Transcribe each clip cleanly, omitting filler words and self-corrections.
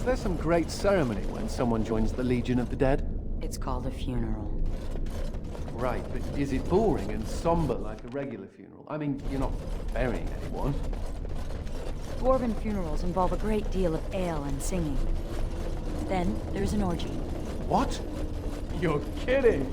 Is there some great ceremony when someone joins the Legion of the Dead? It's called a funeral. Right, but is it boring and somber like a regular funeral? I mean, you're not burying anyone. Dwarven funerals involve a great deal of ale and singing. Then there's an orgy. What? You're kidding!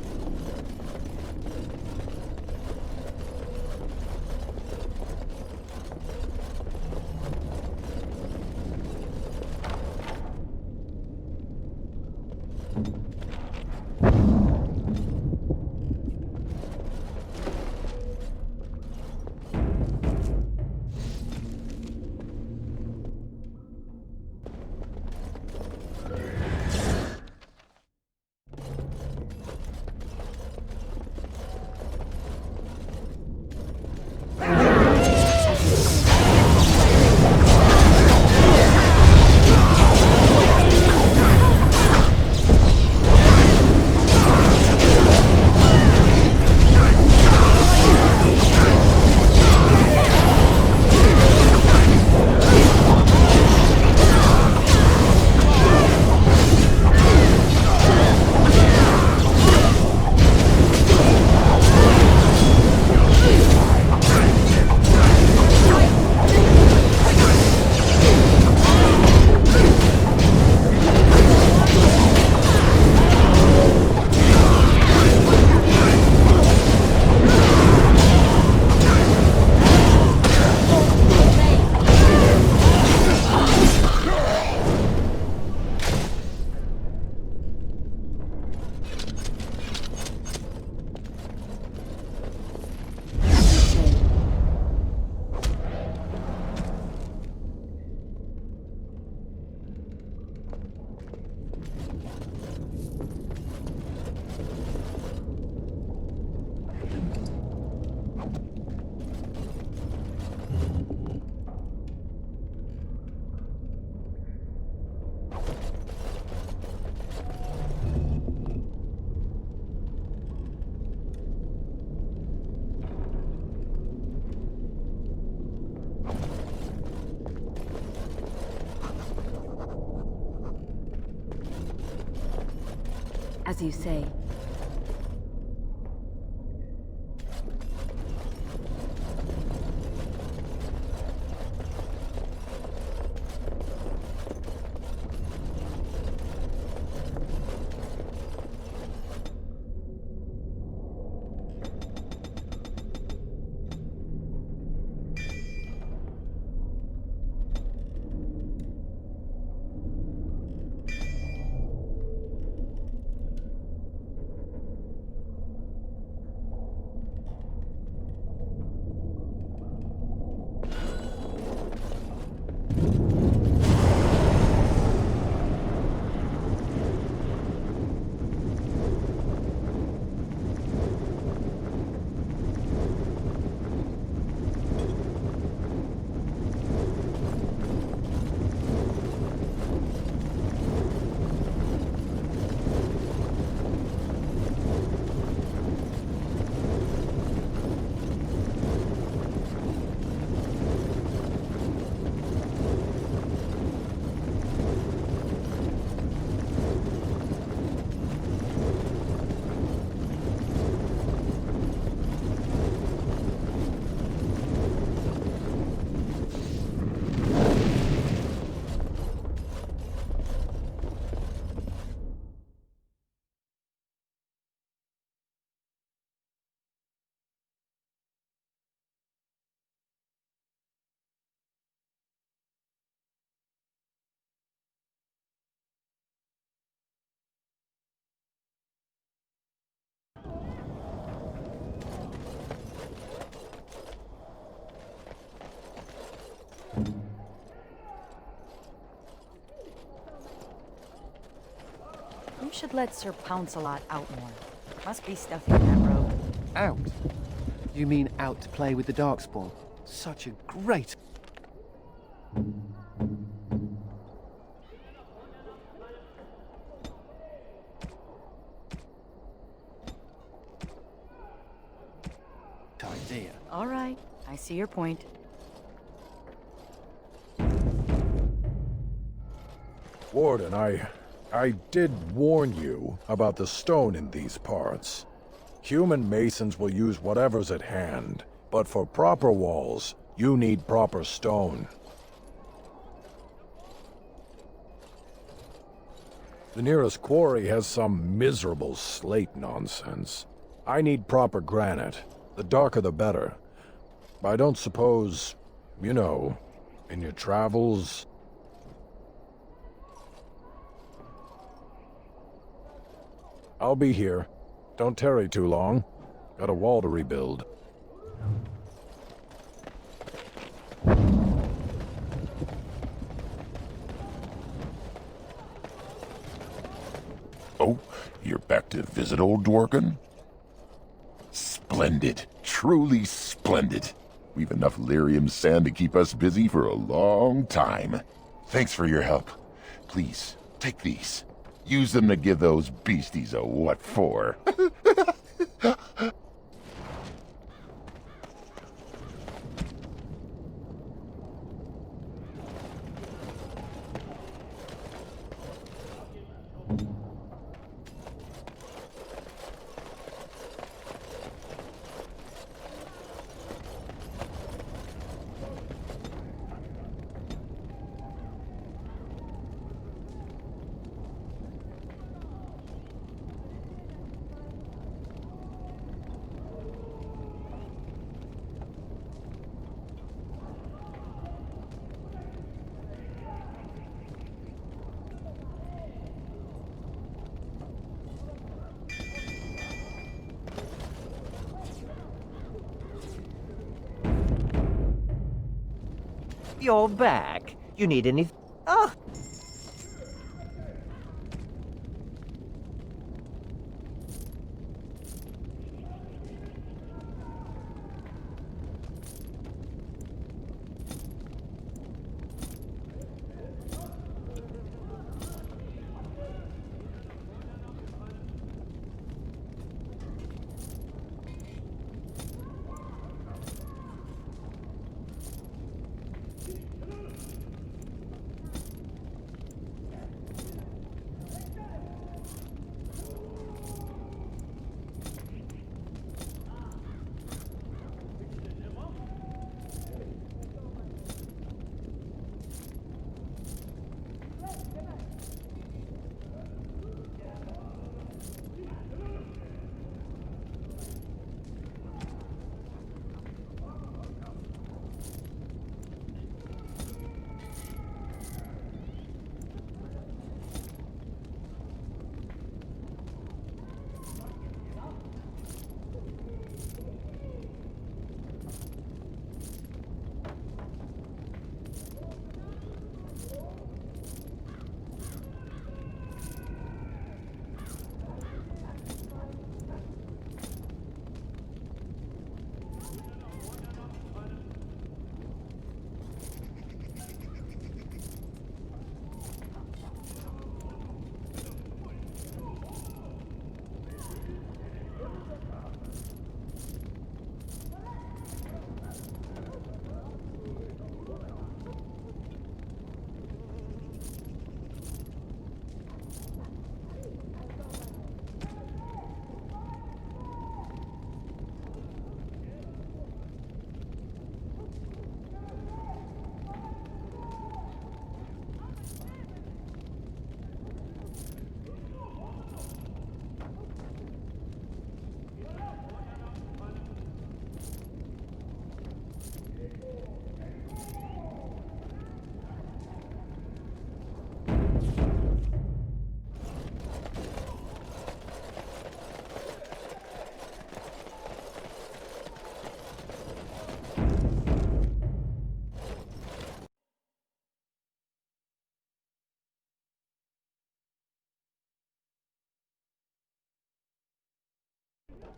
As you say. You should let Sir Pounce-a-Lot out more. Must be stuffy in that robe. Out? You mean out to play with the Darkspawn? Such a great... idea. All right, I see your point. Warden, I did warn you about the stone in these parts. Human masons will use whatever's at hand, but for proper walls, you need proper stone. The nearest quarry has some miserable slate nonsense. I need proper granite. The darker the better. I don't suppose, you know, in your travels... I'll be here. Don't tarry too long. Got a wall to rebuild. Oh, you're back to visit old Dworkin? Splendid. Truly splendid. We've enough lyrium sand to keep us busy for a long time. Thanks for your help. Please, take these. Use them to give those beasties a what for. You're back. You need any... Oh!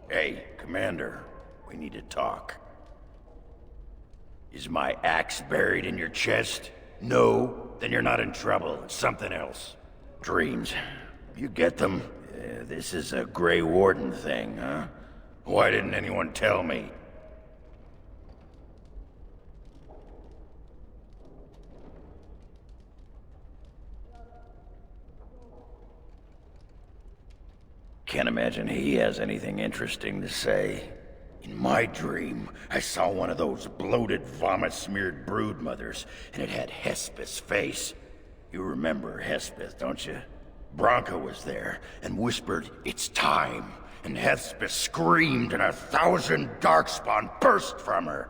Hey, Commander, we need to talk. Is my axe buried in your chest? No? Then you're not in trouble. It's something else. Dreams. You get them? This is a Grey Warden thing, huh? Why didn't anyone tell me? Can't imagine he has anything interesting to say. In my dream, I saw one of those bloated, vomit-smeared broodmothers, and it had Hespeth's face. You remember Hespeth, don't you? Bronca was there, and whispered, "It's time." And Hespeth screamed, and 1,000 darkspawn burst from her.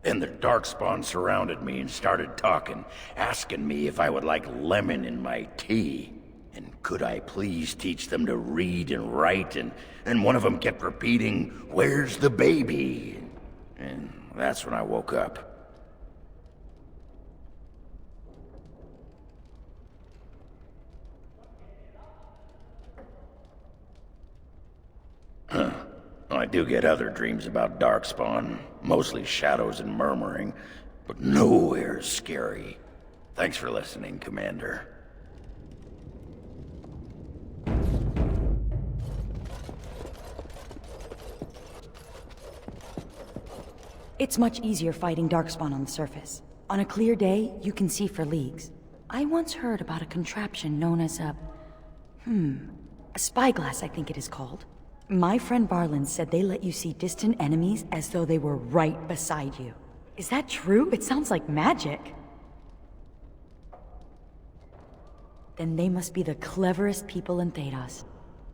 Then the darkspawn surrounded me and started talking, asking me if I would like lemon in my tea. And could I please teach them to read and write, and one of them kept repeating, "Where's the baby?" And that's when I woke up. I do get other dreams about darkspawn, mostly shadows and murmuring, but nowhere scary. Thanks for listening, Commander. It's much easier fighting darkspawn on the surface. On a clear day, you can see for leagues. I once heard about a contraption known as a spyglass, I think it is called. My friend Varlin said they let you see distant enemies as though they were right beside you. Is that true? It sounds like magic. Then they must be the cleverest people in Thedas.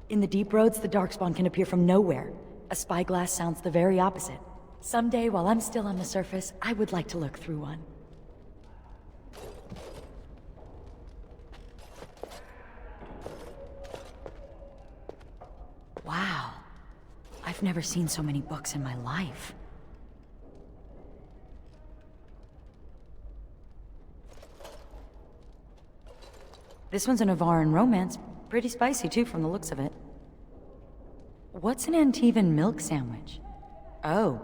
In the deep roads, the darkspawn can appear from nowhere. A spyglass sounds the very opposite. Someday, while I'm still on the surface, I would like to look through one. Wow. I've never seen so many books in my life. This one's a Navaran romance. Pretty spicy, too, from the looks of it. What's an Antivan milk sandwich? Oh,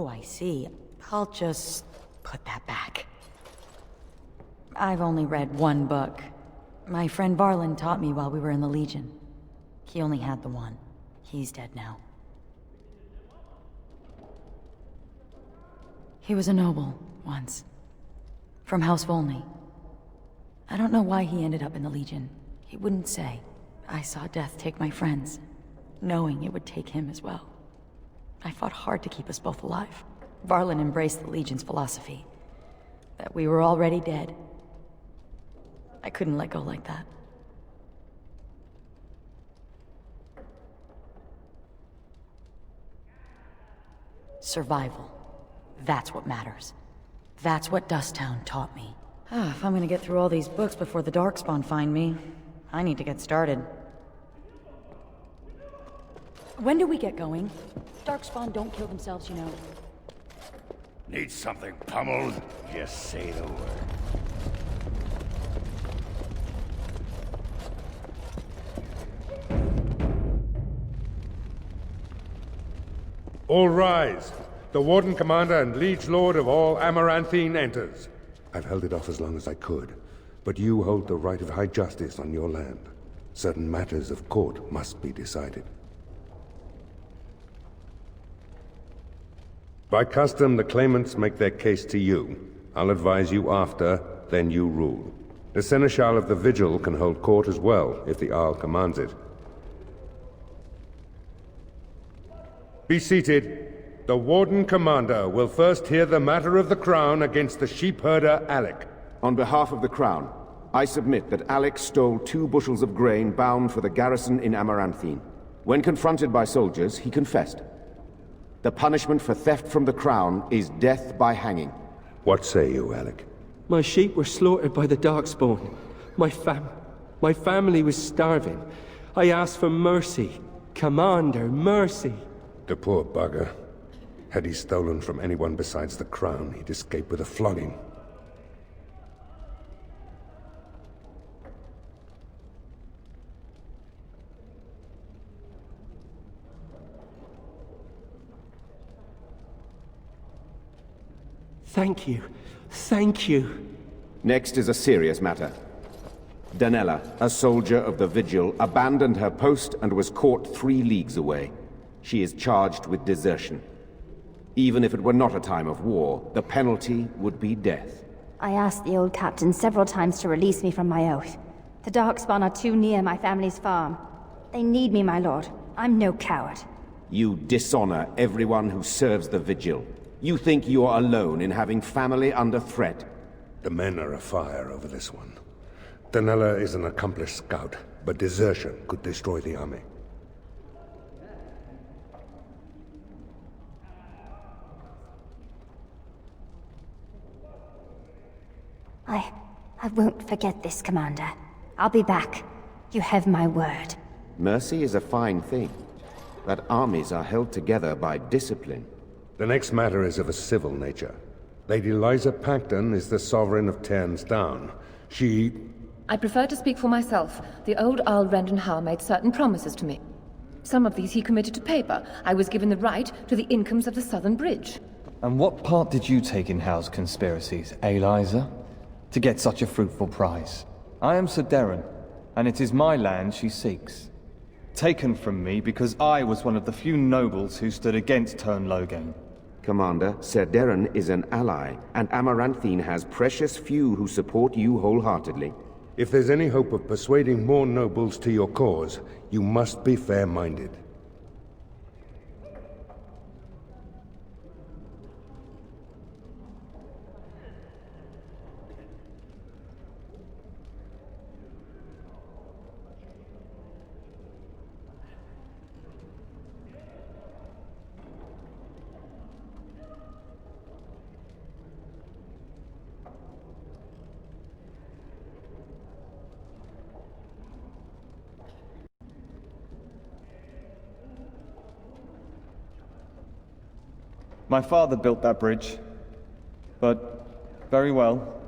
I see. I'll just put that back. I've only read one book. My friend Varlin taught me while we were in the Legion. He only had the one. He's dead now. He was a noble, once. From House Volney. I don't know why he ended up in the Legion. He wouldn't say. I saw death take my friends, knowing it would take him as well. I fought hard to keep us both alive. Varlin embraced the Legion's philosophy, that we were already dead. I couldn't let go like that. Survival. That's what matters. That's what Dusttown taught me. If I'm gonna get through all these books before the Darkspawn find me, I need to get started. When do we get going? Darkspawn don't kill themselves, you know. Need something pummeled? Just say the word. All rise. The Warden Commander and Liege Lord of all Amaranthine enters. I've held it off as long as I could, but you hold the right of high justice on your land. Certain matters of court must be decided. By custom, the claimants make their case to you. I'll advise you after, then you rule. The Seneschal of the Vigil can hold court as well, if the Arl commands it. Be seated. The Warden Commander will first hear the matter of the Crown against the sheepherder Alec. On behalf of the Crown, I submit that Alec stole 2 bushels of grain bound for the garrison in Amaranthine. When confronted by soldiers, he confessed. The punishment for theft from the Crown is death by hanging. What say you, Alec? My sheep were slaughtered by the Darkspawn. My family was starving. I asked for mercy. Commander, mercy. The poor bugger. Had he stolen from anyone besides the Crown, he'd escape with a flogging. Thank you. Thank you. Next is a serious matter. Danella, a soldier of the Vigil, abandoned her post and was caught 3 leagues away. She is charged with desertion. Even if it were not a time of war, the penalty would be death. I asked the old captain several times to release me from my oath. The Darkspawn are too near my family's farm. They need me, my lord. I'm no coward. You dishonor everyone who serves the Vigil. You think you are alone in having family under threat. The men are afire over this one. Danella is an accomplished scout, but desertion could destroy the army. I won't forget this, Commander. I'll be back. You have my word. Mercy is a fine thing, but armies are held together by discipline. The next matter is of a civil nature. Lady Liza Pacton is the sovereign of Terns Down. She... I prefer to speak for myself. The old Earl Rendon Howe made certain promises to me. Some of these he committed to paper. I was given the right to the incomes of the Southern Bridge. And what part did you take in Howe's conspiracies, Liza? To get such a fruitful prize? I am Sir Darren, and it is my land she seeks. Taken from me because I was one of the few nobles who stood against Tern Logain. Commander, Sir Darren is an ally, and Amaranthine has precious few who support you wholeheartedly. If there's any hope of persuading more nobles to your cause, you must be fair-minded. My father built that bridge, but very well.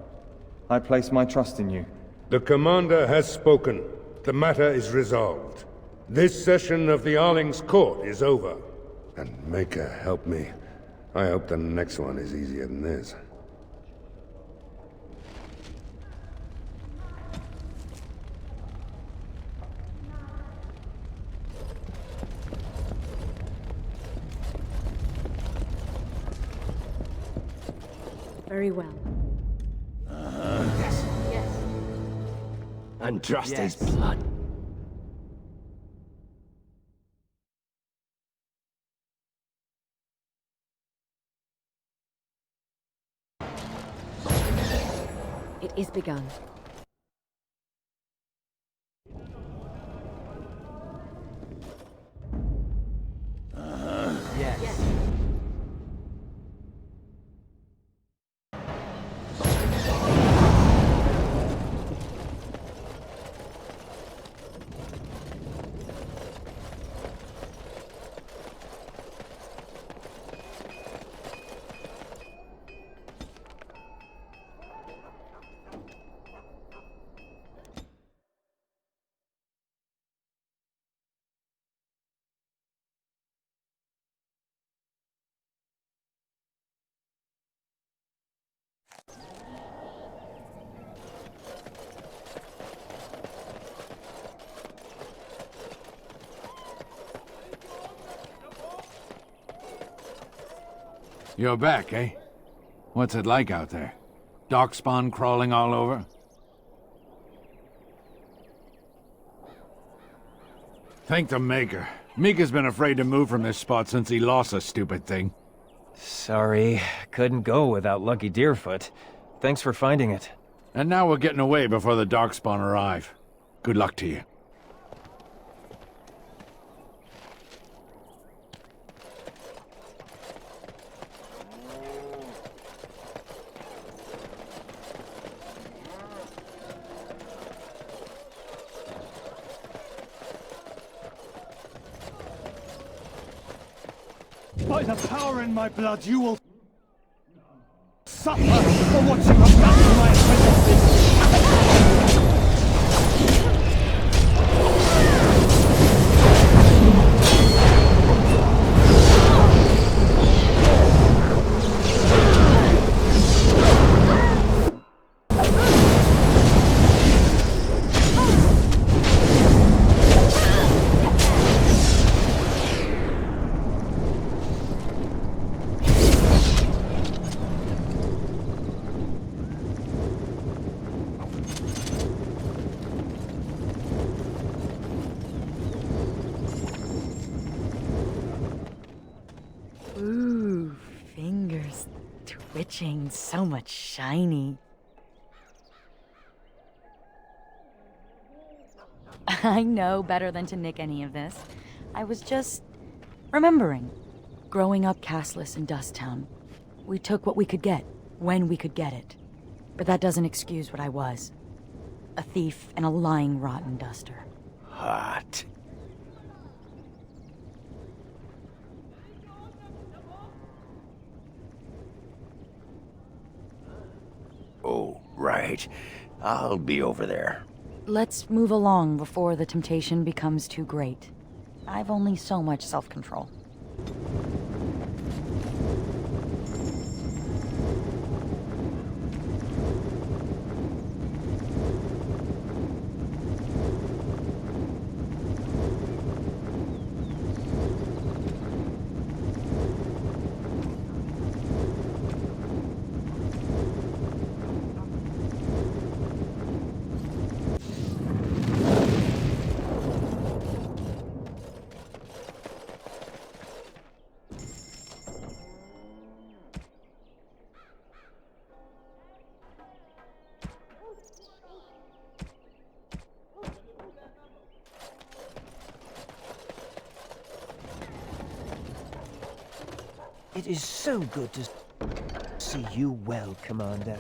I place my trust in you. The Commander has spoken. The matter is resolved. This session of the Arling's court is over. And Maker help me. I hope the next one is easier than this. Very well. Yes. Yes. Andraste's blood. It is begun. Yes. You're back, eh? What's it like out there? Darkspawn crawling all over? Thank the Maker. Mika's been afraid to move from this spot since he lost the stupid thing. Sorry, couldn't go without Lucky Deerfoot. Thanks for finding it. And now we're getting away before the Darkspawn arrive. Good luck to you. By the power in my blood, you will suffer for what you have done to my apprentices! etching, so much shiny. I know better than to nick any of this. I was just remembering. Growing up castless in Dust Town, we took what we could get, when we could get it. But that doesn't excuse what I was. A thief and a lying rotten duster. Hot. Oh, right. I'll be over there. Let's move along before the temptation becomes too great. I've only so much self-control. It is so good to see you well, Commander.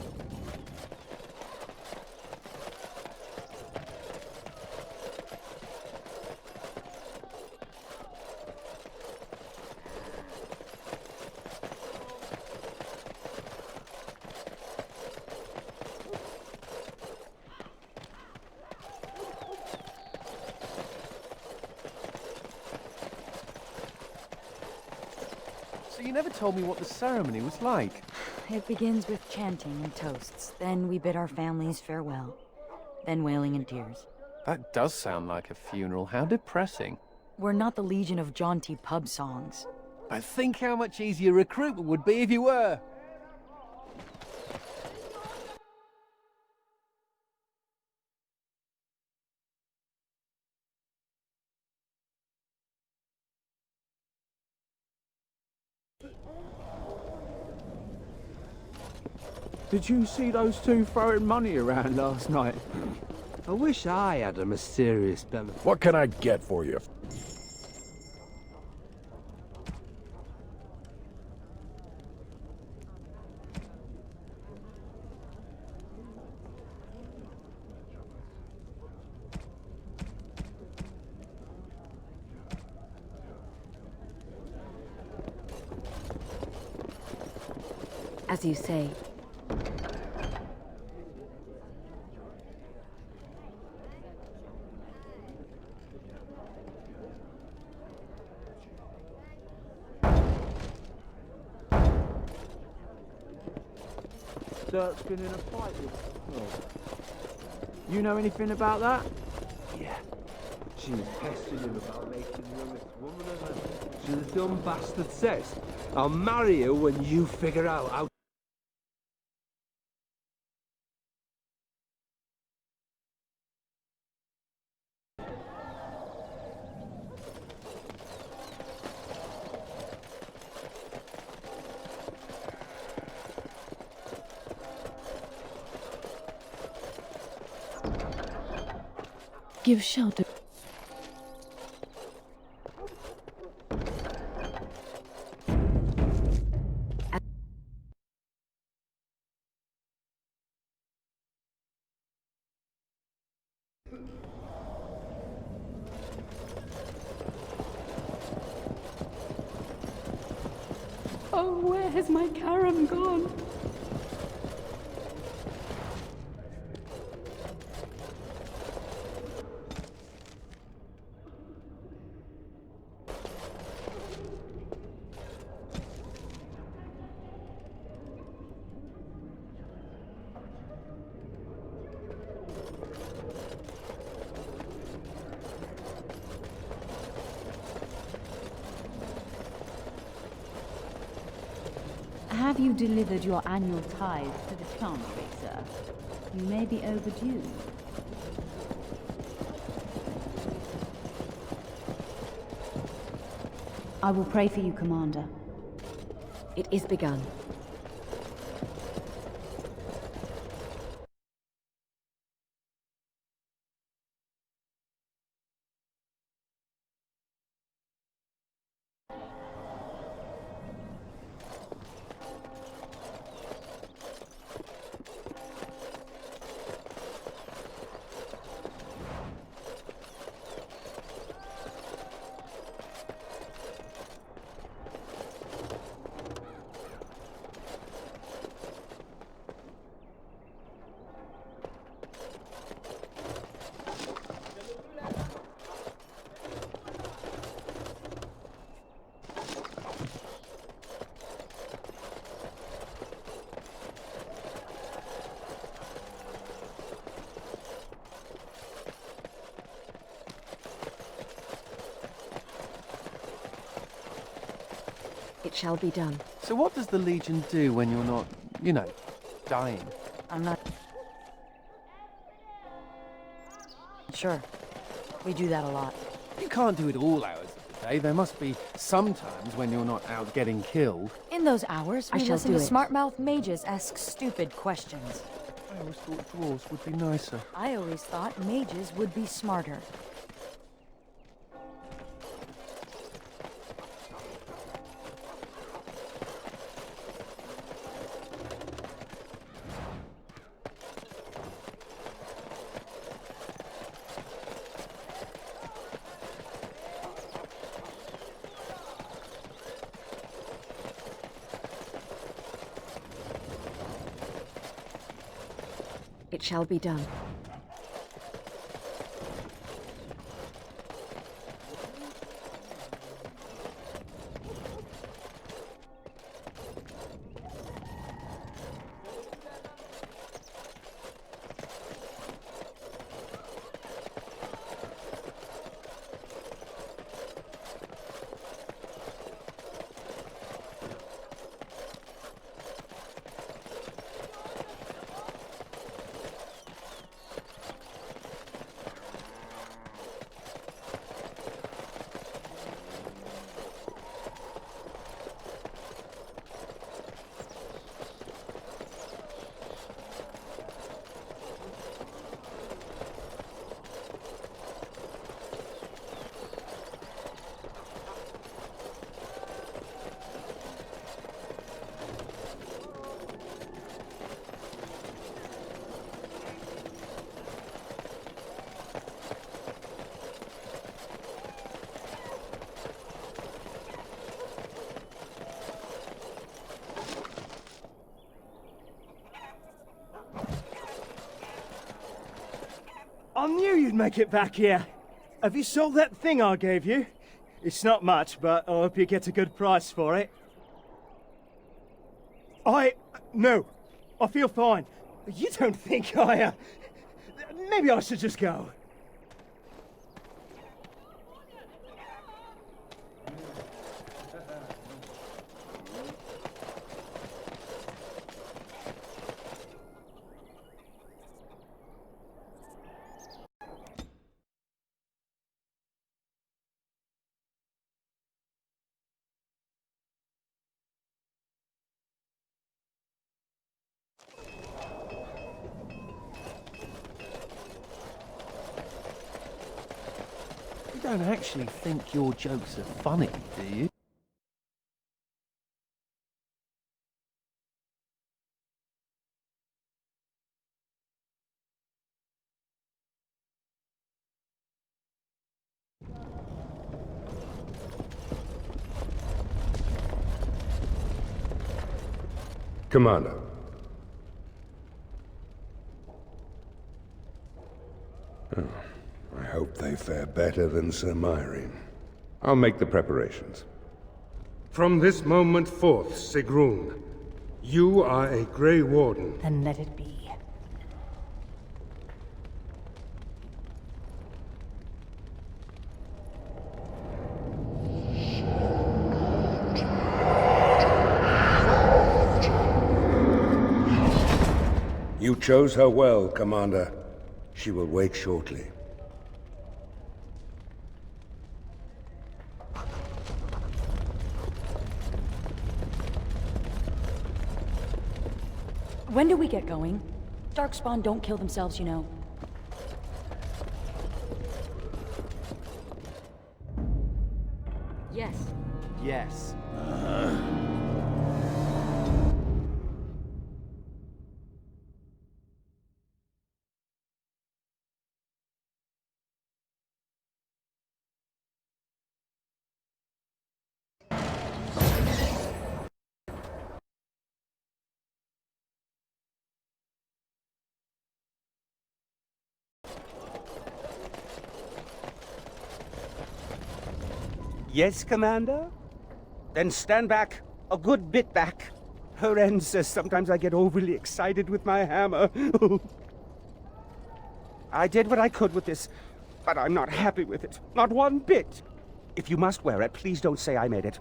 So you never told me what the ceremony was like. It begins with chanting and toasts. Then we bid our families farewell. Then wailing and tears. That does sound like a funeral. How depressing. We're not the legion of jaunty pub songs. But think how much easier recruitment would be if you were. Did you see those two throwing money around last night? I wish I had a mysterious benefit. What can I get for you? As you say. Dirk's been in a fight with... You know anything about that? Yeah. She was pestering him about making the youngest woman of her. So the dumb bastard says, I'll marry you when you figure out how... Give shelter. Oh, where has my Karam gone? Have you delivered your annual tithe to the chantry, sir? You may be overdue. I will pray for you, Commander. It is begun. It shall be done. So what does the Legion do when you're not, you know, dying? I'm not sure. We do that a lot. You can't do it all hours of the day. There must be some times when you're not out getting killed. In those hours, we I shall listen do to it. smart-mouth mages ask stupid questions. I always thought dwarves would be nicer. I always thought mages would be smarter. It shall be done. I knew you'd make it back here. Have you sold that thing I gave you? It's not much, but I hope you get a good price for it. No. I feel fine. You don't think maybe I should just go. You don't actually think your jokes are funny, do you? Commander. Oh, I hope they fare better than Sir Myri. I'll make the preparations. From this moment forth, Sigrun, you are a Grey Warden. Then let it be. You chose her well, Commander. She will wake shortly. When do we get going? Darkspawn don't kill themselves, you know. Yes. Yes. Yes, Commander? Then stand back. A good bit back. Horan says sometimes I get overly excited with my hammer. I did what I could with this, but I'm not happy with it. Not one bit. If you must wear it, please don't say I made it.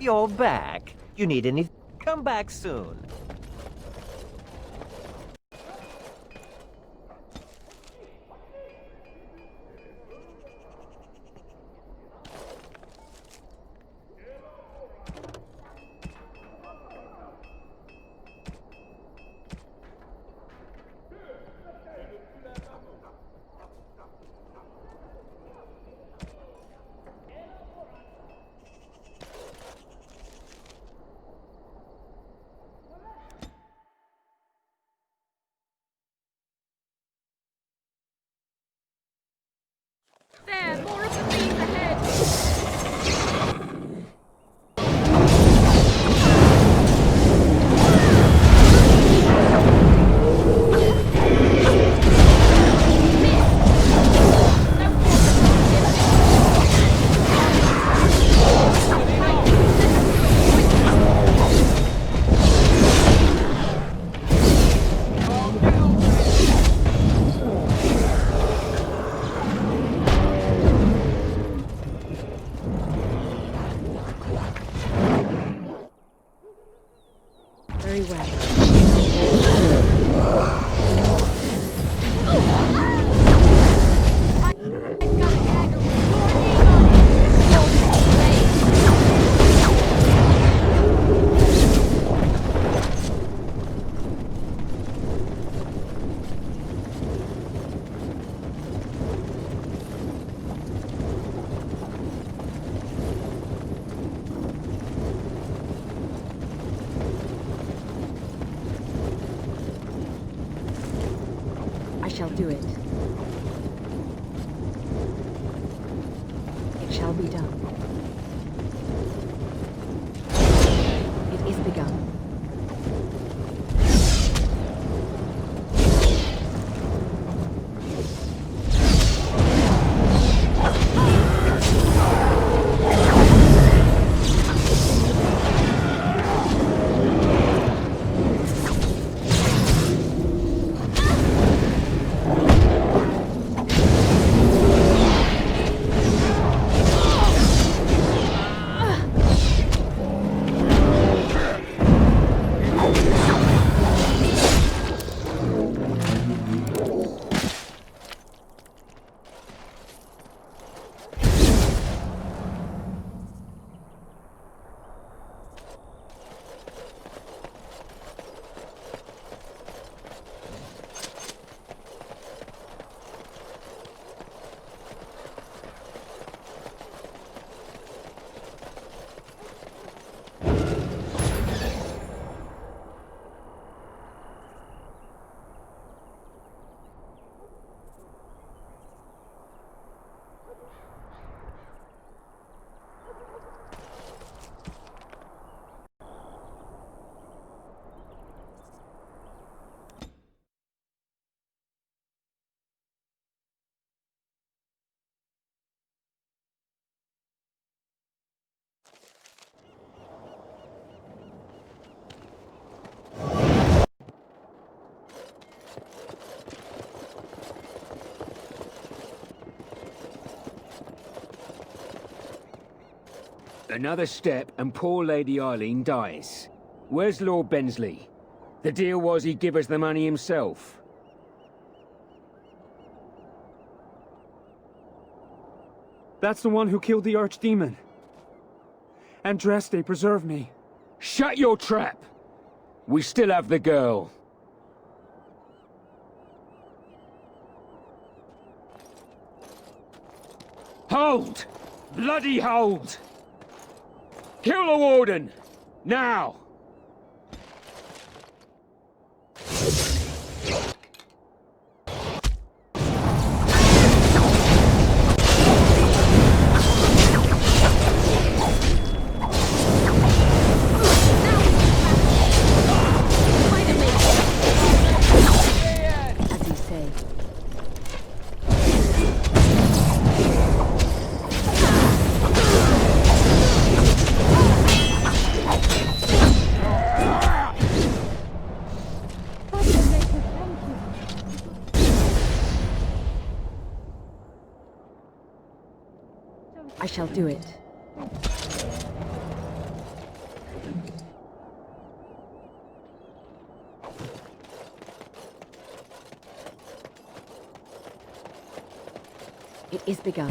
You're back. You need any... Come back soon. There, more of the bees ahead! Very well. I shall do it. It shall be done. It is begun. Another step and poor Lady Eileen dies. Where's Lord Bensley? The deal was he'd give us the money himself. That's the one who killed the Archdemon. Andraste, preserve me. Shut your trap! We still have the girl. Hold! Bloody hold! Kill the warden! Now! As you say. I shall do it. It is begun.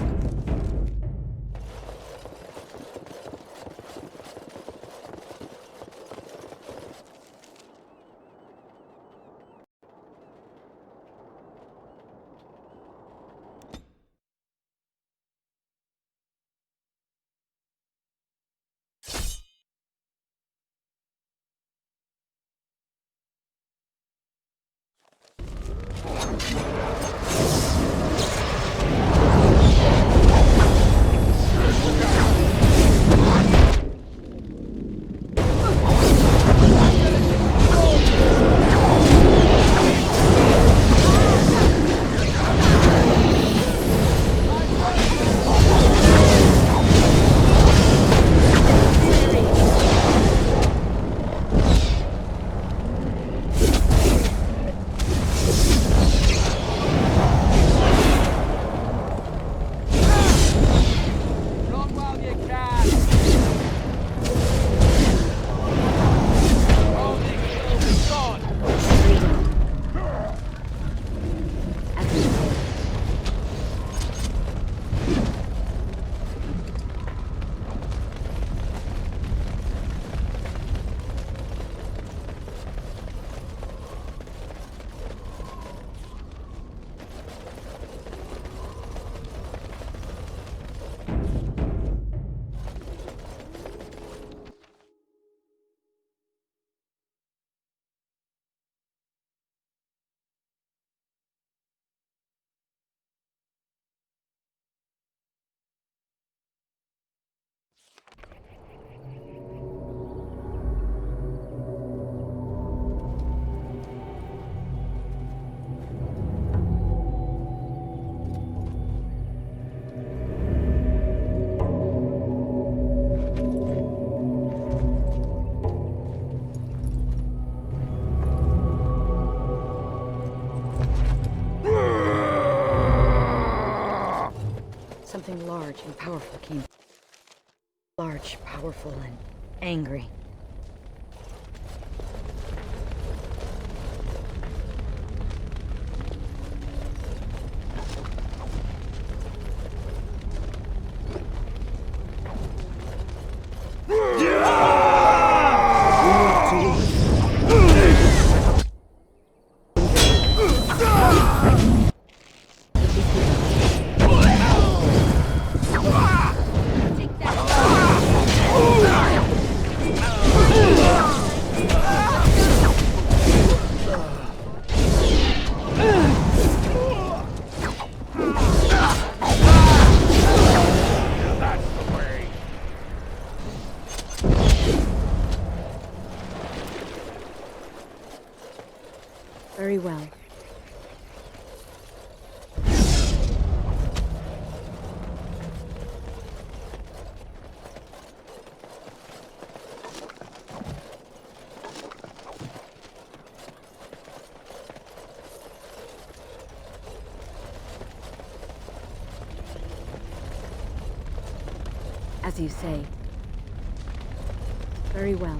Something large and powerful came. Large, powerful, and angry. Very well. As you say. Very well.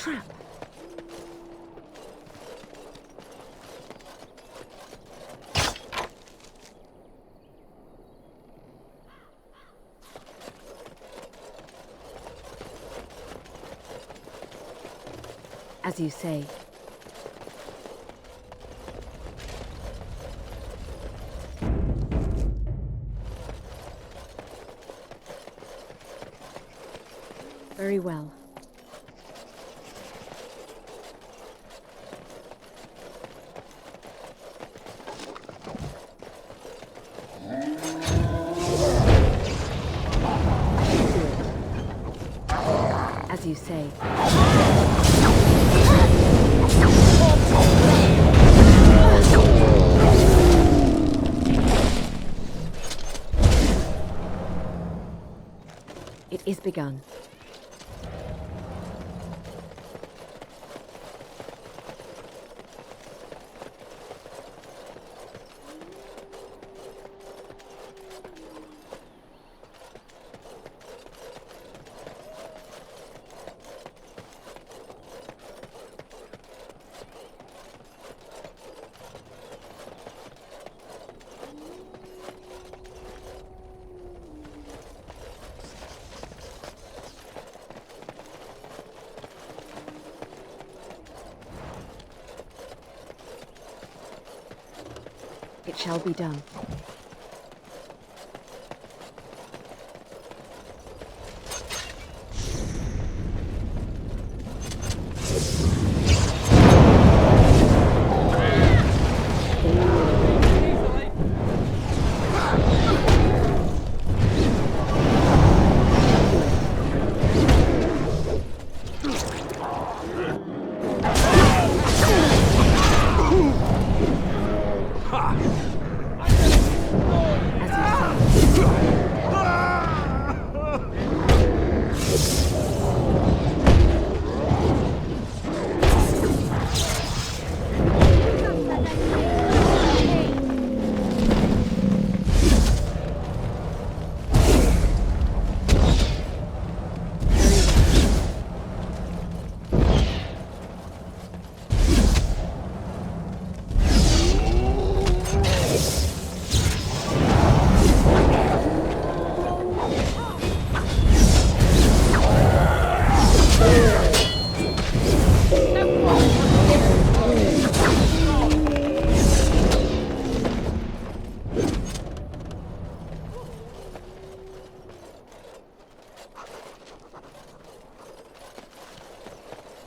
trap. As you say. Very well. As you say. It is begun. It shall be done.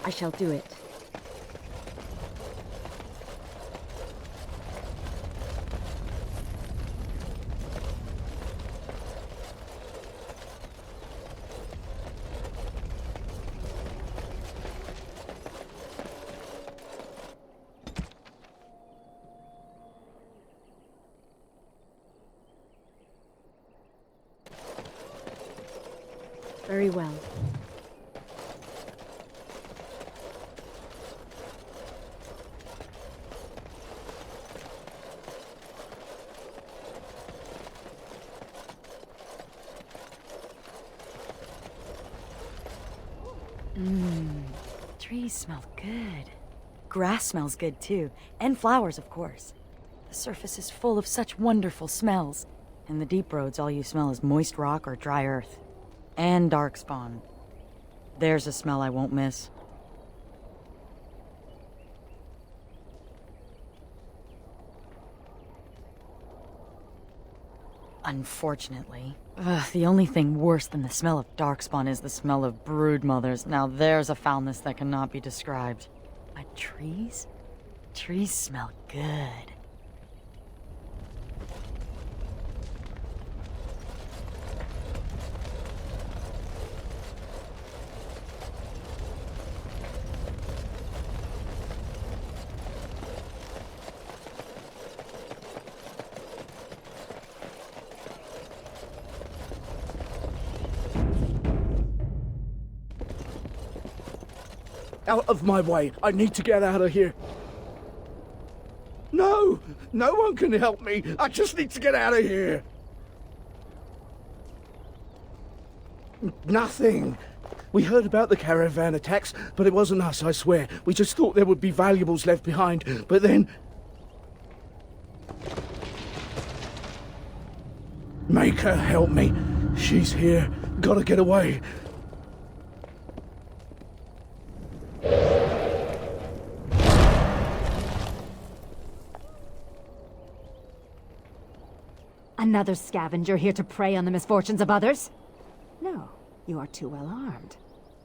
I shall do it. Very well. Trees smell good. Grass smells good too, and flowers, of course. The surface is full of such wonderful smells. In the deep roads, all you smell is moist rock or dry earth. And darkspawn. There's a smell I won't miss. Unfortunately. The only thing worse than the smell of darkspawn is the smell of broodmothers. Now there's a foulness that cannot be described. But trees? Trees smell good. Out of my way! I need to get out of here! No! No one can help me! I just need to get out of here! Nothing. We heard about the caravan attacks, but it wasn't us, I swear. We just thought there would be valuables left behind, but then... Maker, help me. She's here. Gotta get away. Another scavenger here to prey on the misfortunes of others? No, you are too well armed.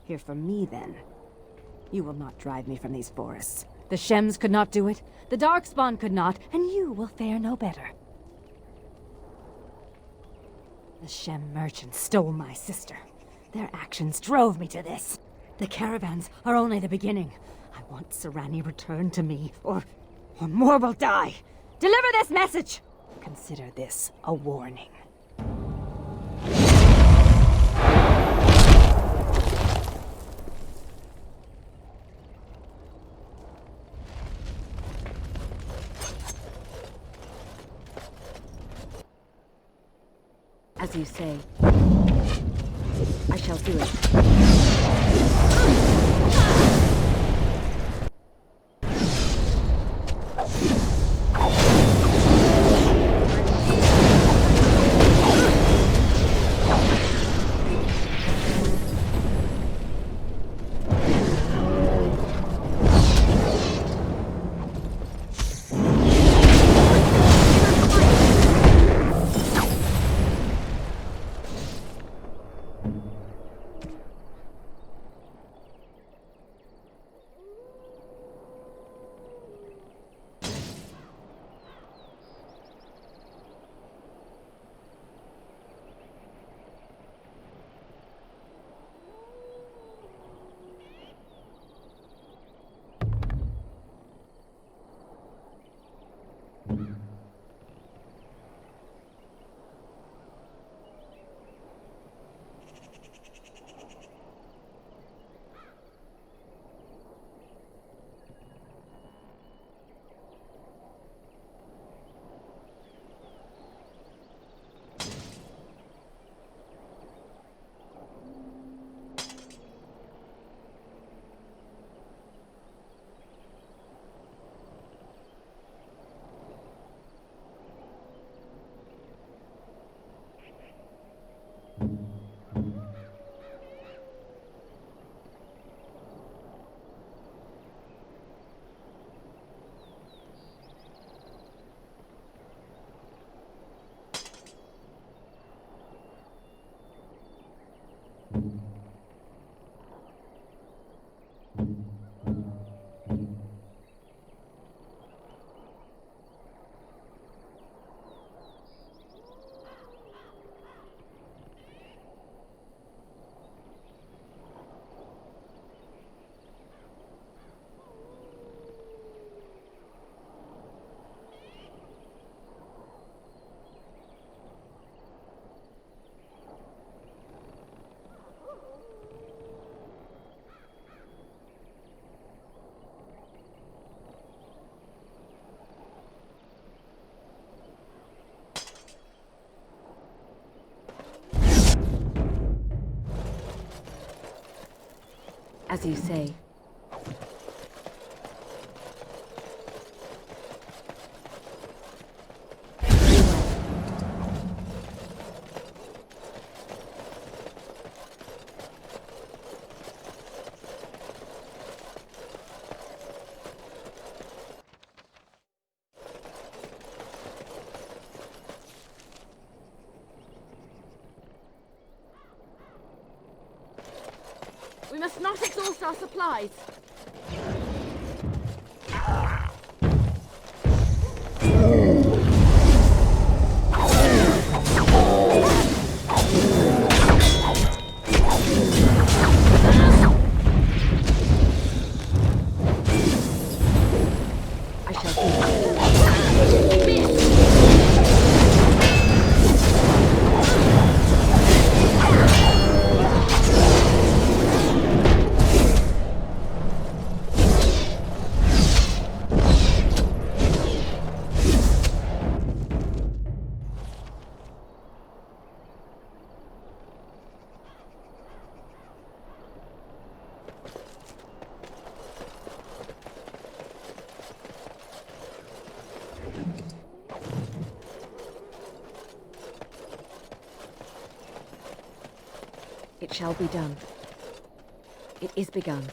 Here for me, then. You will not drive me from these forests. The Shems could not do it, the Darkspawn could not, and you will fare no better. The Shem merchants stole my sister. Their actions drove me to this. The caravans are only the beginning. I want Serani returned to me, or more will die. Deliver this message! Consider this a warning. As you say, I shall do it. As you say. We must not exhaust our supplies. I shall do it. It shall be done. It is begun.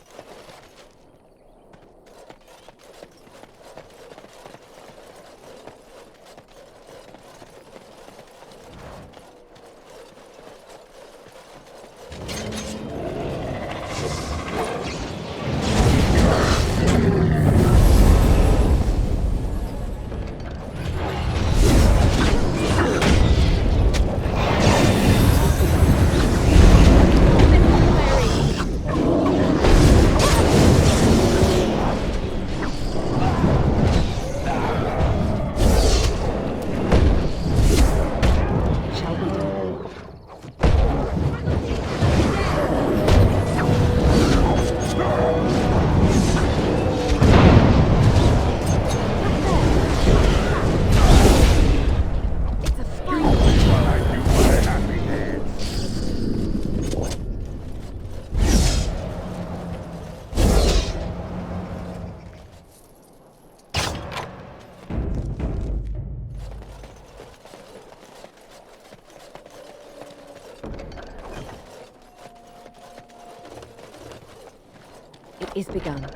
Is begun.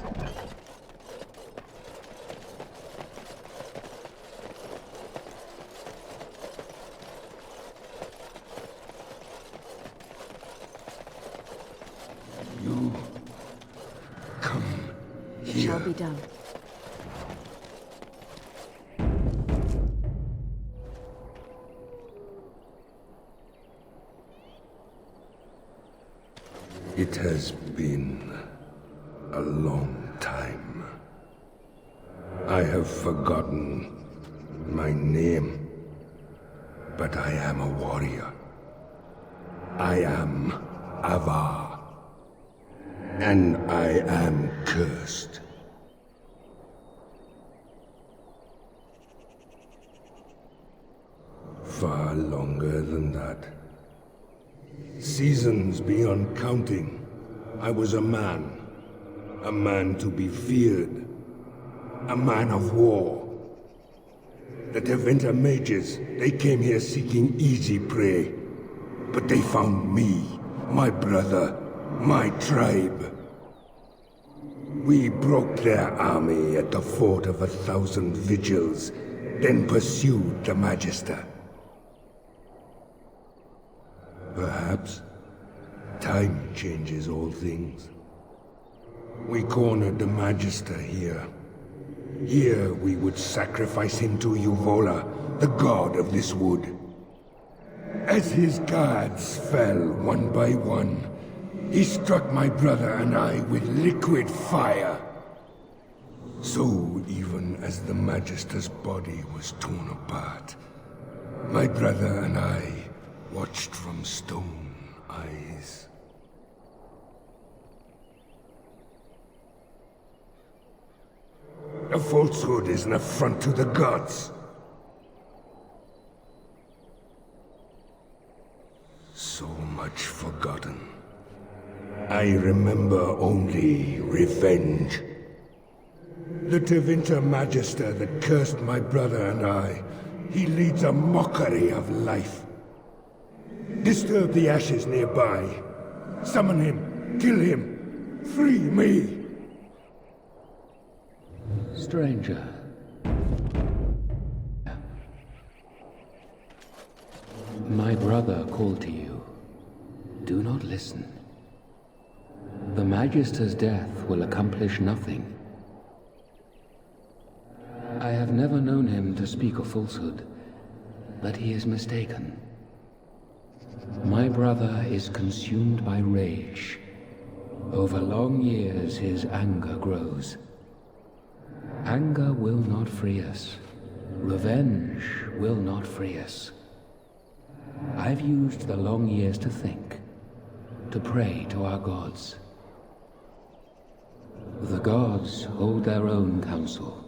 You come It here. shall be done. It has been a long time. I have forgotten my name, but I am a warrior. I am Avar, and I am cursed. Far longer than that. Seasons beyond counting, I was a man to be feared, a man of war. The Tevinter mages, they came here seeking easy prey, but they found me, my brother, my tribe. We broke their army at the Fort of 1,000 Vigils, then pursued the Magister. Perhaps time changes all things. We cornered the Magister here. Here we would sacrifice him to Uvola, the god of this wood. As his guards fell one by one, he struck my brother and I with liquid fire. So even as the Magister's body was torn apart, my brother and I watched from stone eyes. A falsehood is an affront to the gods. So much forgotten. I remember only revenge. The Tevinter Magister that cursed my brother and I, he leads a mockery of life. Disturb the ashes nearby. Summon him. Kill him. Free me. Stranger. My brother called to you. Do not listen. The Magister's death will accomplish nothing. I have never known him to speak a falsehood, but he is mistaken. My brother is consumed by rage. Over long years, his anger grows. Anger will not free us. Revenge will not free us. I've used the long years to think, to pray to our gods. The gods hold their own counsel.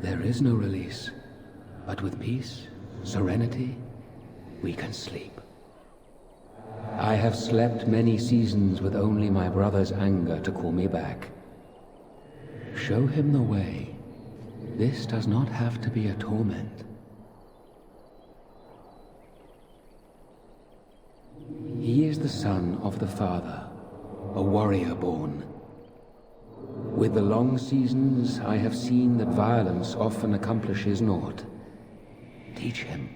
There is no release, but with peace, serenity, we can sleep. I have slept many seasons with only my brother's anger to call me back. Show him the way. This does not have to be a torment. He is the son of the father, a warrior born. With the long seasons, I have seen that violence often accomplishes naught. Teach him.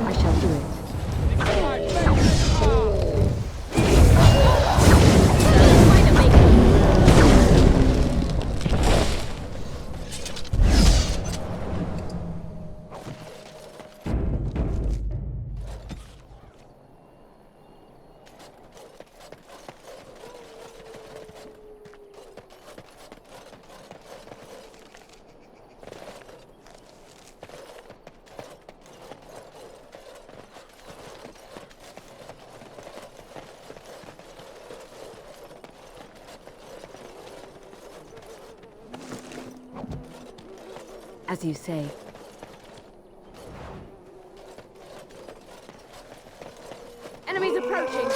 I shall do it. As you say. Enemies approaching!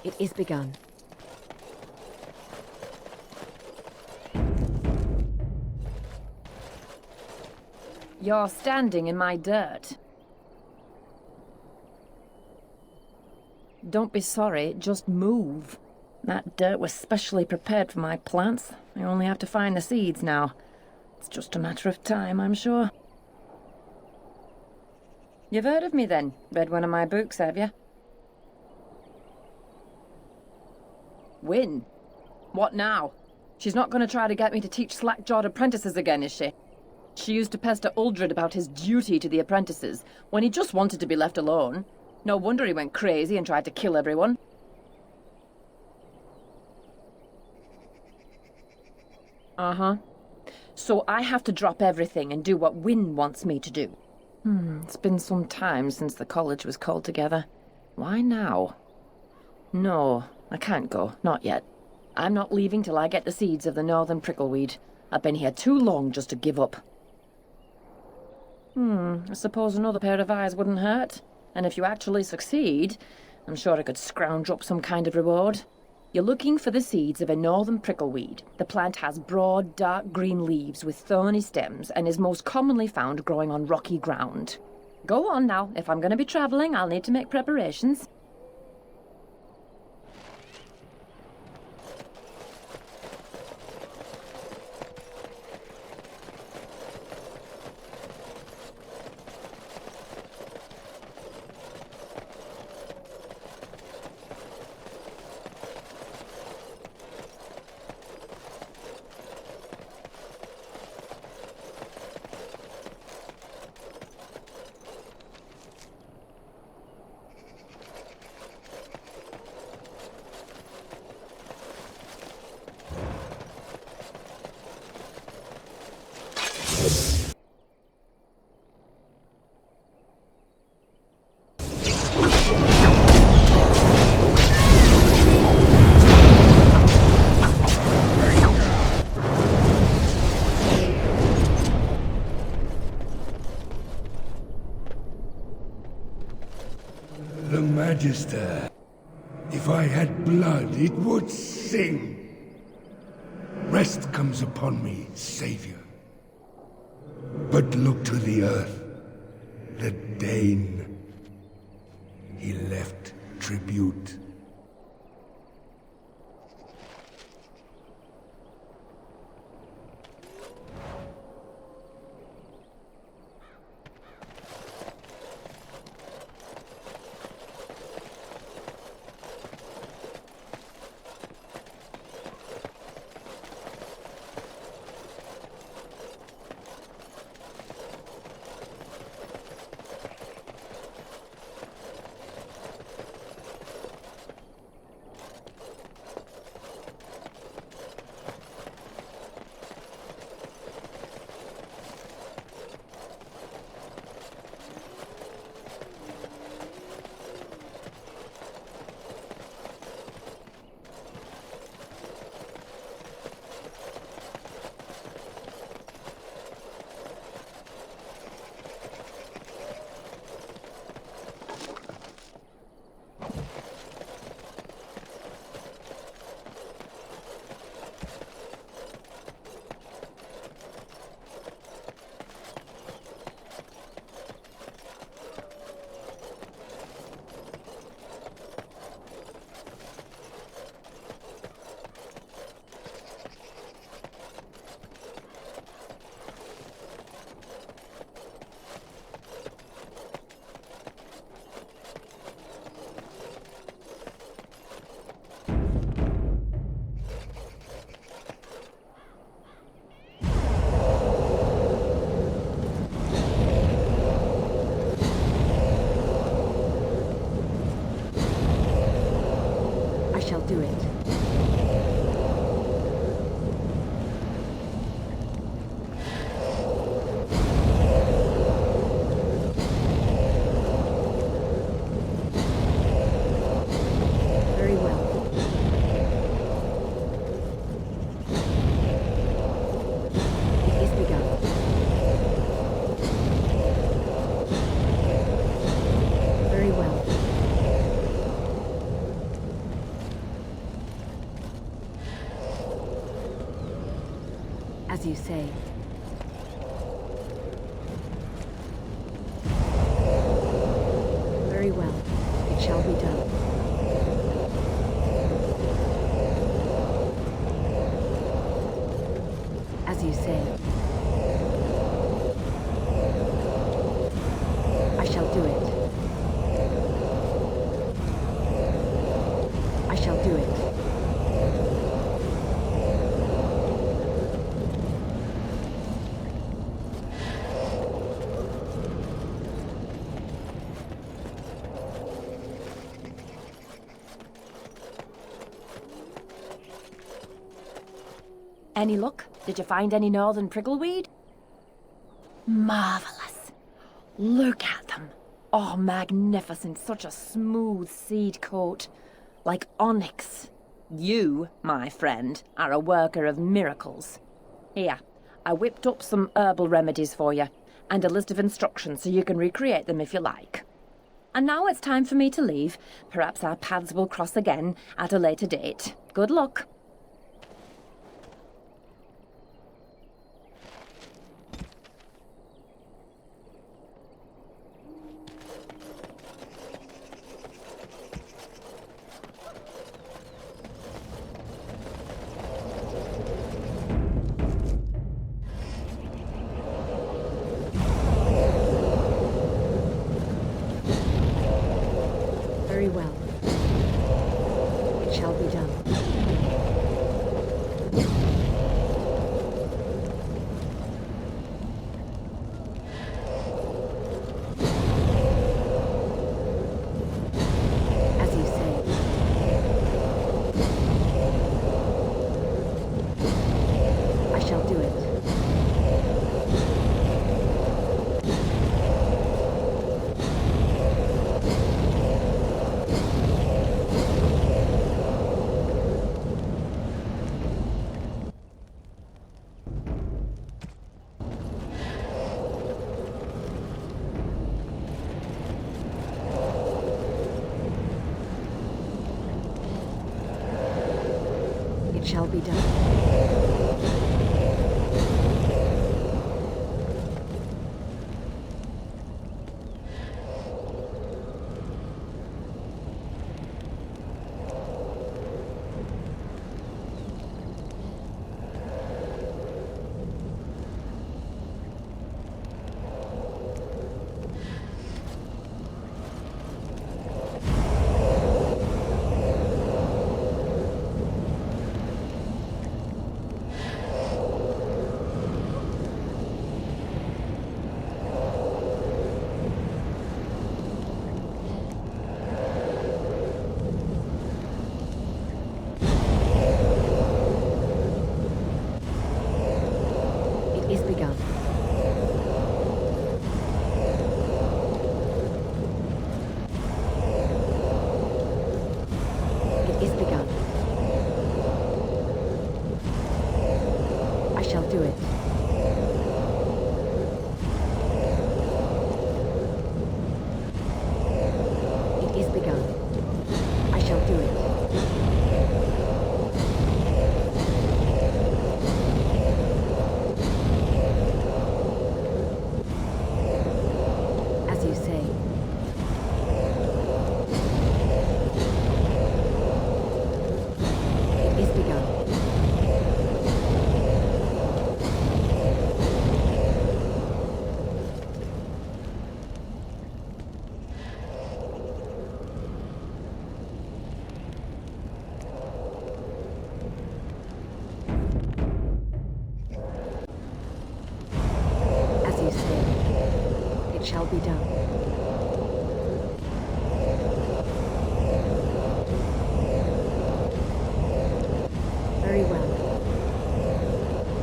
It is begun. You're standing in my dirt. Don't be sorry, just move. That dirt was specially prepared for my plants. I only have to find the seeds now. It's just a matter of time, I'm sure. You've heard of me then? Read one of my books, have you? Win? What now? She's not going to try to get me to teach slack-jawed apprentices again, is she? She used to pester Uldred about his duty to the apprentices, when he just wanted to be left alone. No wonder he went crazy and tried to kill everyone. Uh-huh. So I have to drop everything and do what Wynne wants me to do. It's been some time since the college was called together. Why now? No, I can't go. Not yet. I'm not leaving till I get the seeds of the northern prickleweed. I've been here too long just to give up. I suppose another pair of eyes wouldn't hurt. And if you actually succeed, I'm sure I could scrounge up some kind of reward. You're looking for the seeds of a northern prickleweed. The plant has broad, dark green leaves with thorny stems and is most commonly found growing on rocky ground. Go on now. If I'm going to be traveling, I'll need to make preparations. The Magister. If I had blood, it would sing. Rest comes upon me, Savior. But look to the earth. The Dane. He left tribute. As you say. Very well. It shall be done. As you say. I shall do it. I shall do it. Any luck? Did you find any northern prickleweed? Marvelous. Look at them. Oh, magnificent. Such a smooth seed coat. Like onyx. You, my friend, are a worker of miracles. Here, I whipped up some herbal remedies for you, and a list of instructions so you can recreate them if you like. And now it's time for me to leave. Perhaps our paths will cross again at a later date. Good luck. Very well. It shall be done. As you say. I shall do it. It shall be done. It is begun. It is begun. I shall do it. It is begun. I shall do it. As you say. It is begun. As you say. It shall be done. Very well.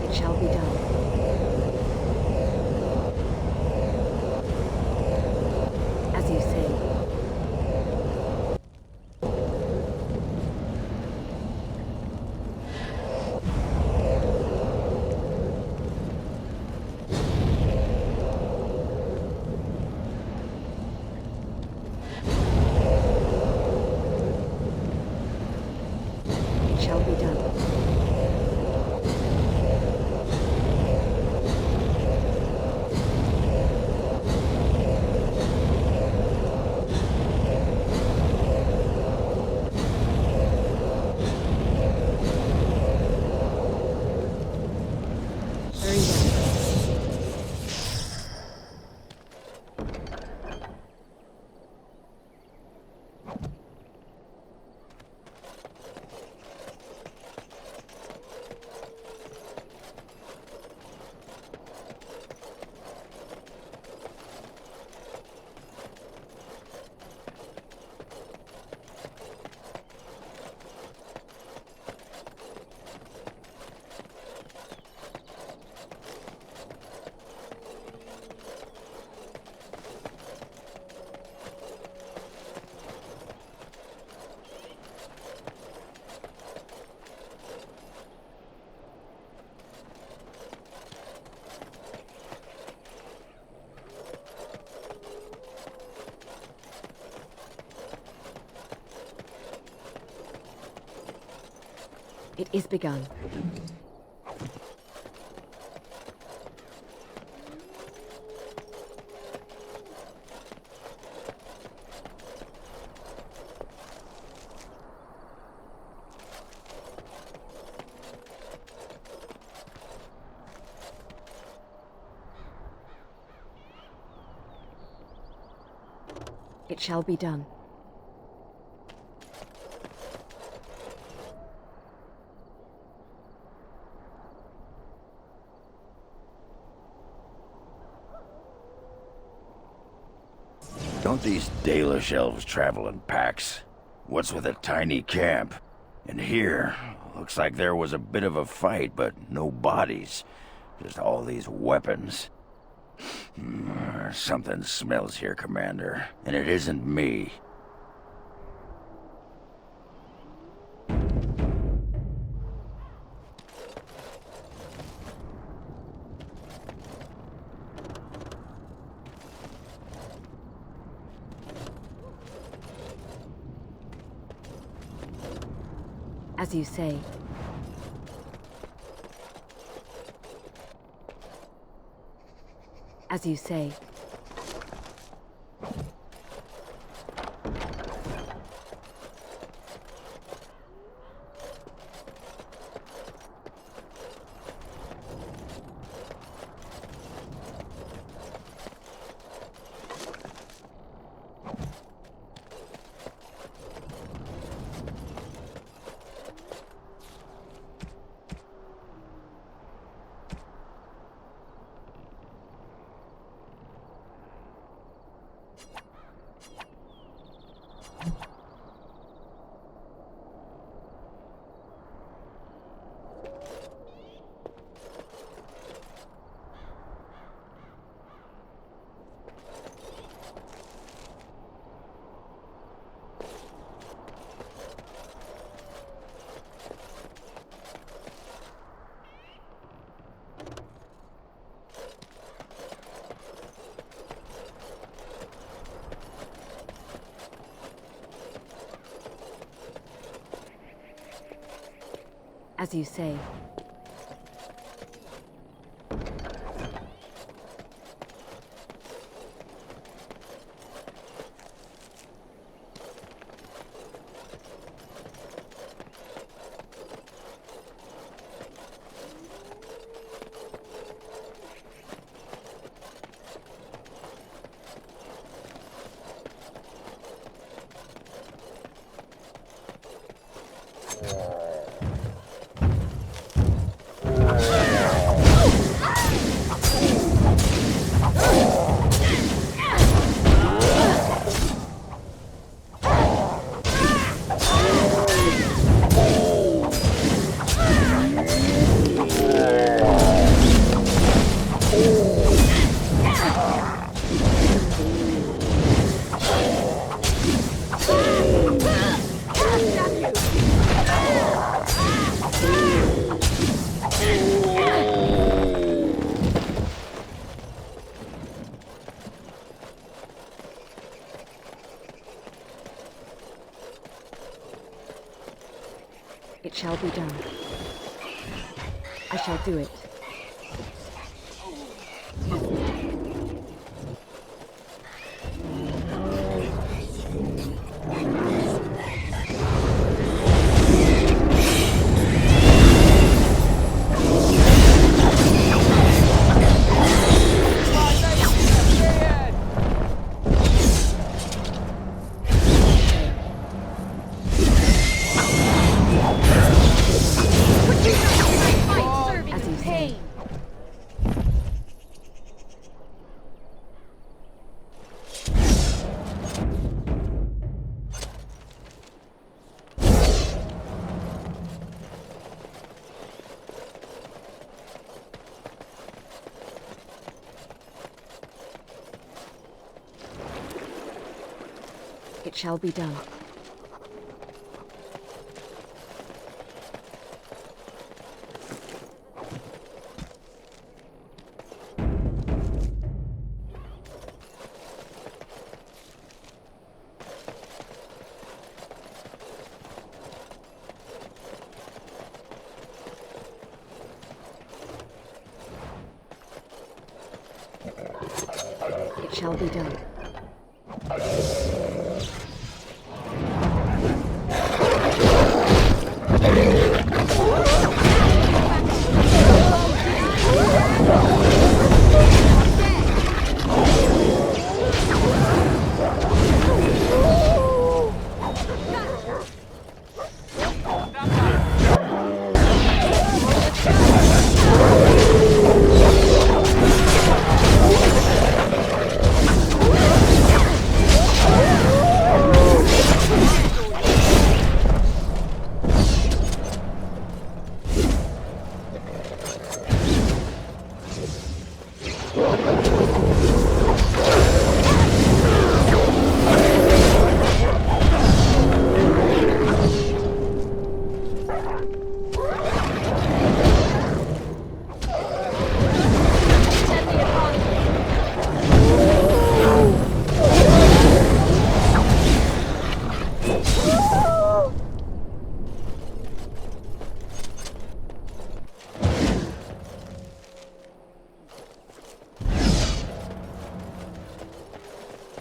It shall be done. As you say. It shall be done. It is begun. It shall be done. Don't these Dalish elves travel in packs? What's with a tiny camp? And here, looks like there was a bit of a fight, but no bodies. Just all these weapons. Something smells here, Commander, and it isn't me. As you say. As you say. As you say. It shall be done. I shall do it. It shall be done. It shall be done.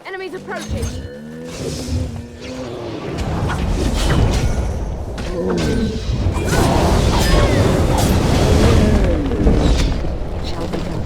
Enemies approaching. Shall be done.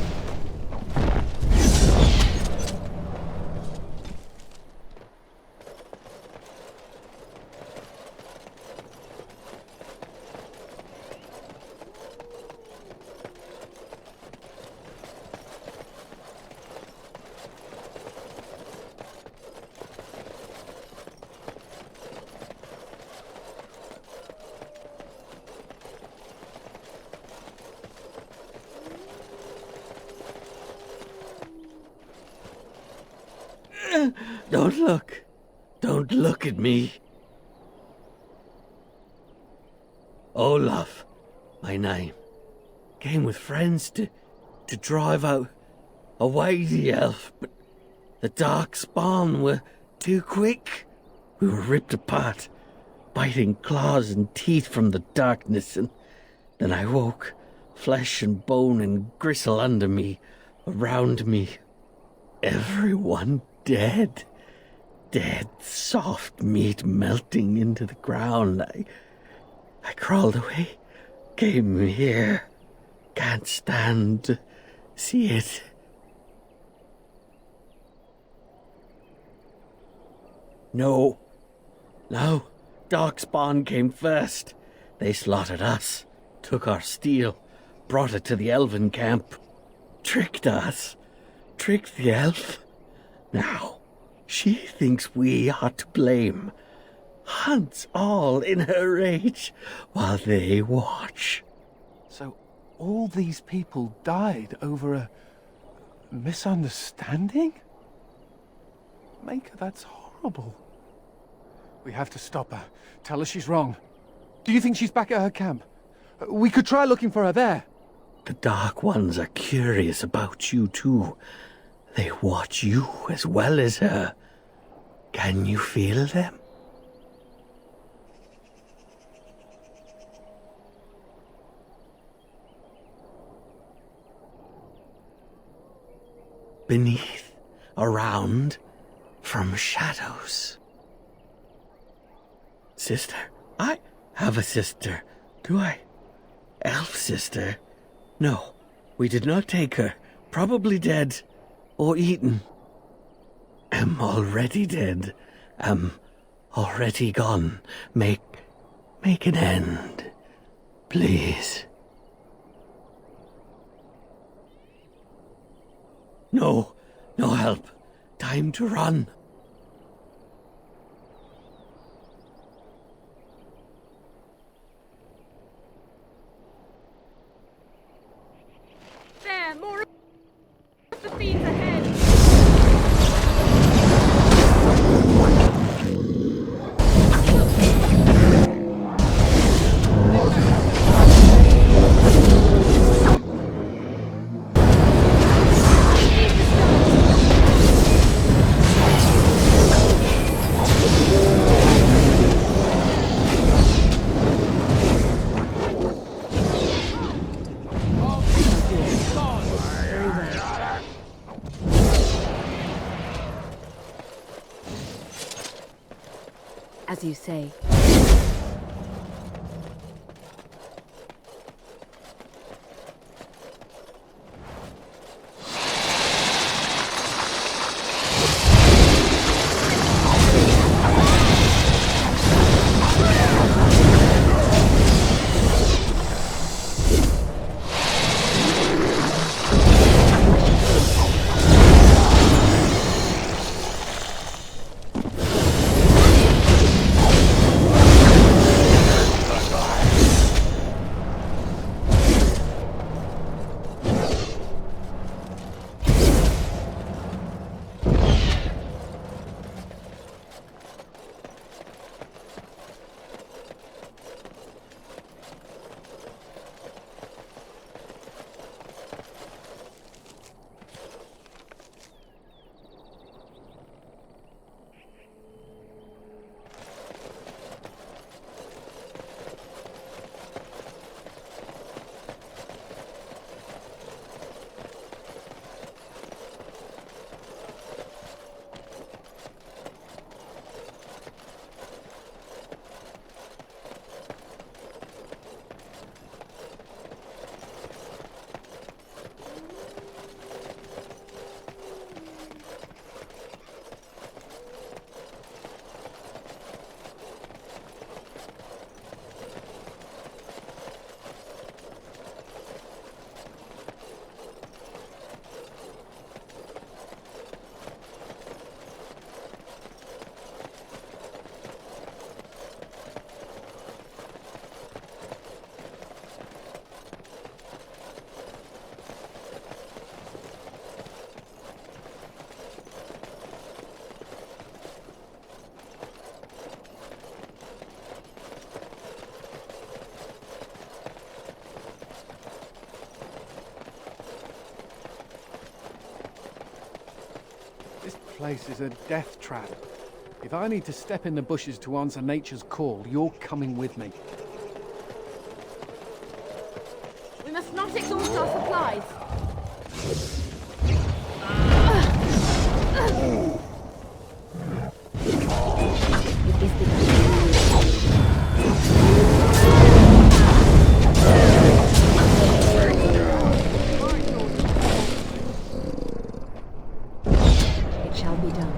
Don't look. Don't look at me. Olaf, my name. Came with friends to drive out away the elf, but the dark spawn were too quick. We were ripped apart, biting claws and teeth from the darkness, and then I woke, flesh and bone and gristle under me, around me. Everyone dead. Dead, soft meat melting into the ground. I crawled away, came here. Can't stand to see it. No. Darkspawn came first. They slaughtered us, took our steel, brought it to the elven camp. Tricked us. Tricked the elf. Now, she thinks we are to blame. Hunts all in her rage while they watch. So all these people died over a misunderstanding? Maker, that's horrible. We have to stop her. Tell her she's wrong. Do you think she's back at her camp? We could try looking for her there. The Dark Ones are curious about you too. They watch you as well as her. Can you feel them? Beneath, around, from shadows. Sister? I have a sister. Do I? Elf sister? No, we did not take her. Probably dead. Or eaten. Am already dead. Am already gone. Make an end. Please. No help. Time to run. There, more of the fiends ahead. As you say. This place is a death trap. If I need to step in the bushes to answer nature's call, you're coming with me. We must not exhaust our supplies. It shall be done.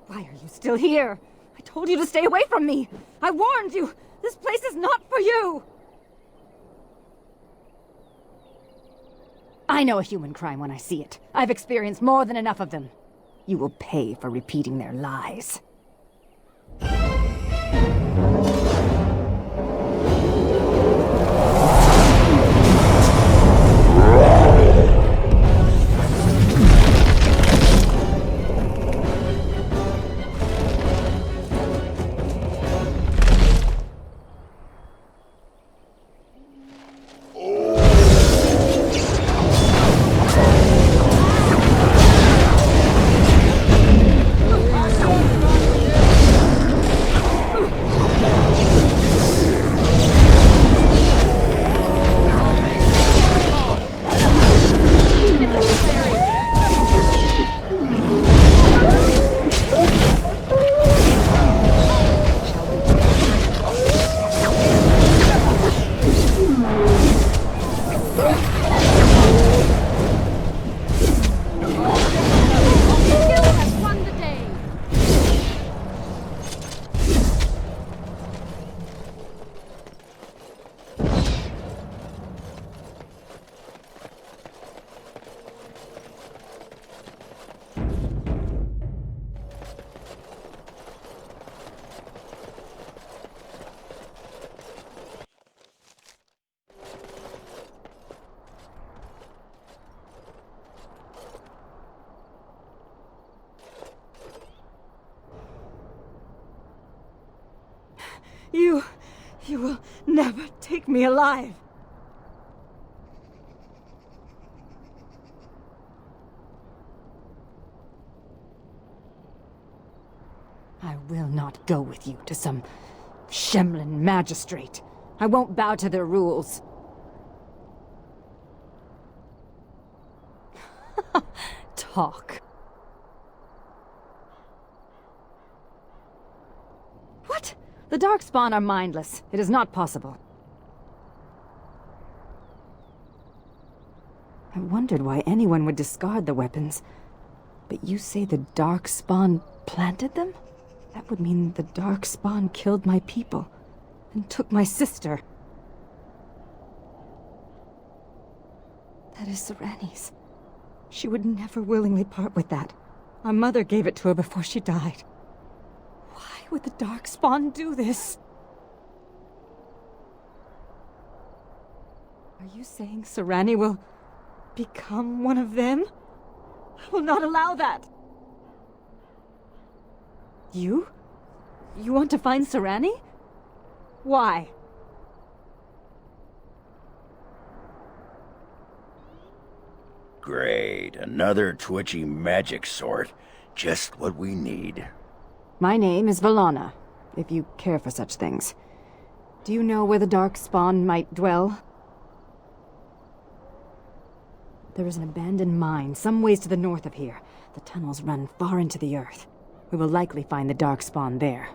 Why are you still here? I told you to stay away from me. I warned you. This place is not for you. I know a human crime when I see it. I've experienced more than enough of them. You will pay for repeating their lies. You will never take me alive. will not go with you to some Shemlin magistrate. I won't bow to their rules. Talk. What? The Darkspawn are mindless. It is not possible. I wondered why anyone would discard the weapons. But you say the Darkspawn planted them? That would mean the Darkspawn killed my people and took my sister. That is Sereni's. She would never willingly part with that. Our mother gave it to her before she died. Why would the Darkspawn do this? Are you saying Serani will become one of them? I will not allow that. You? You want to find Serani? Why? Great, another twitchy magic sort. Just what we need. My name is Valana, if you care for such things. Do you know where the Darkspawn might dwell? There is an abandoned mine some ways to the north of here. The tunnels run far into the earth. We will likely find the Darkspawn there.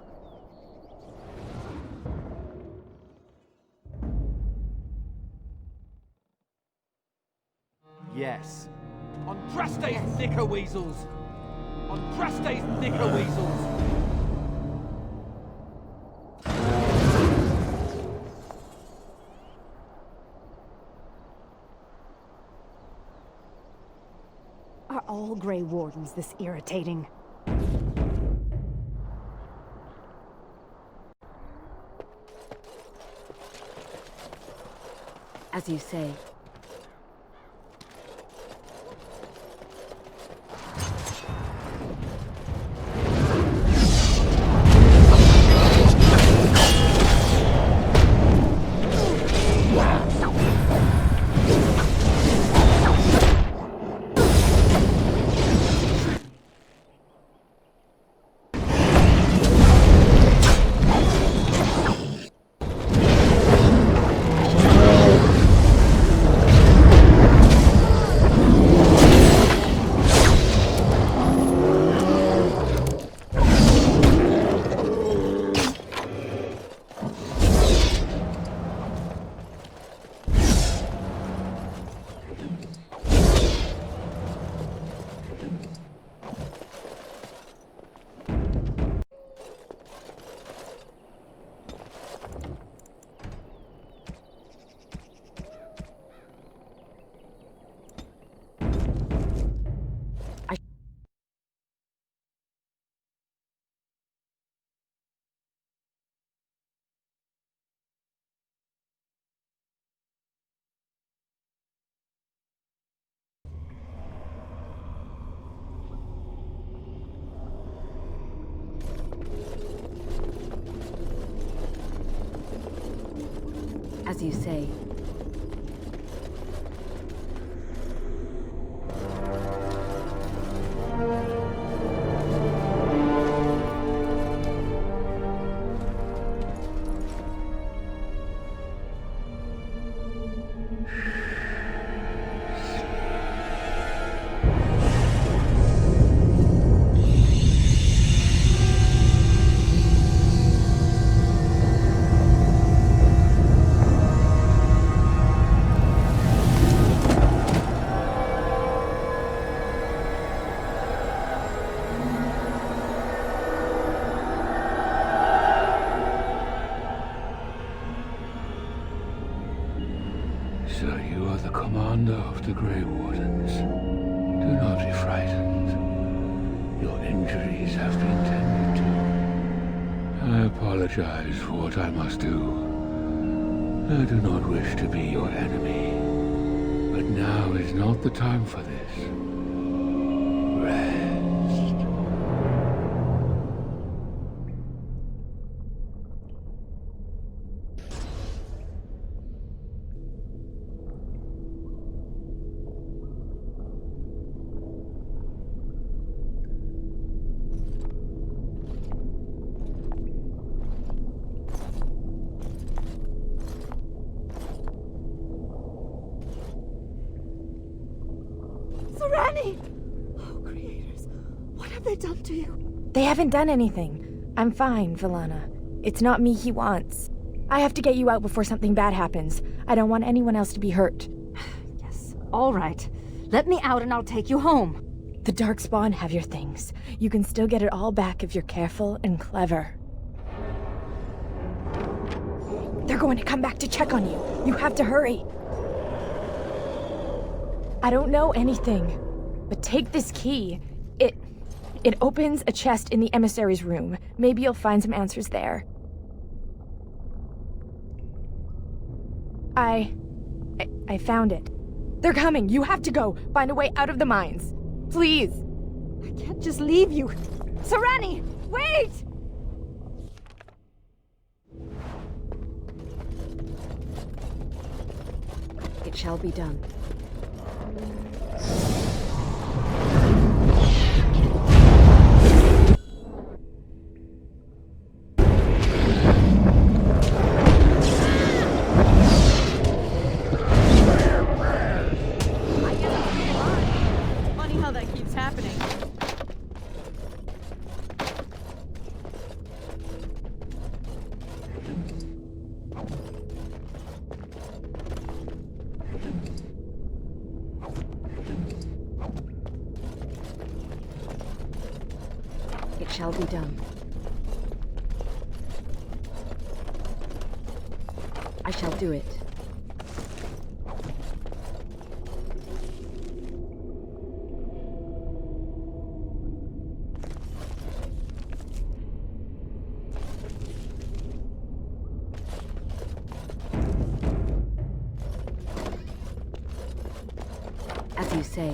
Yes. On Traste's thicker weasels! On Traste's thicker weasels! Are all Grey Wardens this irritating? As you say. As you say. So you are the commander of the Grey Wardens. Do not be frightened. Your injuries have been tended to. I apologize for what I must do. I do not wish to be your enemy. But now is not the time for this. Rest. done to you? They haven't done anything. I'm fine, Valana. It's not me he wants. I have to get you out before something bad happens. I don't want anyone else to be hurt. Yes, all right. Let me out and I'll take you home. The Darkspawn have your things. You can still get it all back if you're careful and clever. They're going to come back to check on you. You have to hurry. I don't know anything, but take this key. It opens a chest in the emissary's room. Maybe you'll find some answers there. I found it. They're coming. You have to go. Find a way out of the mines. Please. I can't just leave you. Serani, wait! It shall be done. Funny how that keeps happening. It shall be done. I shall do it. As you say.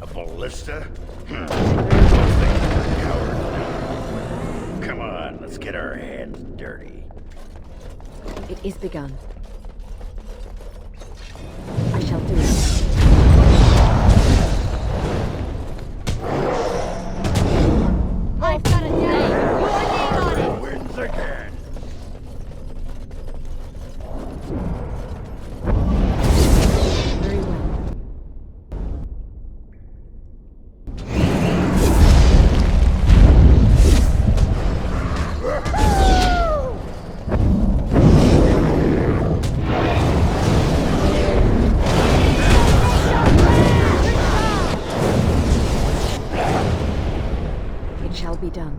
A ballista? Come on, let's get our hands dirty. It is begun. I shall do it. I've got a name. Your name on it. Wins again. Very well. It shall be done.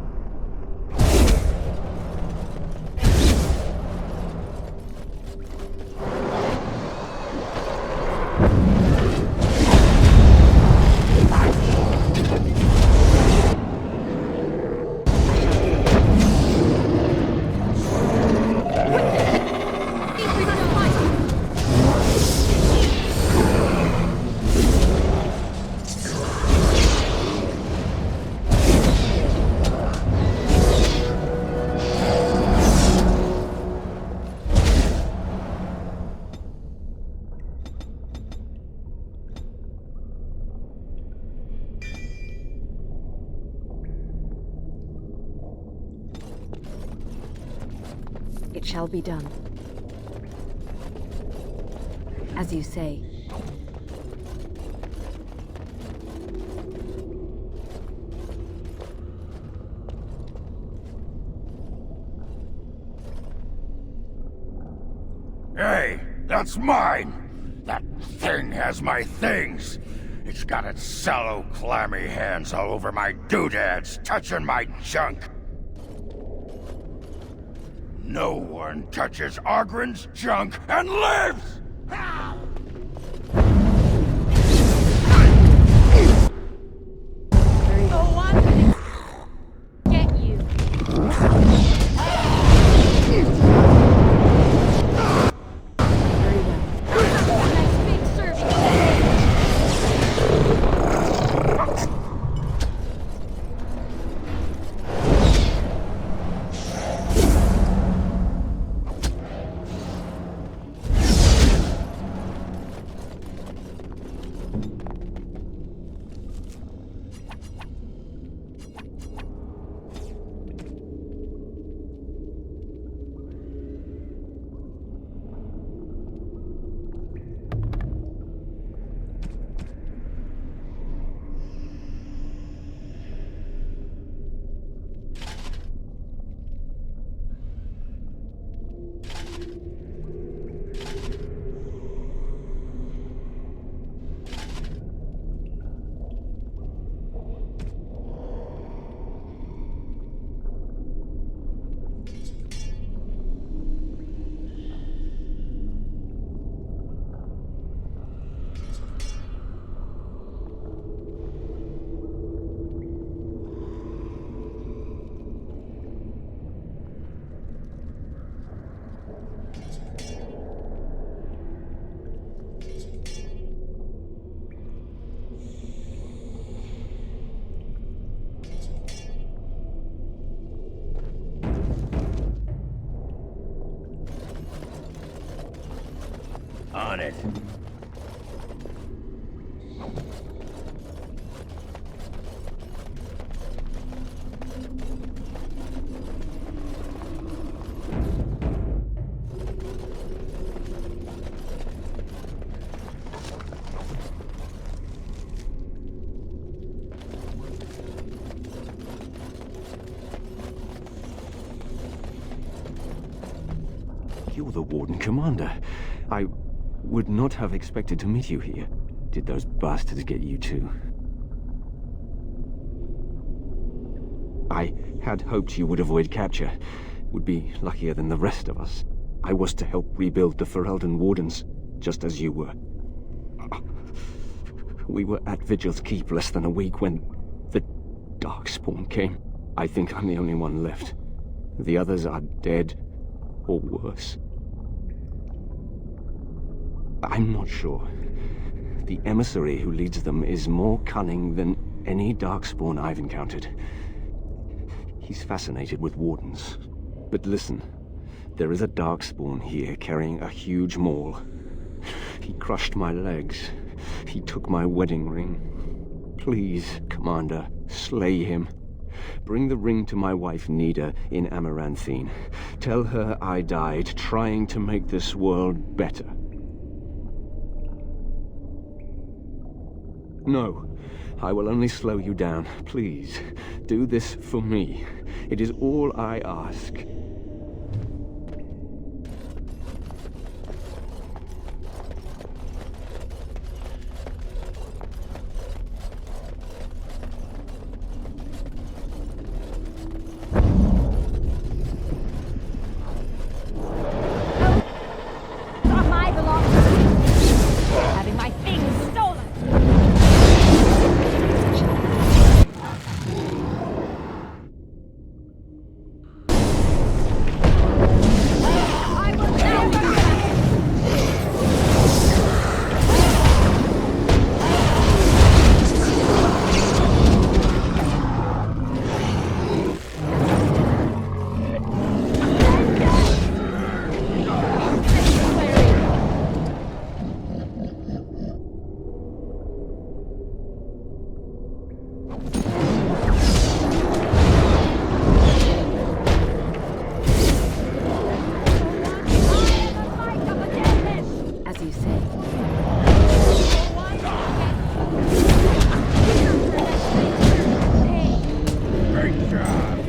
It shall be done. As you say. Hey, that's mine! That thing has my things! It's got its sallow, clammy hands all over my doodads, touching my junk! No one touches Ogren's junk and lives! Oh, I'm gonna get you. Nice big serving. on it. You're the Warden Commander. I would not have expected to meet you here. Did those bastards get you too? I had hoped you would avoid capture. Would be luckier than the rest of us. I was to help rebuild the Ferelden Wardens, just as you were. We were at Vigil's Keep less than a week when the Darkspawn came. I think I'm the only one left. The others are dead or worse. I'm not sure. The emissary who leads them is more cunning than any Darkspawn I've encountered. He's fascinated with Wardens. But listen, there is a Darkspawn here carrying a huge maul. He crushed my legs. He took my wedding ring. Please, Commander, slay him. Bring the ring to my wife Nida in Amaranthine. Tell her I died trying to make this world better. No, I will only slow you down. Please, do this for me. It is all I ask. Not my belongings! Having my things stolen! As you say. Great job.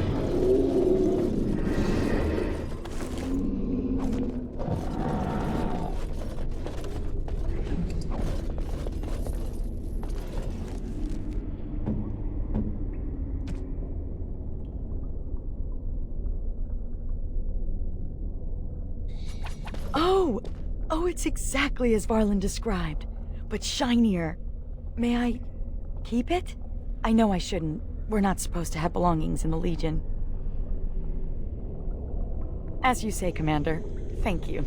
Oh, it's exactly as Varlin described, but shinier. May I keep it? I know I shouldn't. We're not supposed to have belongings in the Legion. As you say, Commander. Thank you.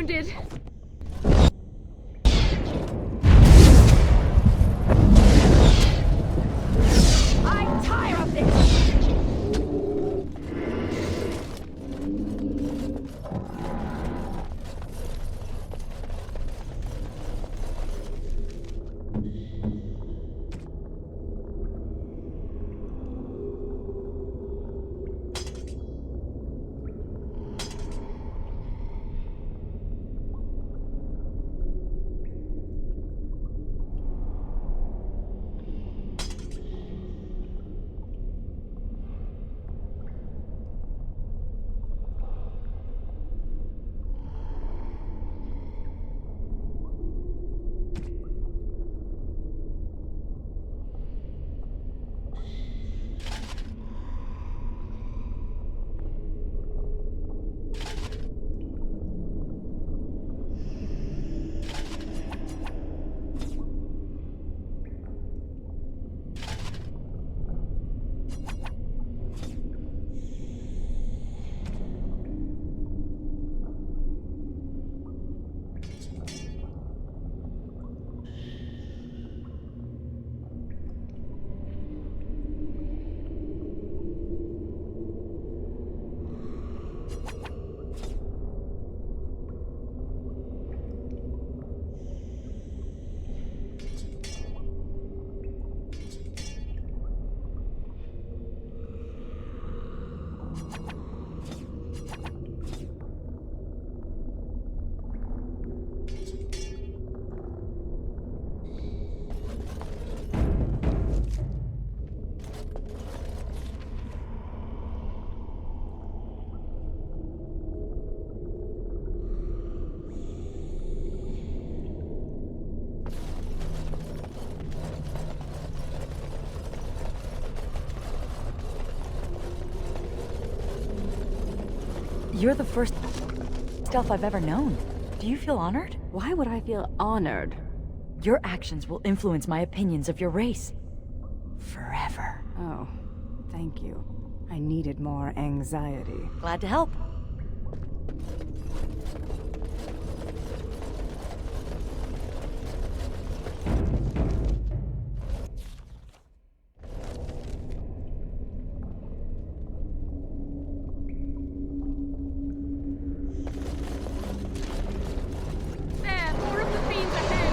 wounded. I'm tired of this! You're the first stealth I've ever known. Do you feel honored? Why would I feel honored? Your actions will influence my opinions of your race. Forever. Oh, thank you. I needed more anxiety. Glad to help. There, more of the fiends ahead!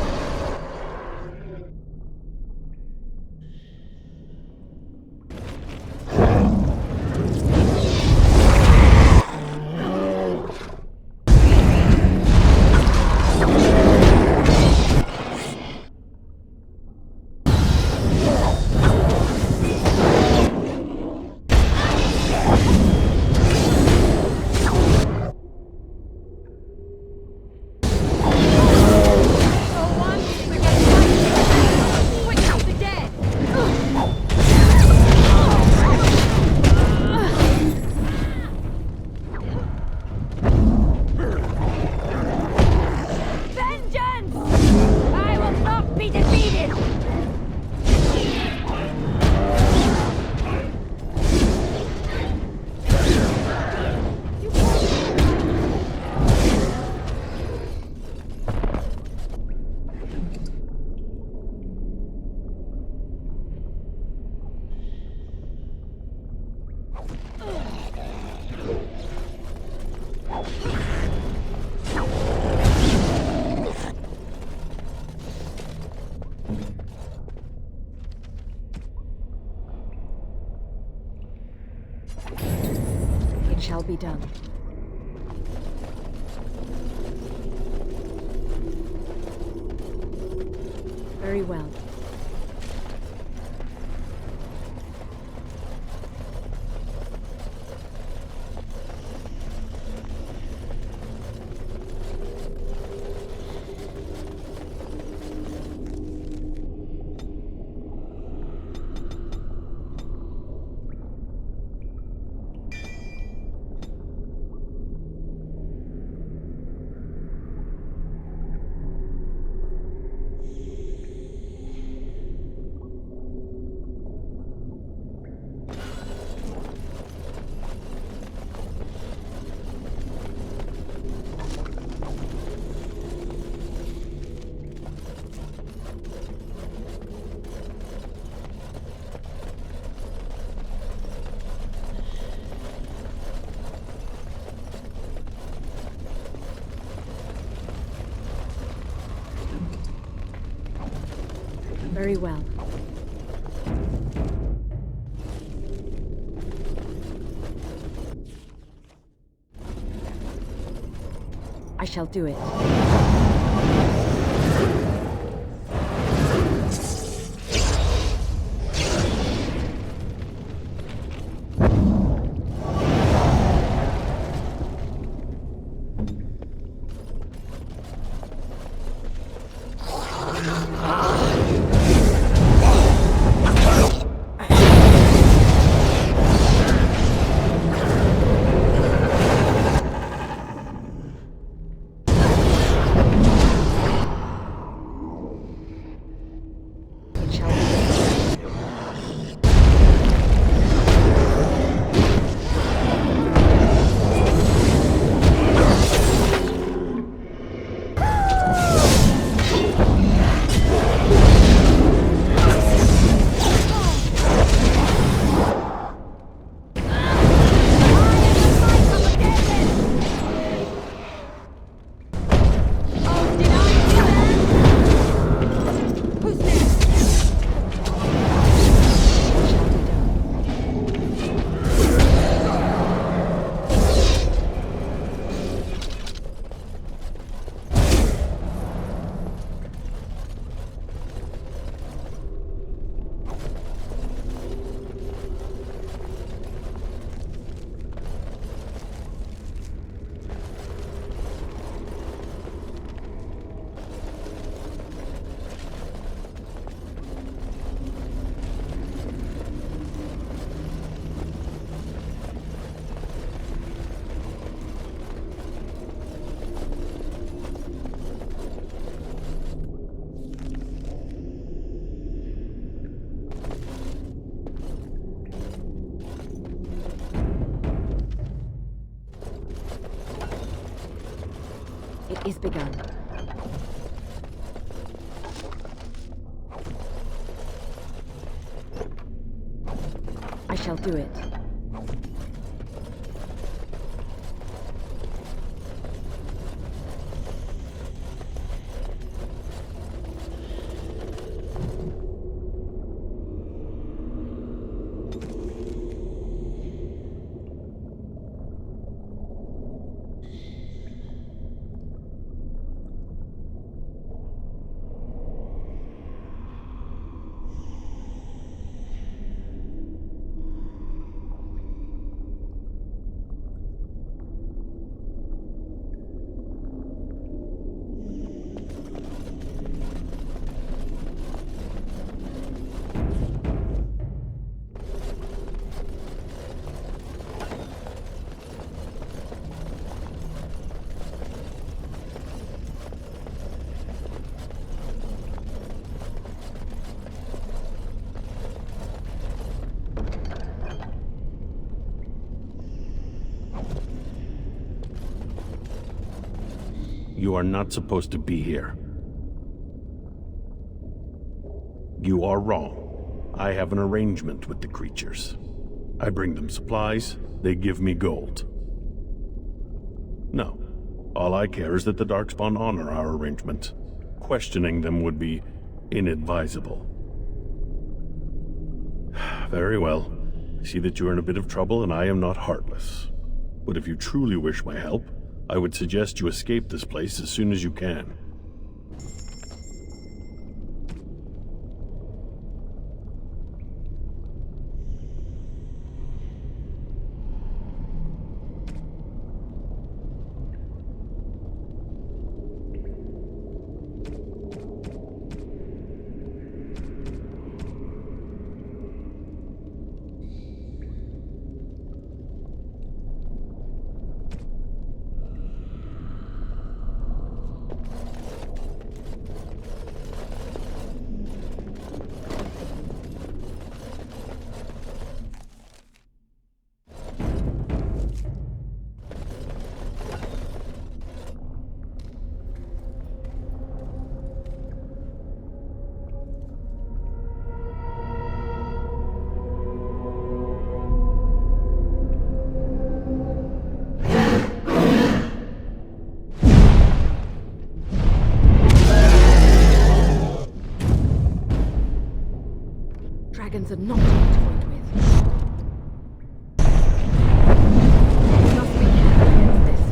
Vengeance! I will not be defeated! It shall be done. Very well. Very well. I shall do it. It is begun. I shall do it. You are not supposed to be here. You are wrong. I have an arrangement with the creatures. I bring them supplies, they give me gold. No. All I care is that the Darkspawn honor our arrangement. Questioning them would be inadvisable. Very well. I see that you are in a bit of trouble and I am not heartless. But if you truly wish my help, I would suggest you escape this place as soon as you can. dragons are not to be toyed with. We must be careful against this.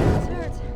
This hurts.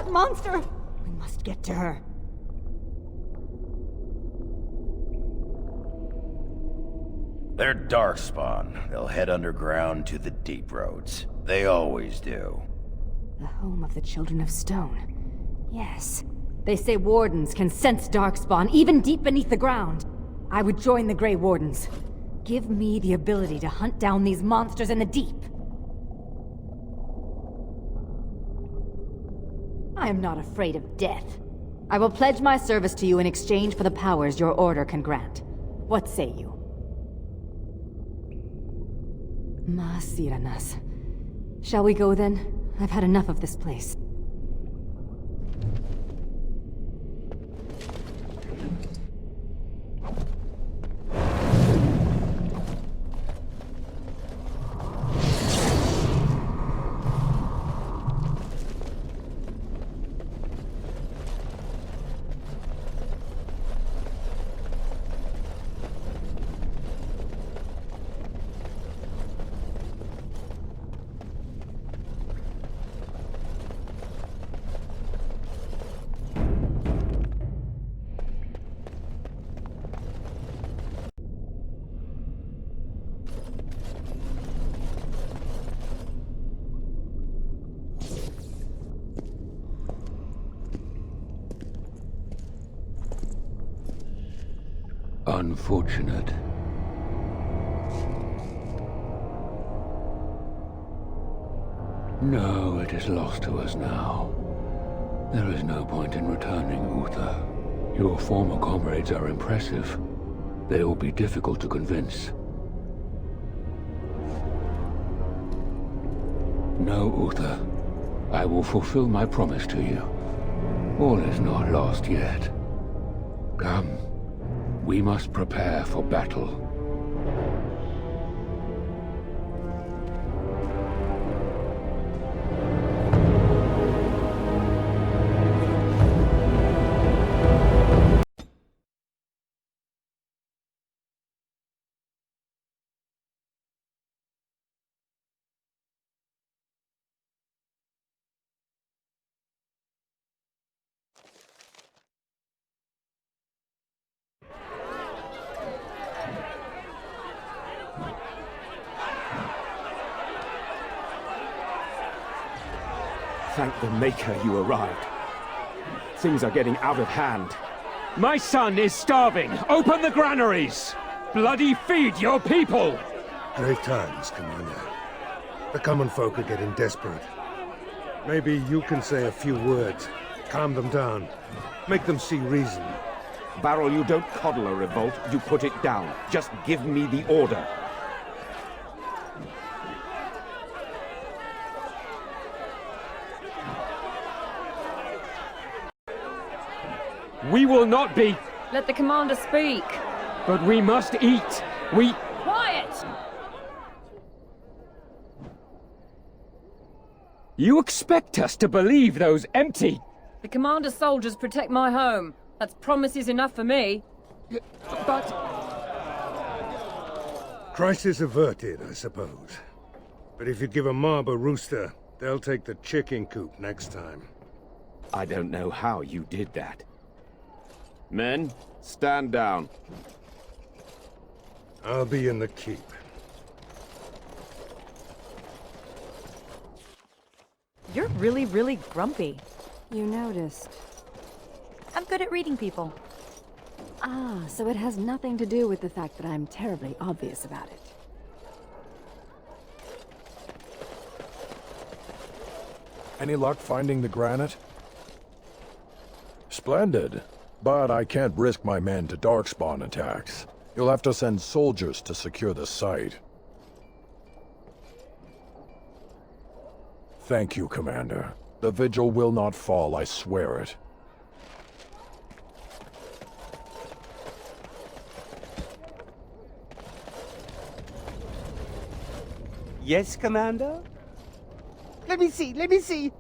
That monster! We must get to her. They're darkspawn. They'll head underground to the deep roads. They always do. The home of the Children of Stone. Yes. They say wardens can sense darkspawn even deep beneath the ground. I would join the Grey Wardens. Give me the ability to hunt down these monsters in the deep. I am not afraid of death. I will pledge my service to you in exchange for the powers your order can grant. What say you? Masiranas. Shall we go then? I've had enough of this place. Unfortunate. No, it is lost to us now. There is no point in returning, Uther. Your former comrades are impressive. They will be difficult to convince. No, Uther. I will fulfill my promise to you. All is not lost yet. Come. We must prepare for battle. Thank the Maker you arrived. Things are getting out of hand. My son is starving! Open the granaries! Bloody feed your people! Great times, Commander. The common folk are getting desperate. Maybe you can say a few words, calm them down, make them see reason. Barrel, you don't coddle a revolt, you put it down. Just give me the order. We will not be... Let the commander speak. But we must eat. Quiet! You expect us to believe those empty... The commander's soldiers protect my home. That's promises enough for me. But... Crisis averted, I suppose. But if you give a mob a rooster, they'll take the chicken coop next time. I don't know how you did that. Men, stand down. I'll be in the keep. You're really, really grumpy. You noticed. I'm good at reading people. Ah, so it has nothing to do with the fact that I'm terribly obvious about it. Any luck finding the granite? Splendid. But I can't risk my men to darkspawn attacks. You'll have to send soldiers to secure the site. Thank you, Commander. The vigil will not fall, I swear it. Yes, Commander? Let me see.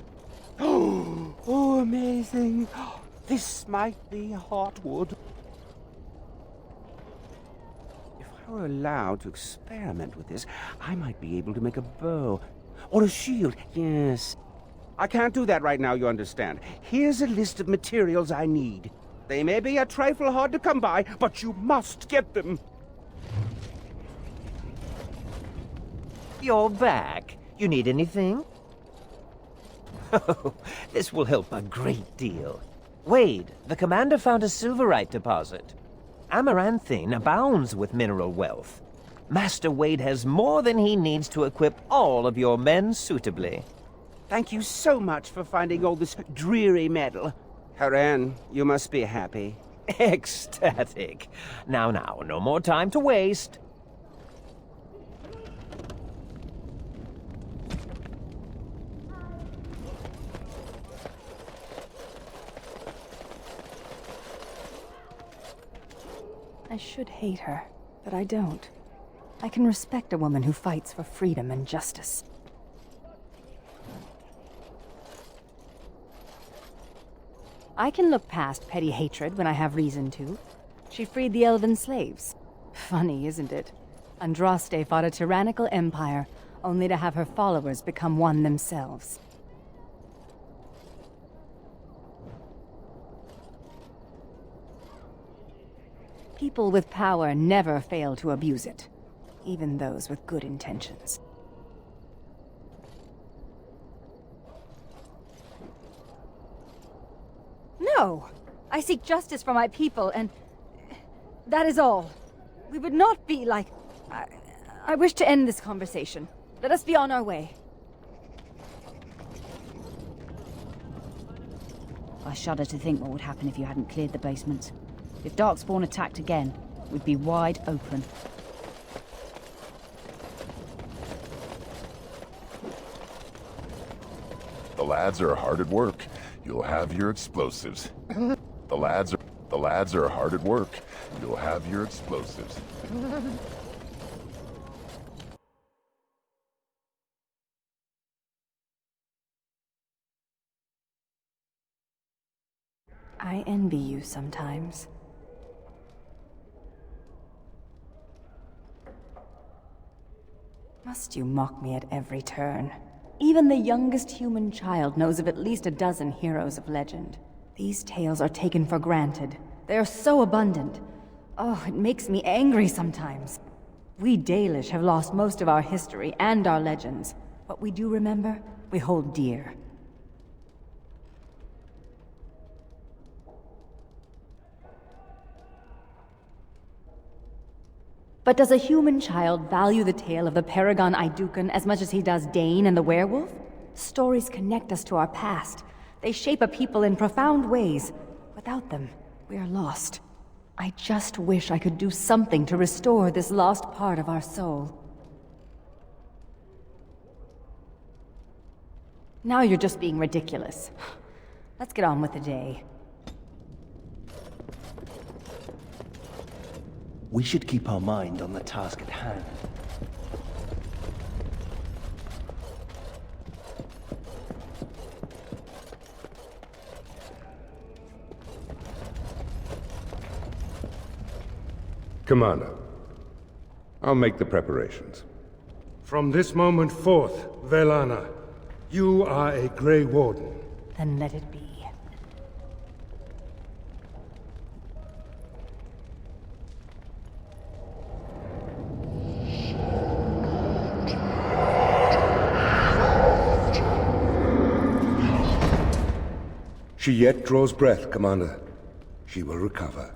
Oh, amazing. This might be hardwood. If I were allowed to experiment with this, I might be able to make a bow. Or a shield, yes. I can't do that right now, you understand. Here's a list of materials I need. They may be a trifle hard to come by, but you must get them. You're back. You need anything? Oh, this will help a great deal. Wade, the commander found a silverite deposit. Amaranthine abounds with mineral wealth. Master Wade has more than he needs to equip all of your men suitably. Thank you so much for finding all this dreary metal. Haran, you must be happy. Ecstatic. Now, no more time to waste. I should hate her, but I don't. I can respect a woman who fights for freedom and justice. I can look past petty hatred when I have reason to. She freed the elven slaves. Funny, isn't it? Andraste fought a tyrannical empire, only to have her followers become one themselves. People with power never fail to abuse it, even those with good intentions. No! I seek justice for my people, and that is all. We would not be like... I wish to end this conversation. Let us be on our way. I shudder to think what would happen if you hadn't cleared the basements. If Darkspawn attacked again, we'd be wide open. The lads are hard at work. You'll have your explosives. The lads are hard at work. You'll have your explosives. I envy you sometimes. Must you mock me at every turn? Even the youngest human child knows of at least a dozen heroes of legend. These tales are taken for granted. They are so abundant. Oh, it makes me angry sometimes. We Dalish have lost most of our history and our legends. What we do remember, we hold dear. But does a human child value the tale of the Paragon Idukan as much as he does Dane and the werewolf? Stories connect us to our past. They shape a people in profound ways. Without them, we are lost. I just wish I could do something to restore this lost part of our soul. Now you're just being ridiculous. Let's get on with the day. We should keep our mind on the task at hand. Commander, I'll make the preparations. From this moment forth, Velana, you are a Grey Warden. Then let it be. She yet draws breath, Commander. She will recover.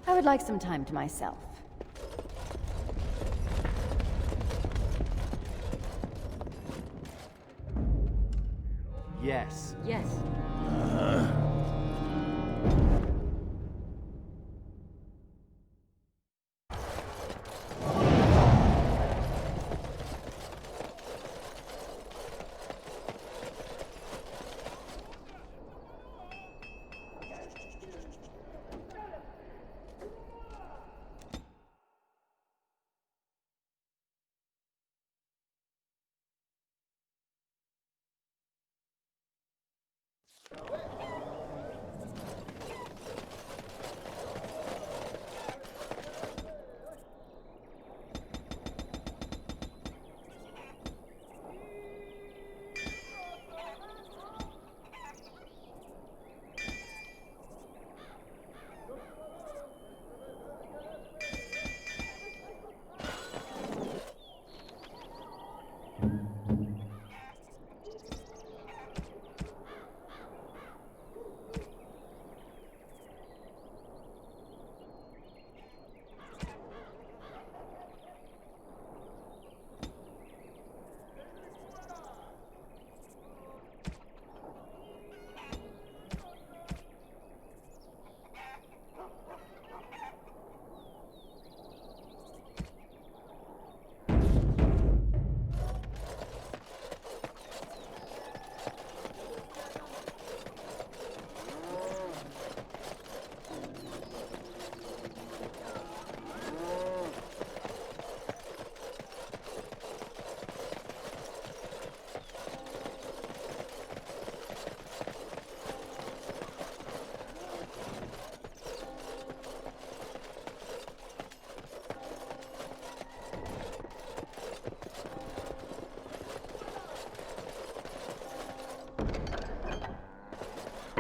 I would like some time to myself. Yes. Yes.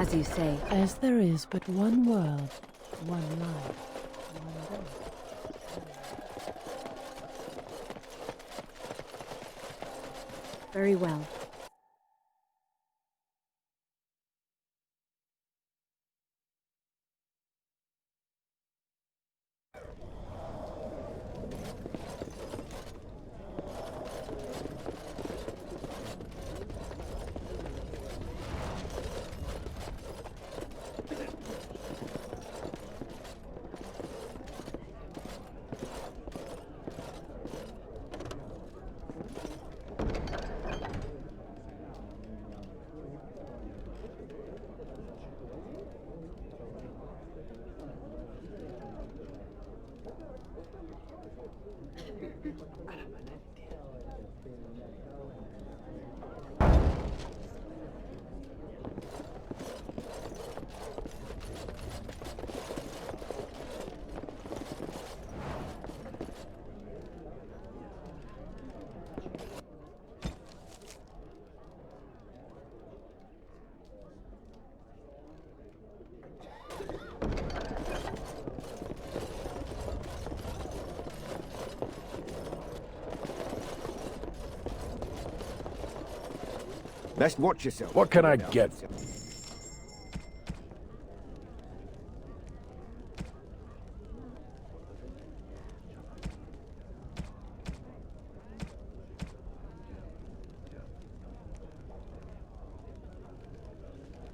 As you say. As there is but one world, one life, one death. Very well. Best watch yourself. What can I get?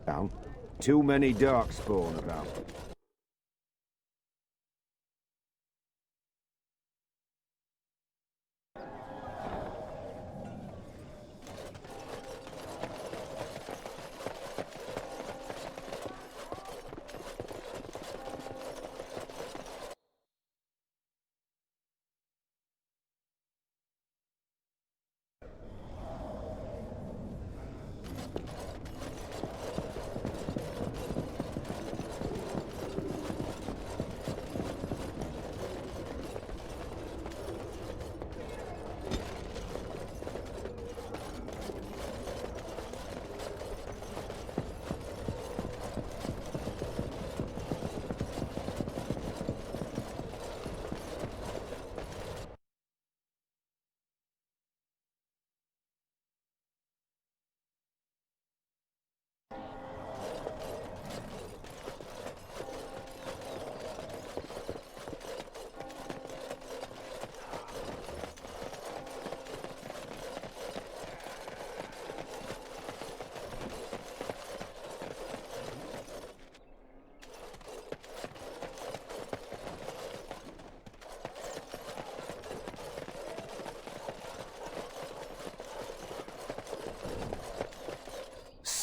Down. Too many darkspawn about.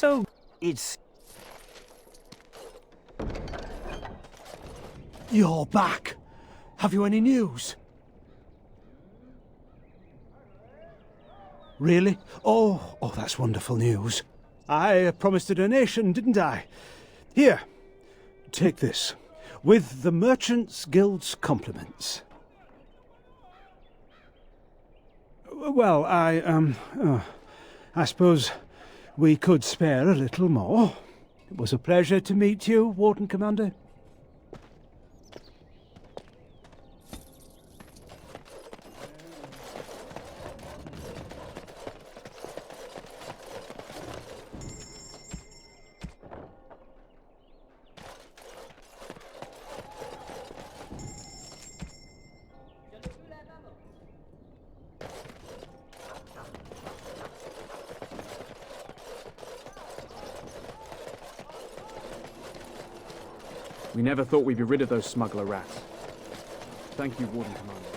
So, it's... You're back. Have you any news? Really? Oh, that's wonderful news. I promised a donation, didn't I? Here, take this. With the Merchants Guild's compliments. Well, I suppose we could spare a little more. It was a pleasure to meet you, Warden Commander. We never thought we'd be rid of those smuggler rats. Thank you, Warden Commander.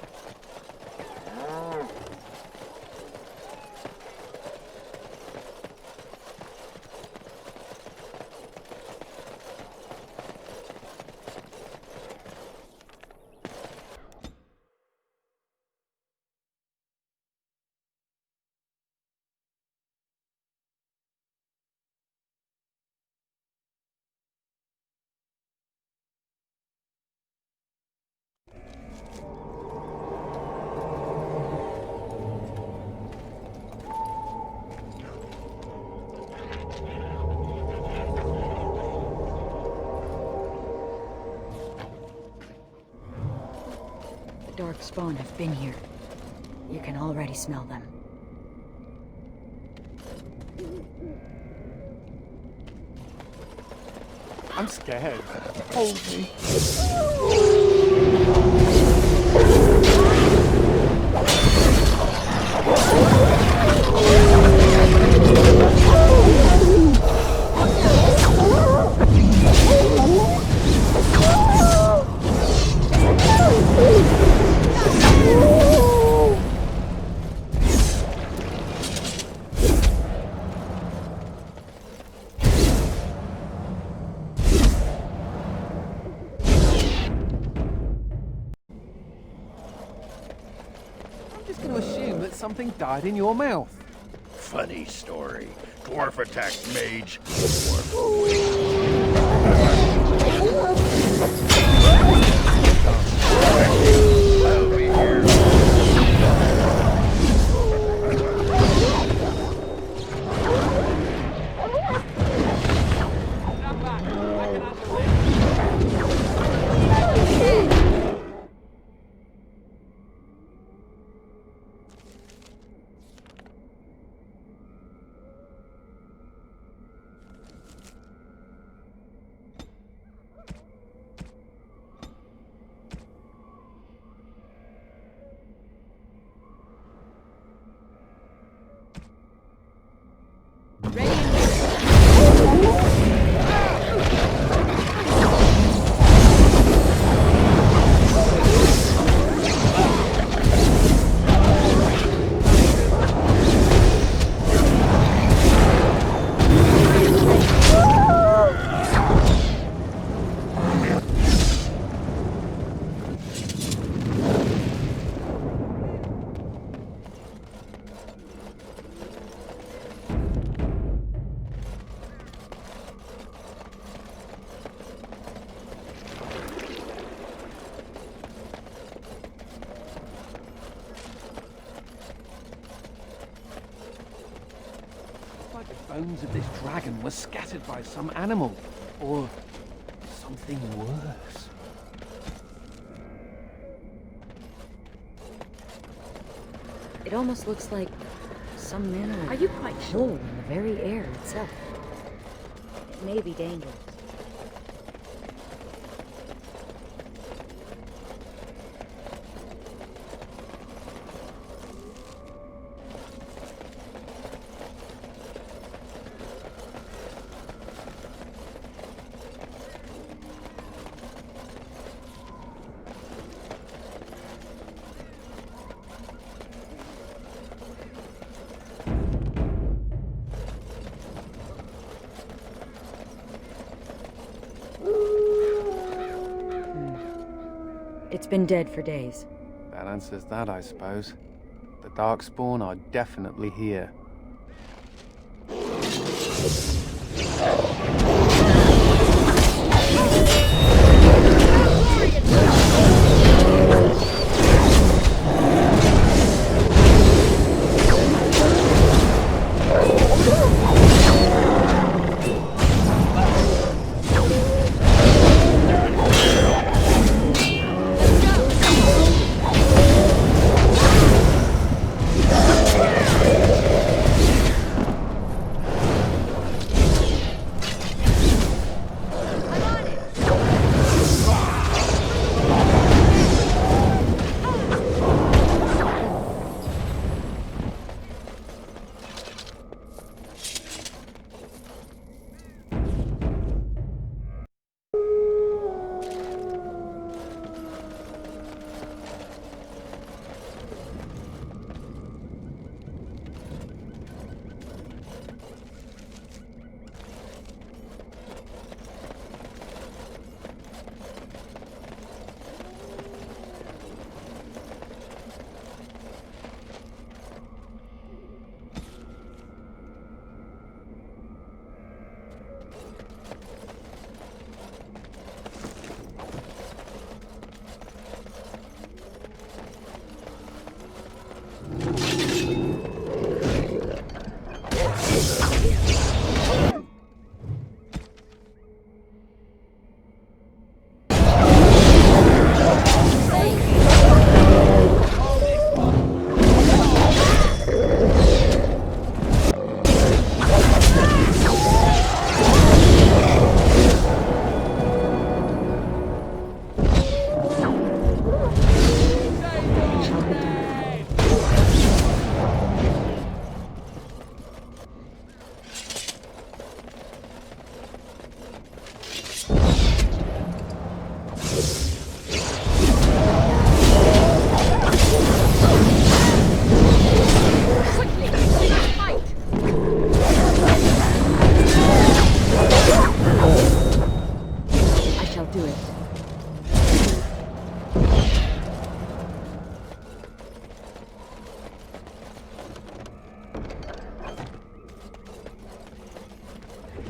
Darkspawn have been here. You can already smell them. I'm scared. Hold me. Something died in your mouth. Funny story. Dwarf attacked mage. Over here. Bones of this dragon were scattered by some animal, or something worse. It almost looks like some manner of Are you quite sure? hole in the very air itself. It may be dangerous. It's been dead for days. That answers that, I suppose. The Darkspawn are definitely here.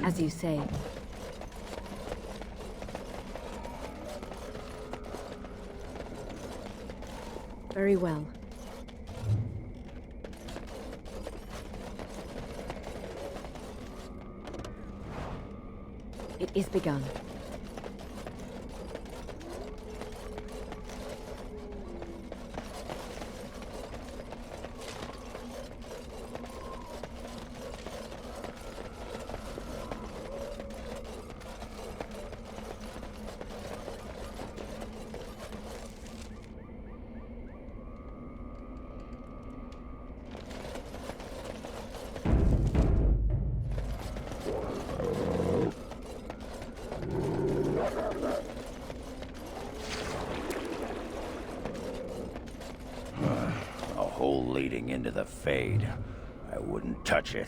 As you say. Very well. It is begun. A hole leading into the Fade. I wouldn't touch it.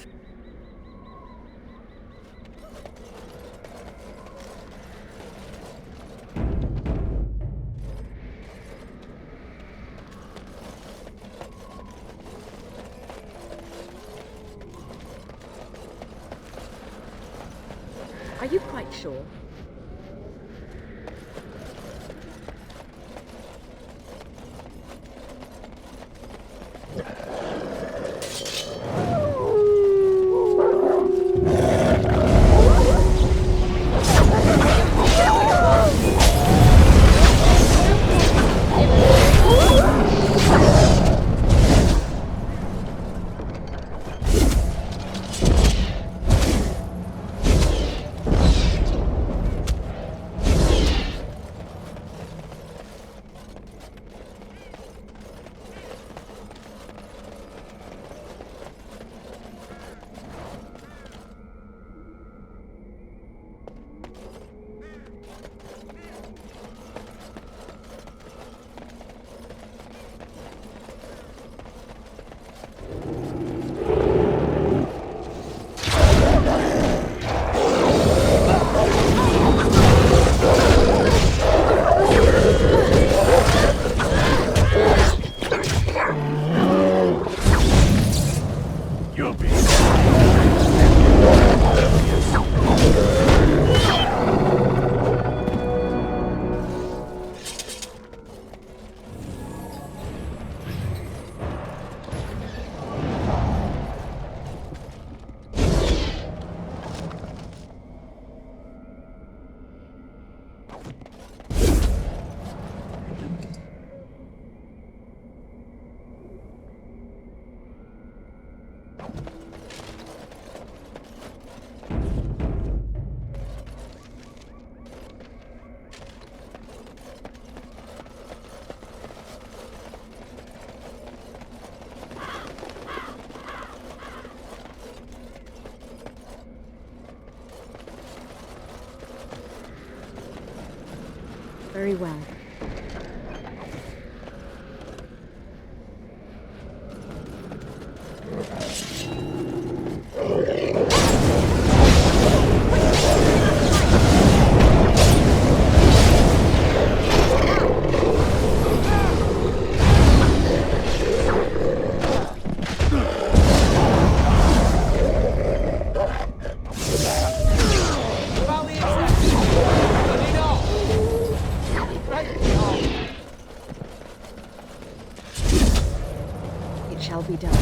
Are you quite sure? Very well. It shall be done.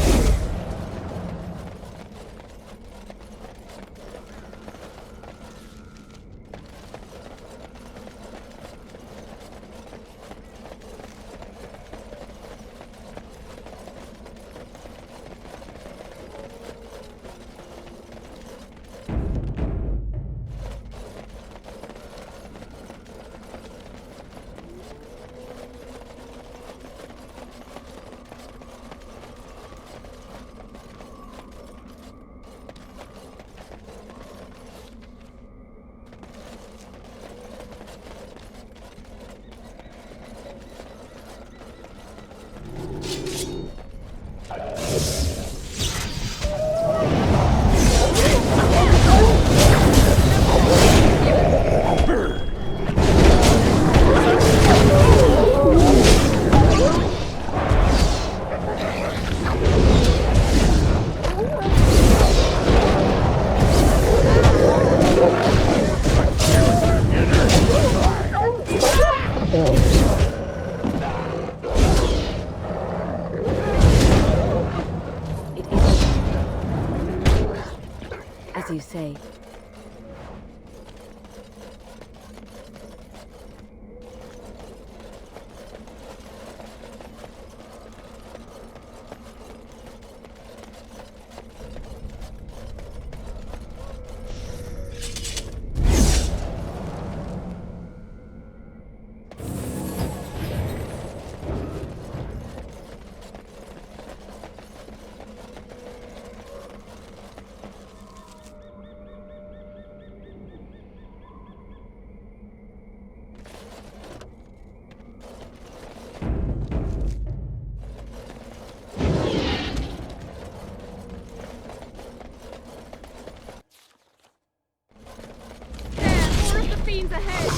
As you say. Fiends ahead!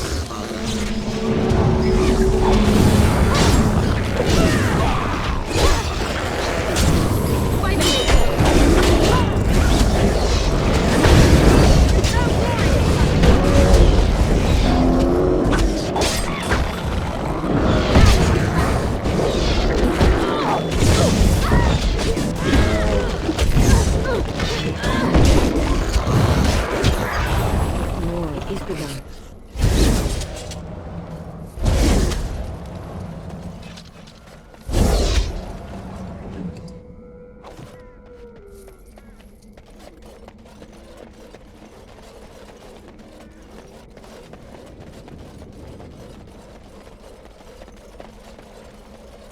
War is begun.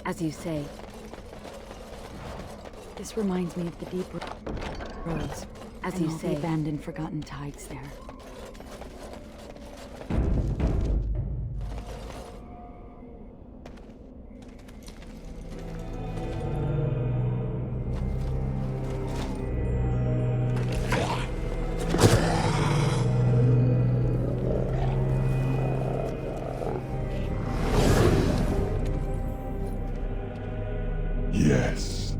As you say. This reminds me of the deep roads. As you say. The abandoned, forgotten tides there. Yes,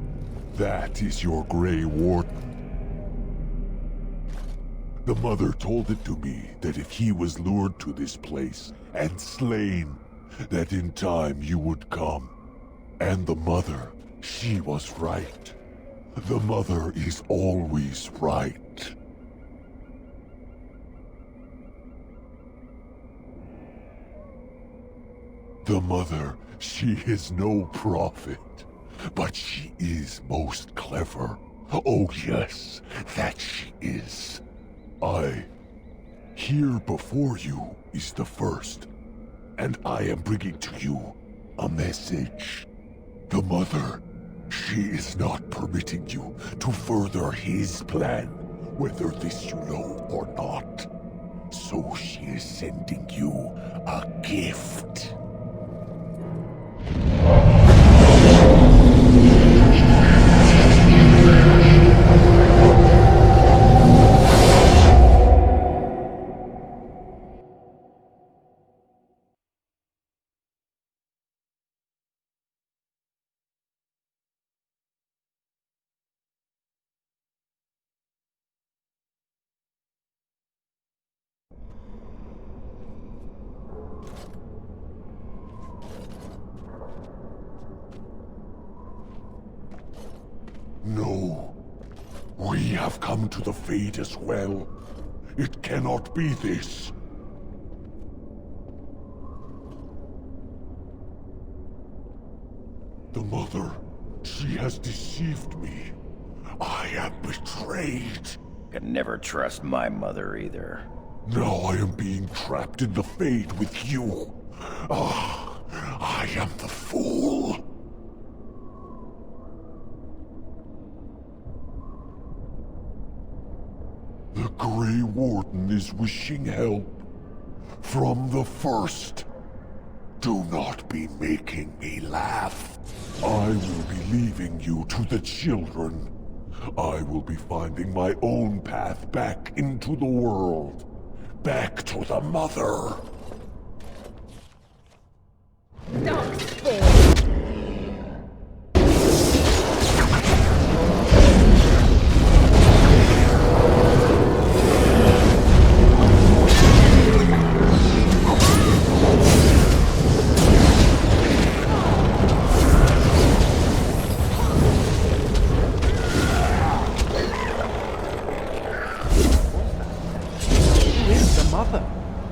that is your Grey Warden. The Mother told it to me that if he was lured to this place and slain, that in time you would come. And the Mother, she was right. The Mother is always right. The Mother, she is no prophet, but she is most clever. Oh yes, that she is. Here before you is the first, and I am bringing to you a message. The Mother, she is not permitting you to further his plan, whether this you know or not. So she is sending you a gift. No. We have come to the fate as well. It cannot be this. The mother, she has deceived me. I am betrayed. Can never trust my mother either. Now I am being trapped in the fate with you. Ah, I am the fool. The Grey Warden is wishing help. From the first. Do not be making me laugh. I will be leaving you to the children. I will be finding my own path back into the world. Back to the mother.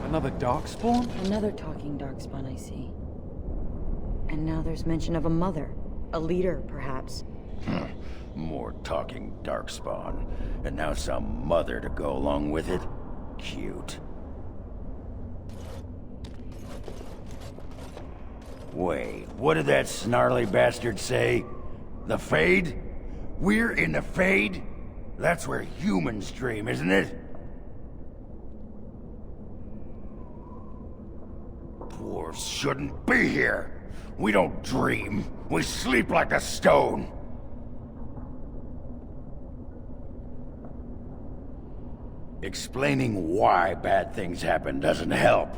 Another darkspawn? Another talking darkspawn, I see. And now there's mention of a mother. A leader, perhaps. More talking darkspawn. And now some mother to go along with it? Cute. Wait, what did that snarly bastard say? The Fade? We're in the Fade? That's where humans dream, isn't it? Dwarves shouldn't be here. We don't dream. We sleep like a stone. Explaining why bad things happen doesn't help.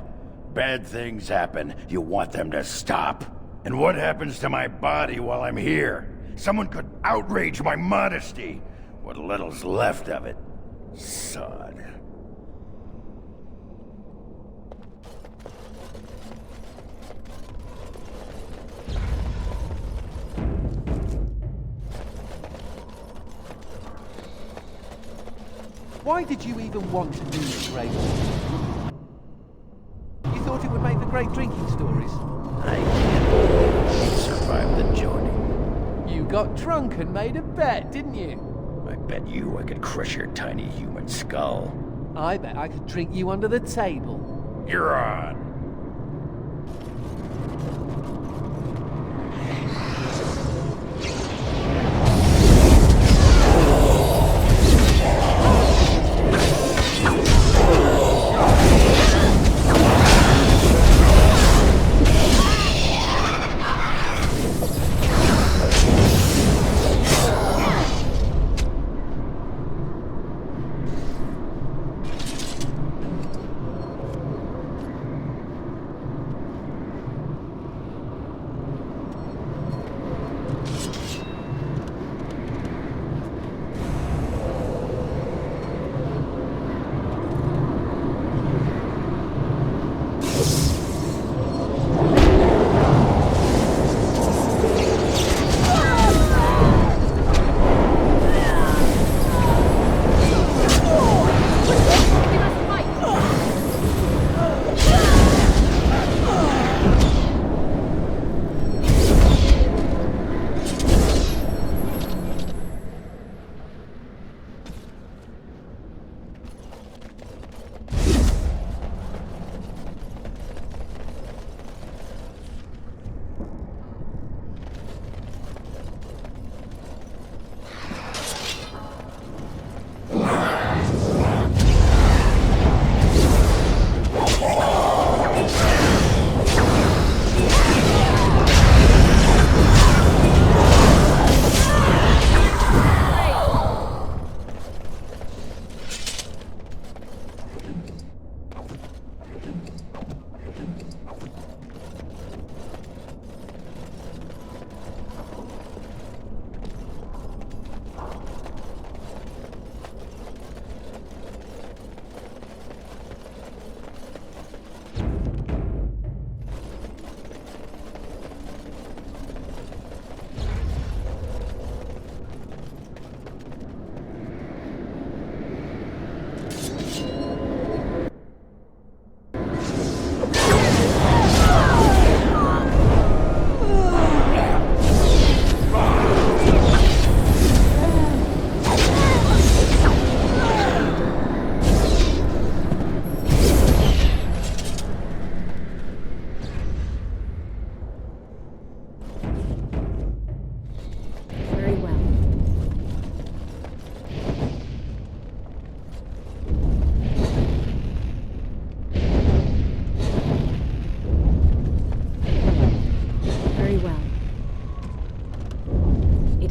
Bad things happen. You want them to stop. And what happens to my body while I'm here? Someone could outrage my modesty. What little's left of it. Sod. Why did you even want to do the Grey Warden? You thought it would make for great drinking stories? I can't believe you survived the journey. You got drunk and made a bet, didn't you? I bet you I could crush your tiny human skull. I bet I could drink you under the table. You're on.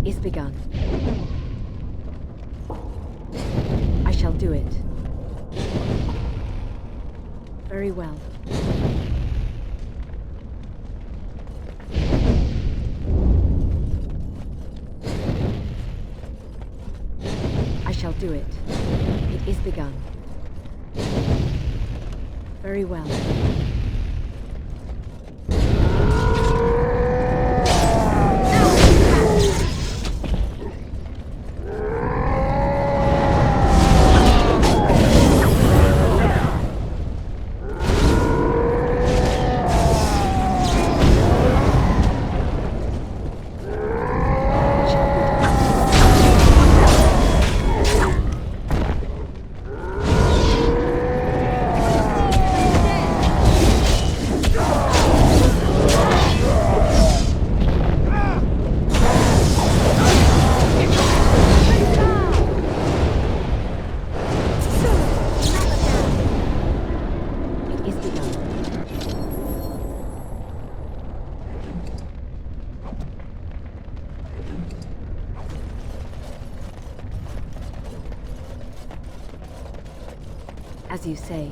It is begun. I shall do it. Very well. I shall do it. It is begun. Very well. As you say.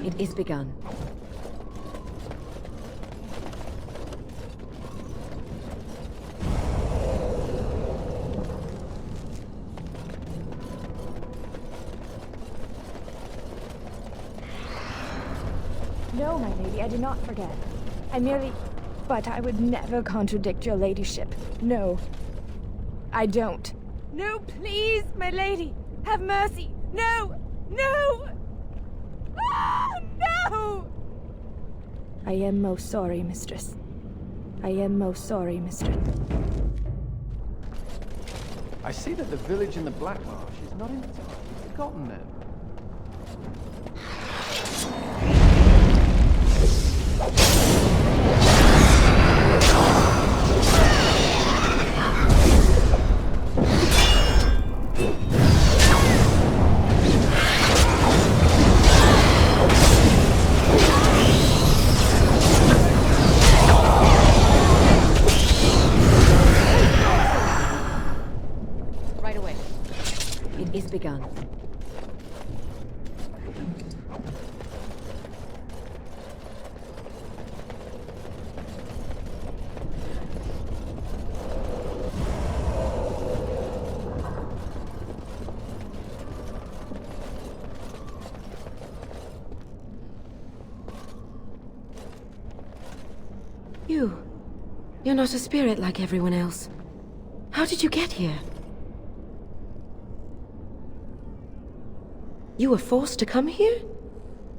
It is begun. No, my lady, I do not forget. I merely... But I would never contradict your ladyship. No. I don't. No, please, my lady! Have mercy! No! No! Ah, no! I am most sorry, mistress. I am most sorry, mistress. I see that the village in the Black Marsh is not entirely forgotten then. Right away. It is begun. You're not a spirit like everyone else. How did you get here? You were forced to come here?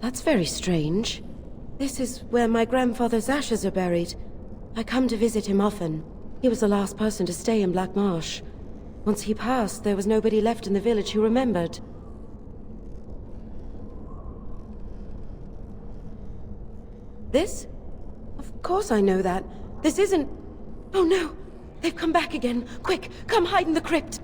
That's very strange. This is where my grandfather's ashes are buried. I come to visit him often. He was the last person to stay in Black Marsh. Once he passed, there was nobody left in the village who remembered. This? Of course I know that. This isn't... Oh no! They've come back again! Quick, come hide in the crypt!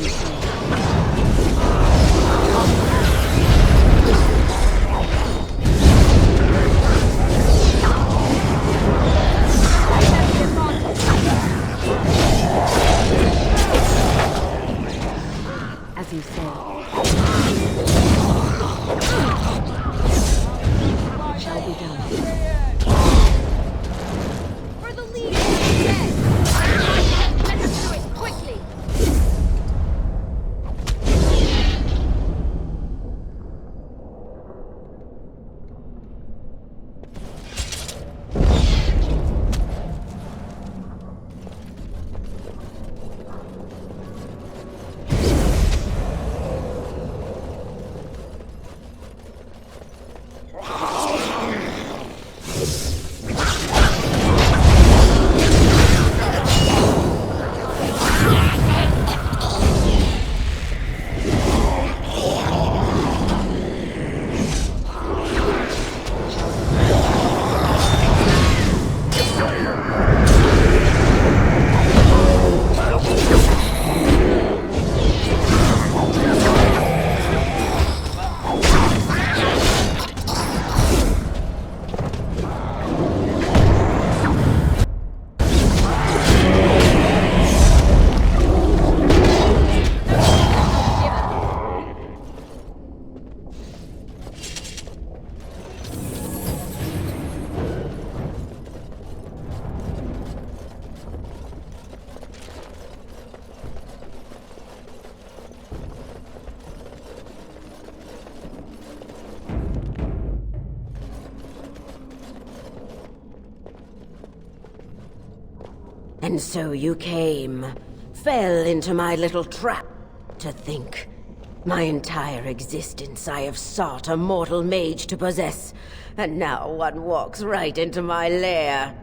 you say. As you say. It shall be done. For the leader! Let us do it quickly! And so you came, fell into my little trap. To think, my entire existence I have sought a mortal mage to possess, and now one walks right into my lair.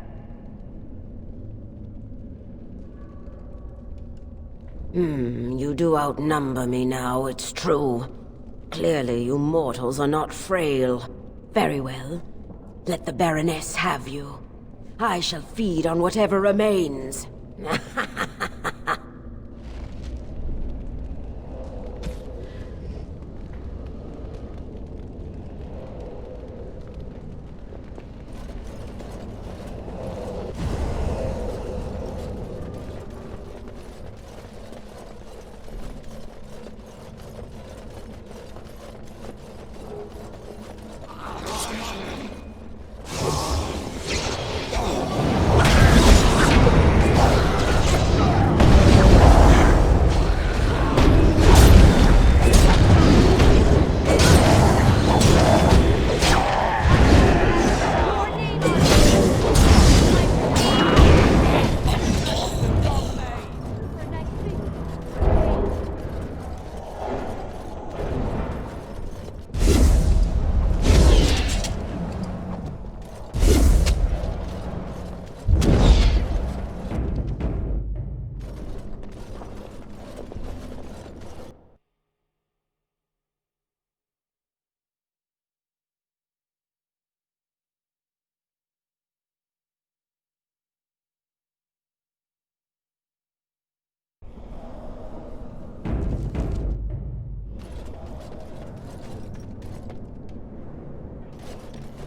You do outnumber me now, it's true. Clearly you mortals are not frail. Very well. Let the Baroness have you. I shall feed on whatever remains.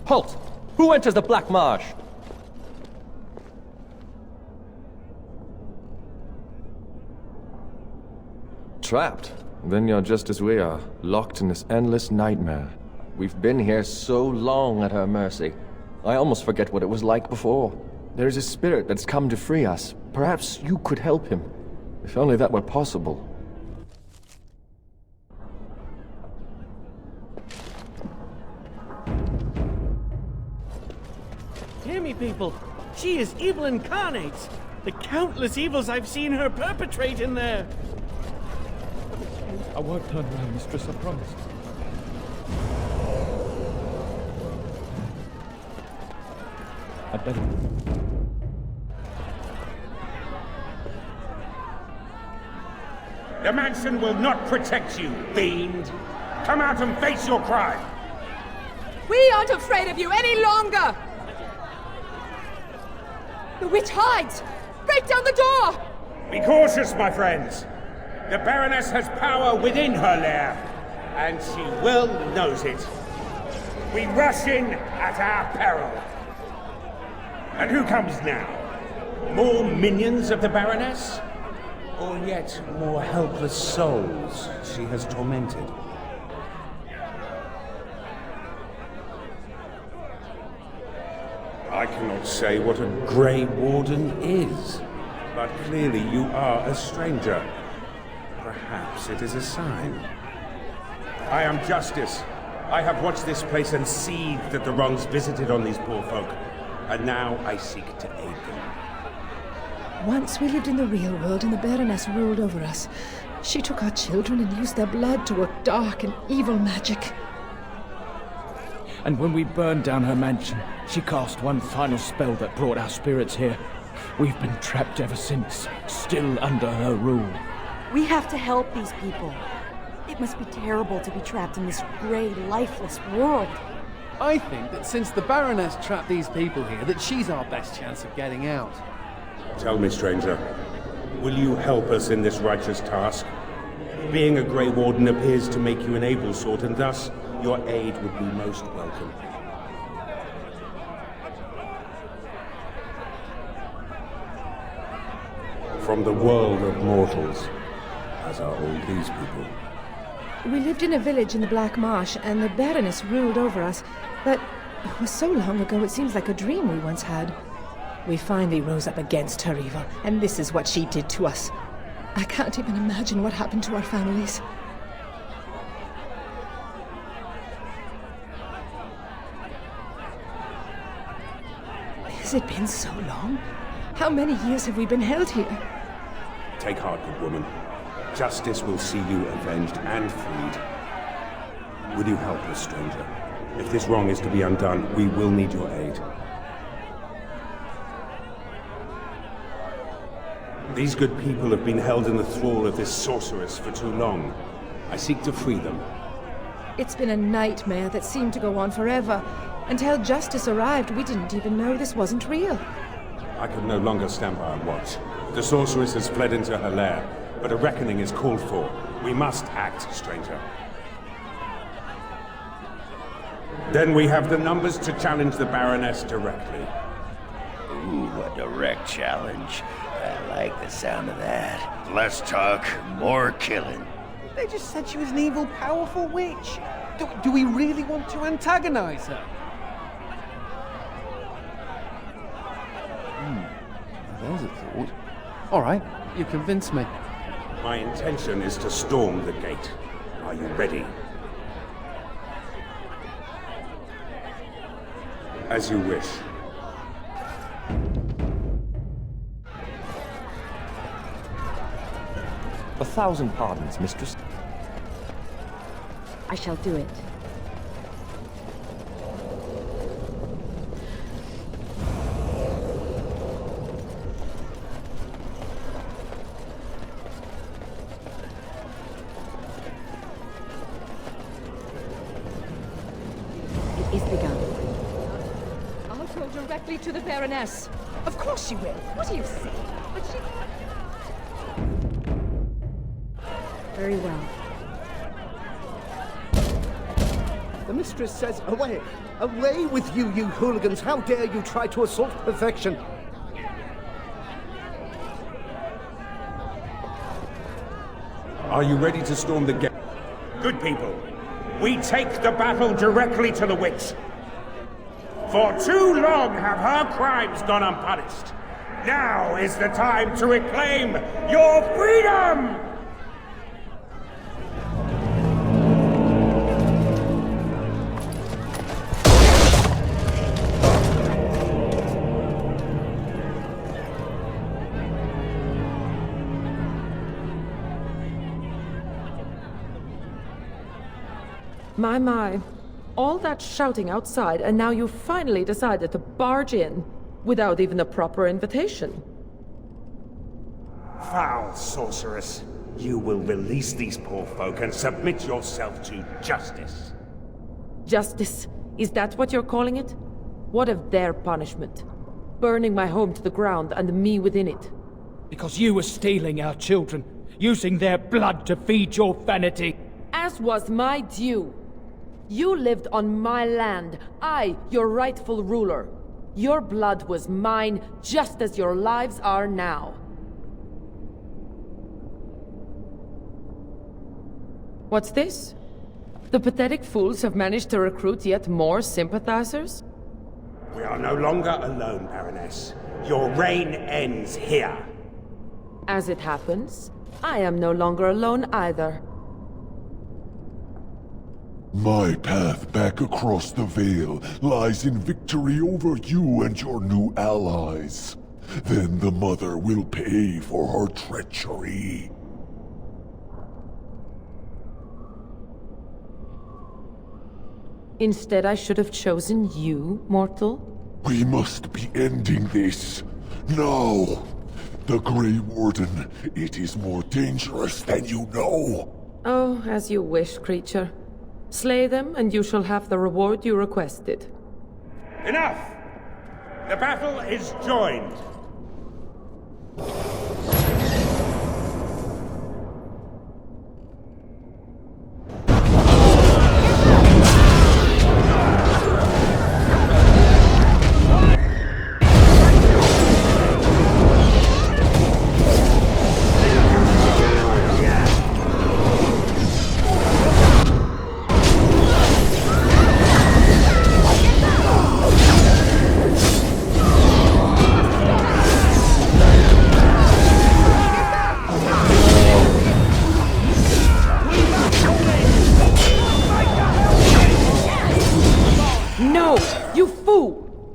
Halt! Who enters the Black Marsh? Trapped? Then you're just as we are, locked in this endless nightmare. We've been here so long at her mercy. I almost forget what it was like before. There's a spirit that's come to free us. Perhaps you could help him. If only that were possible. Hear me, people. She is evil incarnate. The countless evils I've seen her perpetrate in there. I won't turn around, mistress, I promise. I'd better... The mansion will not protect you, fiend. Come out and face your crime. We aren't afraid of you any longer! The witch hides! Break down the door! Be cautious, my friends. The Baroness has power within her lair, and she well knows it. We rush in at our peril. And who comes now? More minions of the Baroness? Or yet more helpless souls she has tormented? I cannot say what a Grey Warden is, but clearly you are a stranger. Perhaps it is a sign. I am Justice. I have watched this place and seethed at the wrongs visited on these poor folk, and now I seek to aid them. Once we lived in the real world and the Baroness ruled over us. She took our children and used their blood to work dark and evil magic. And when we burned down her mansion, she cast one final spell that brought our spirits here. We've been trapped ever since, still under her rule. We have to help these people. It must be terrible to be trapped in this grey, lifeless world. I think that since the Baroness trapped these people here, that she's our best chance of getting out. Tell me, stranger, will you help us in this righteous task? Being a Grey Warden appears to make you an able sort, and thus your aid would be most welcome. From the world of mortals, as are all these people. We lived in a village in the Black Marsh, and the Baroness ruled over us, but it was so long ago it seems like a dream we once had. We finally rose up against her evil, and this is what she did to us. I can't even imagine what happened to our families. Has it been so long? How many years have we been held here? Take heart, good woman. Justice will see you avenged and freed. Will you help us, stranger? If this wrong is to be undone, we will need your aid. These good people have been held in the thrall of this sorceress for too long. I seek to free them. It's been a nightmare that seemed to go on forever. Until justice arrived, we didn't even know this wasn't real. I can no longer stand by and watch. The sorceress has fled into her lair, but a reckoning is called for. We must act, stranger. Then we have the numbers to challenge the Baroness directly. Ooh, a direct challenge. I like the sound of that. Less talk, more killing. They just said she was an evil, powerful witch. Do we really want to antagonize her? There's a thought. All right, you convinced me. My intention is to storm the gate. Are you ready? As you wish. A thousand pardons, mistress. I shall do it. It is begun. I'll go directly to the Baroness. Of course she will. What do you say? But she... Very well. The mistress says, away! Away with you, you hooligans! How dare you try to assault perfection! Are you ready to storm the gate? Good people, we take the battle directly to the witch. For too long have her crimes gone unpunished. Now is the time to reclaim your freedom! My. All that shouting outside, and now you finally decided to barge in without even a proper invitation. Foul sorceress. You will release these poor folk and submit yourself to justice. Justice? Is that what you're calling it? What of their punishment? Burning my home to the ground and me within it. Because you were stealing our children. using their blood to feed your vanity. As was my due. You lived on my land, I, your rightful ruler. Your blood was mine, just as your lives are now. What's this? The pathetic fools have managed to recruit yet more sympathizers? We are no longer alone, Baroness. Your reign ends here. As it happens, I am no longer alone either. My path back across the Veil lies in victory over you and your new allies. Then the Mother will pay for her treachery. Instead, I should have chosen you, mortal. We must be ending this. Now! The Grey Warden, it is more dangerous than you know. Oh, as you wish, creature. Slay them, and you shall have the reward you requested. Enough! The battle is joined.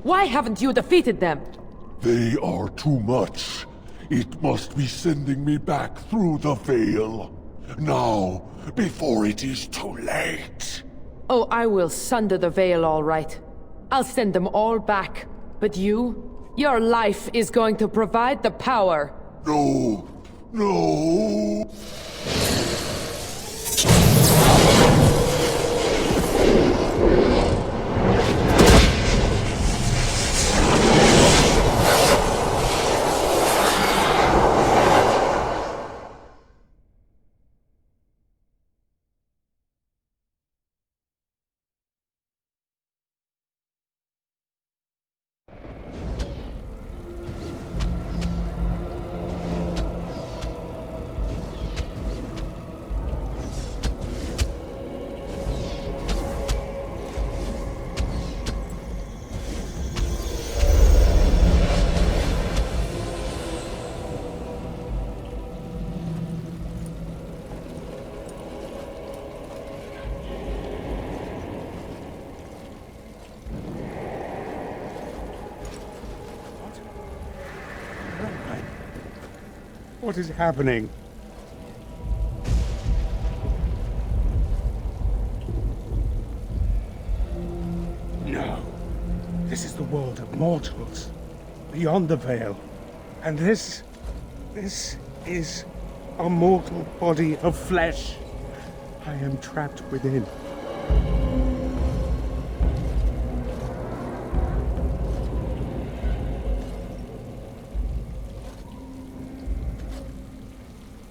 Why haven't you defeated them? They are too much. It must be sending me back through the Veil. Now, before it is too late. Oh, I will sunder the Veil, all right. I'll send them all back. But your life is going to provide the power. No. No. What is happening? No. This is the world of mortals, beyond the Veil. And this is a mortal body of flesh. I am trapped within.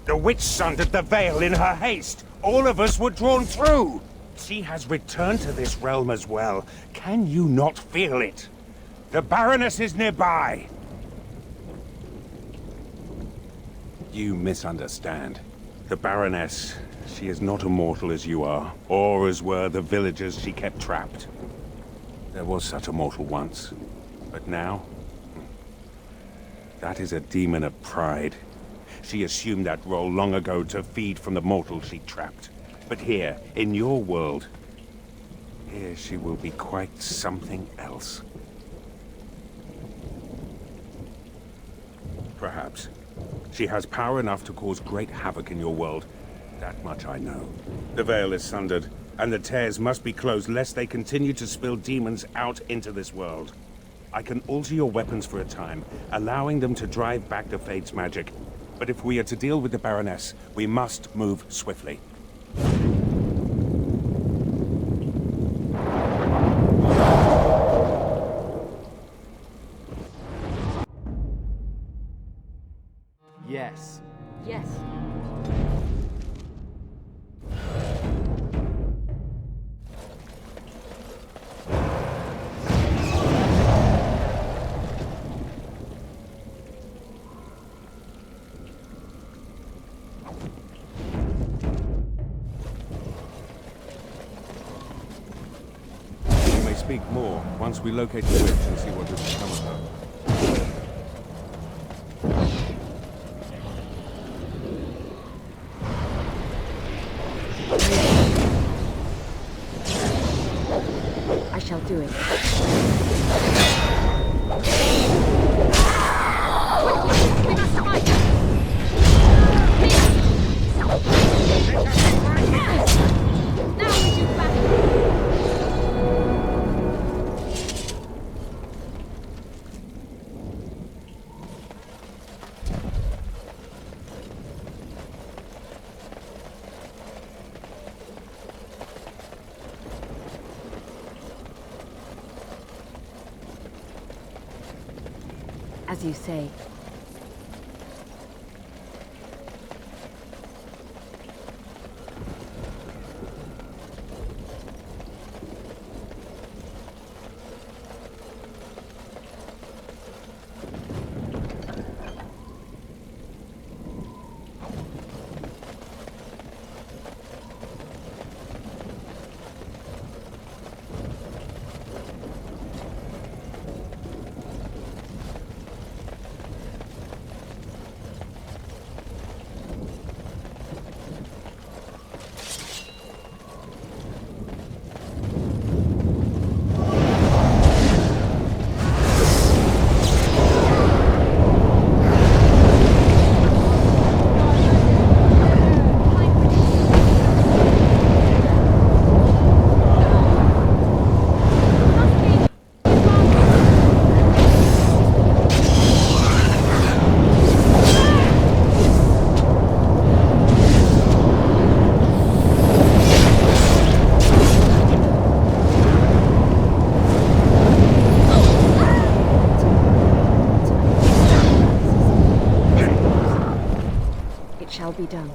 The witch sundered the Veil in her haste. All of us were drawn through. She has returned to this realm as well. Can you not feel it? The Baroness is nearby. You misunderstand. The Baroness, she is not immortal as you are, or as were the villagers she kept trapped. There was such a mortal once, but now, that is a demon of pride. She assumed that role long ago to feed from the mortals she trapped. But here, in your world, here she will be quite something else. Perhaps. She has power enough to cause great havoc in your world. That much I know. The Veil is sundered, and the tears must be closed lest they continue to spill demons out into this world. I can alter your weapons for a time, allowing them to drive back the Fate's magic. But if we are to deal with the Baroness, we must move swiftly. Yes. Yes. speak more once we locate the witch and see what has become of her. I shall do it. We must fight! Now we do battle! As you say. Shall be done.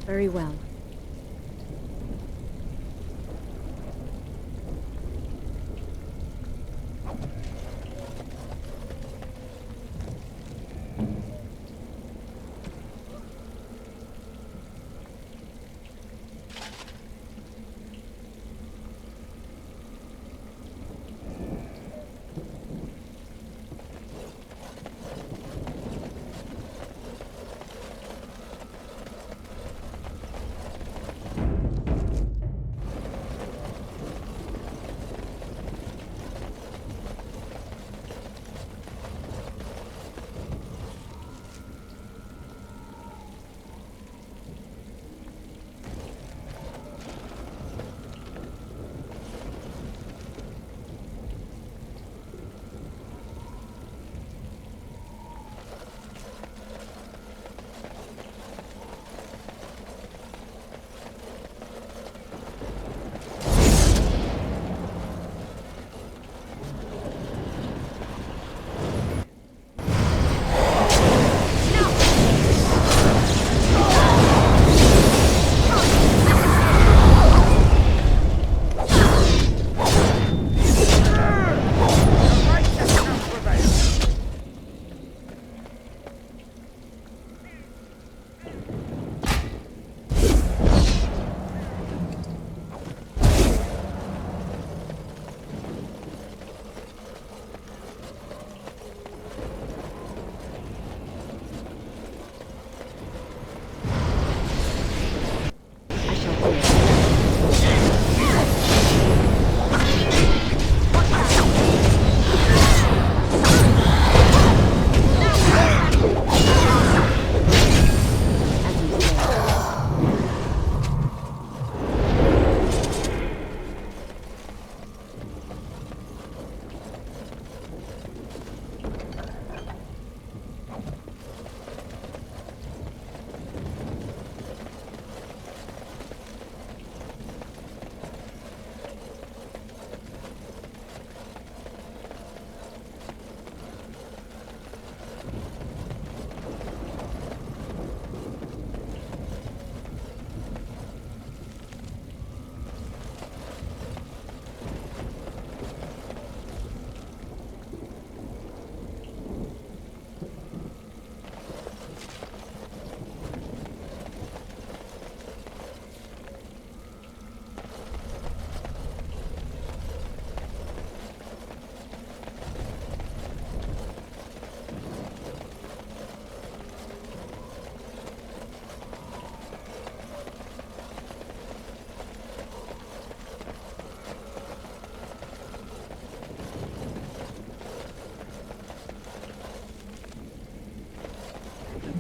Very well.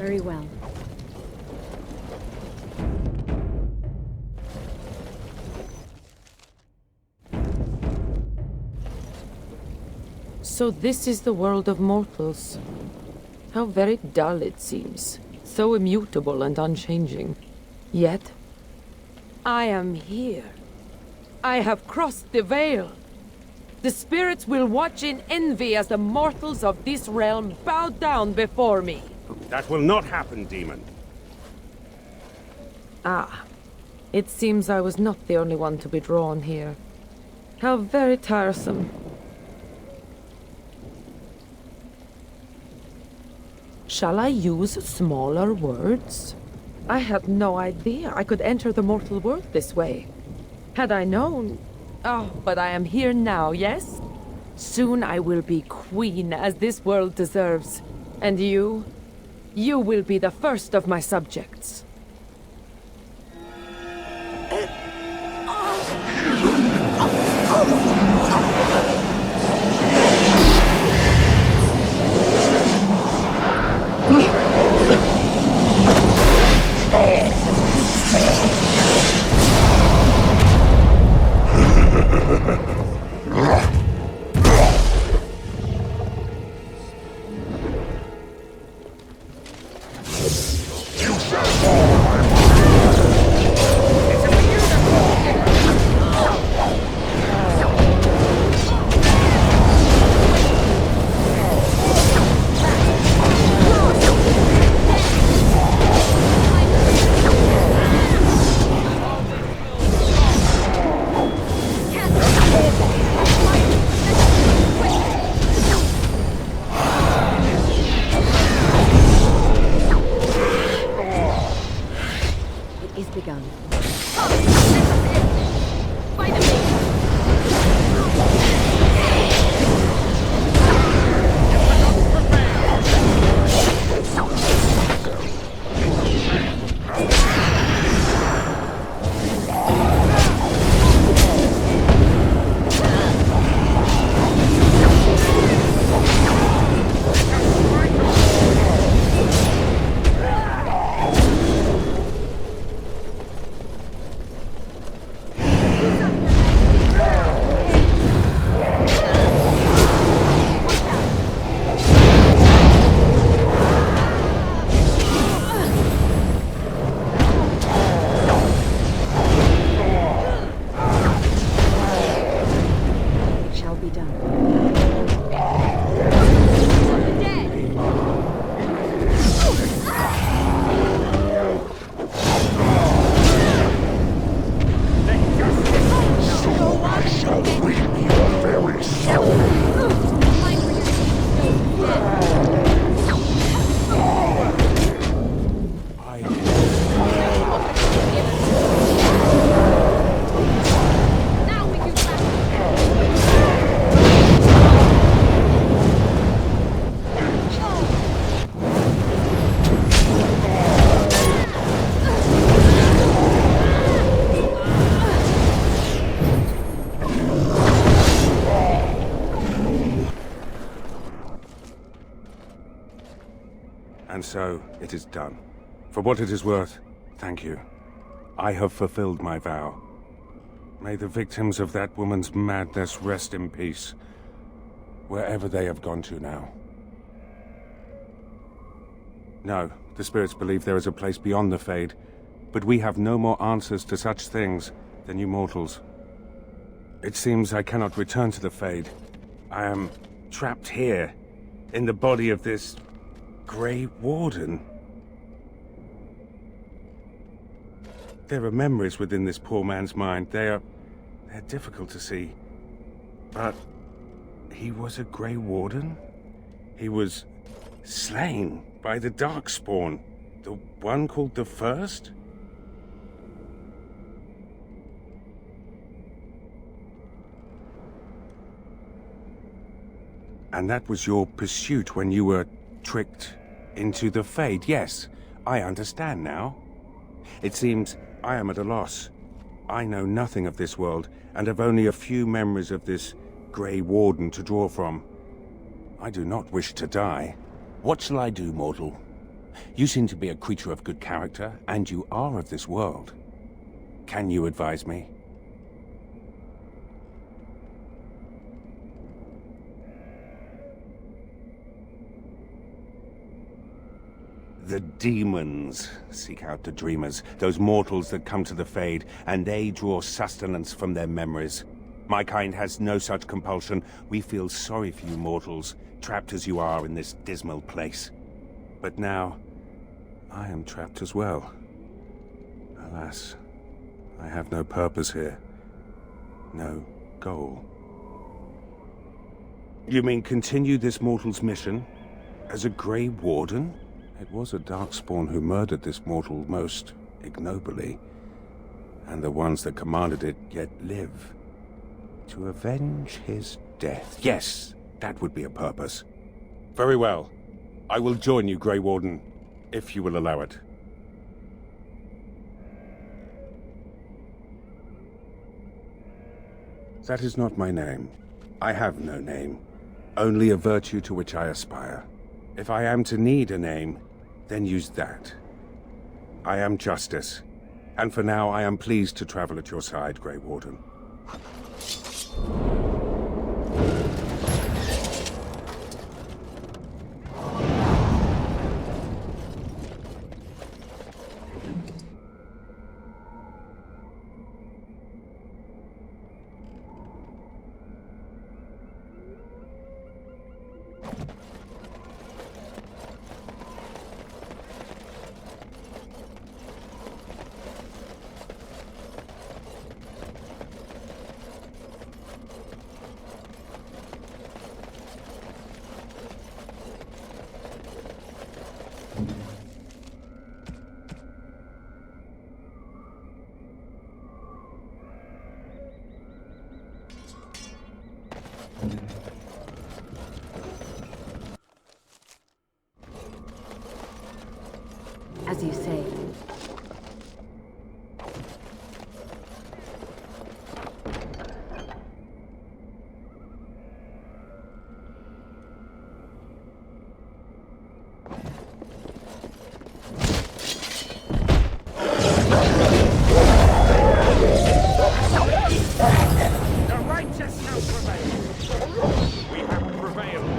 Very well. So this is the world of mortals. How very dull it seems. So immutable and unchanging. Yet, I am here. I have crossed the veil. The spirits will watch in envy as the mortals of this realm bow down before me. That will not happen, demon. Ah, it seems I was not the only one to be drawn here. How very tiresome. Shall I use smaller words? I had no idea I could enter the mortal world this way. Had I known... Oh, but I am here now, yes? Soon I will be queen, as this world deserves. And you? You will be the first of my subjects. And so, it is done. For what it is worth, thank you. I have fulfilled my vow. May the victims of that woman's madness rest in peace, wherever they have gone to now. No, the spirits believe there is a place beyond the Fade, but we have no more answers to such things than you mortals. It seems I cannot return to the Fade. I am trapped here, in the body of this Grey Warden. There are memories within this poor man's mind. They're difficult to see. But he was a Grey Warden? He was slain by the Darkspawn, the one called the First? And that was your pursuit when you were tricked into the Fade. Yes, I understand now. It seems I am at a loss. I know nothing of this world, and have only a few memories of this Grey Warden to draw from. I do not wish to die. What shall I do, mortal? You seem to be a creature of good character, and you are of this world. Can you advise me? The demons seek out the dreamers, those mortals that come to the Fade, and they draw sustenance from their memories. My kind has no such compulsion. We feel sorry for you mortals, trapped as you are in this dismal place. But now, I am trapped as well. Alas, I have no purpose here. No goal. You mean continue this mortal's mission? As a Grey Warden? It was a Darkspawn who murdered this mortal most ignobly. And the ones that commanded it yet live. To avenge his death. Yes, that would be a purpose. Very well. I will join you, Grey Warden, if you will allow it. That is not my name. I have no name. Only a virtue to which I aspire. If I am to need a name, then use that. I am Justice, and for now I am pleased to travel at your side, Grey Warden. As you say. The righteous shall prevail. We have prevailed.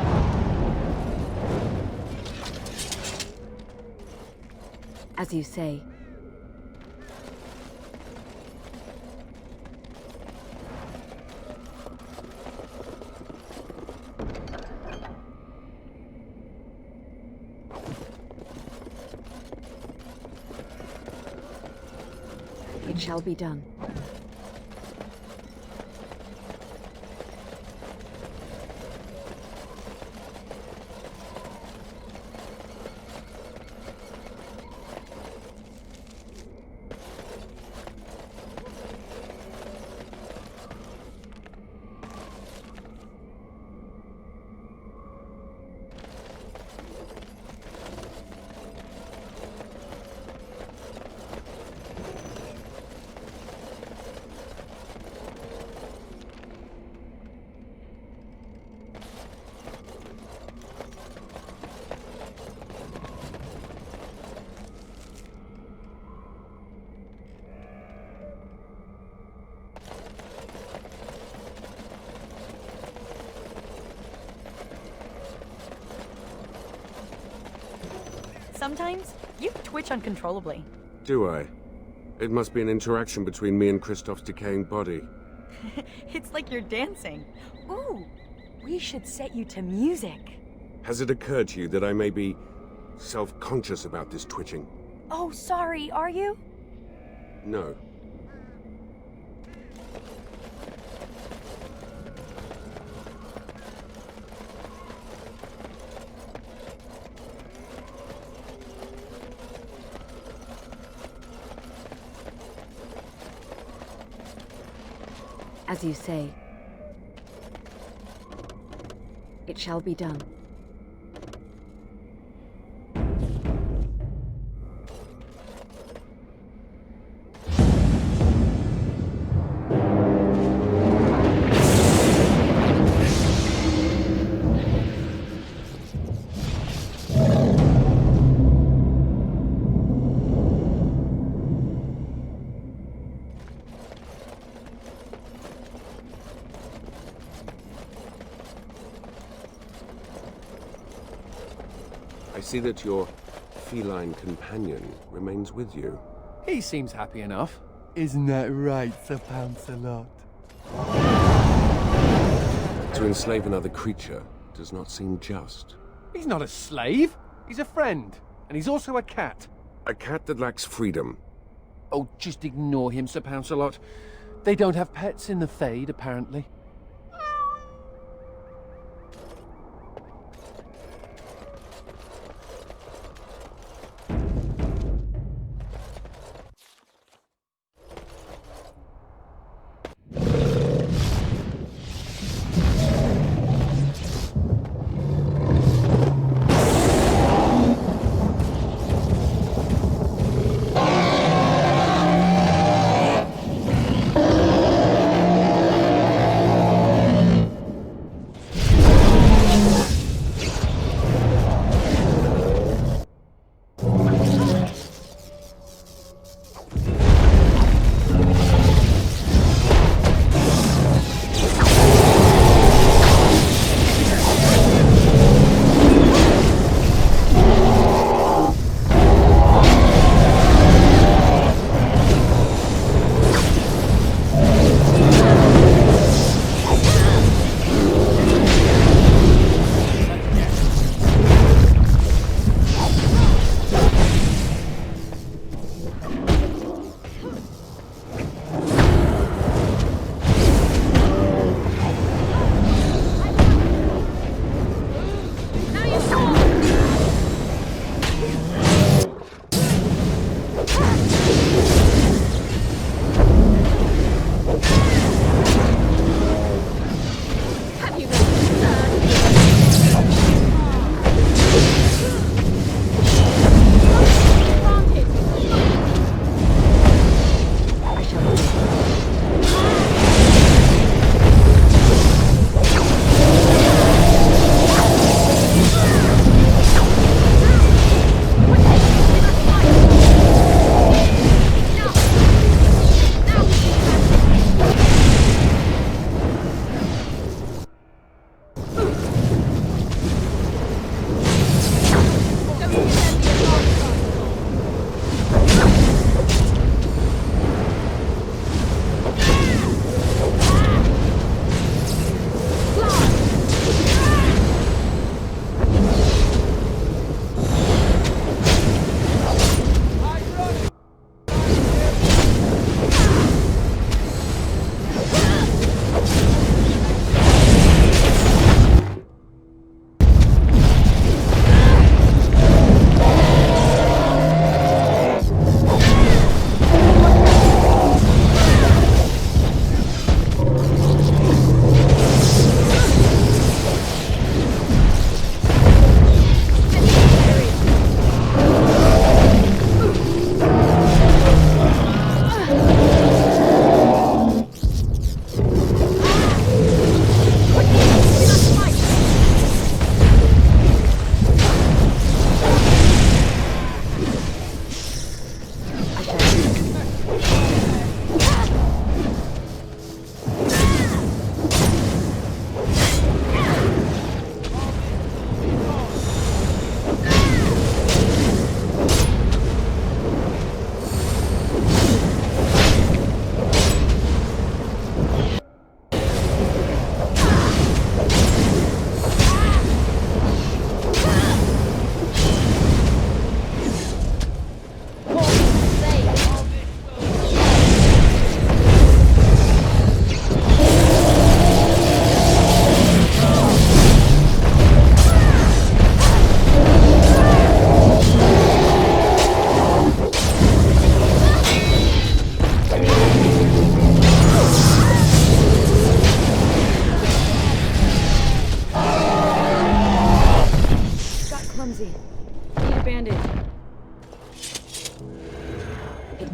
As you say. It shall be done. Sometimes you twitch uncontrollably. Do I? It must be an interaction between me and Christoph's decaying body. It's like you're dancing. Ooh, we should set you to music. Has it occurred to you that I may be self-conscious about this twitching? Oh, sorry, are you? No. As you say. It shall be done. I see that your feline companion remains with you. He seems happy enough. Isn't that right, Sir Pouncelot? To enslave another creature does not seem just. He's not a slave. He's a friend. And he's also a cat. A cat that lacks freedom. Oh, just ignore him, Sir Pouncelot. They don't have pets in the Fade, apparently.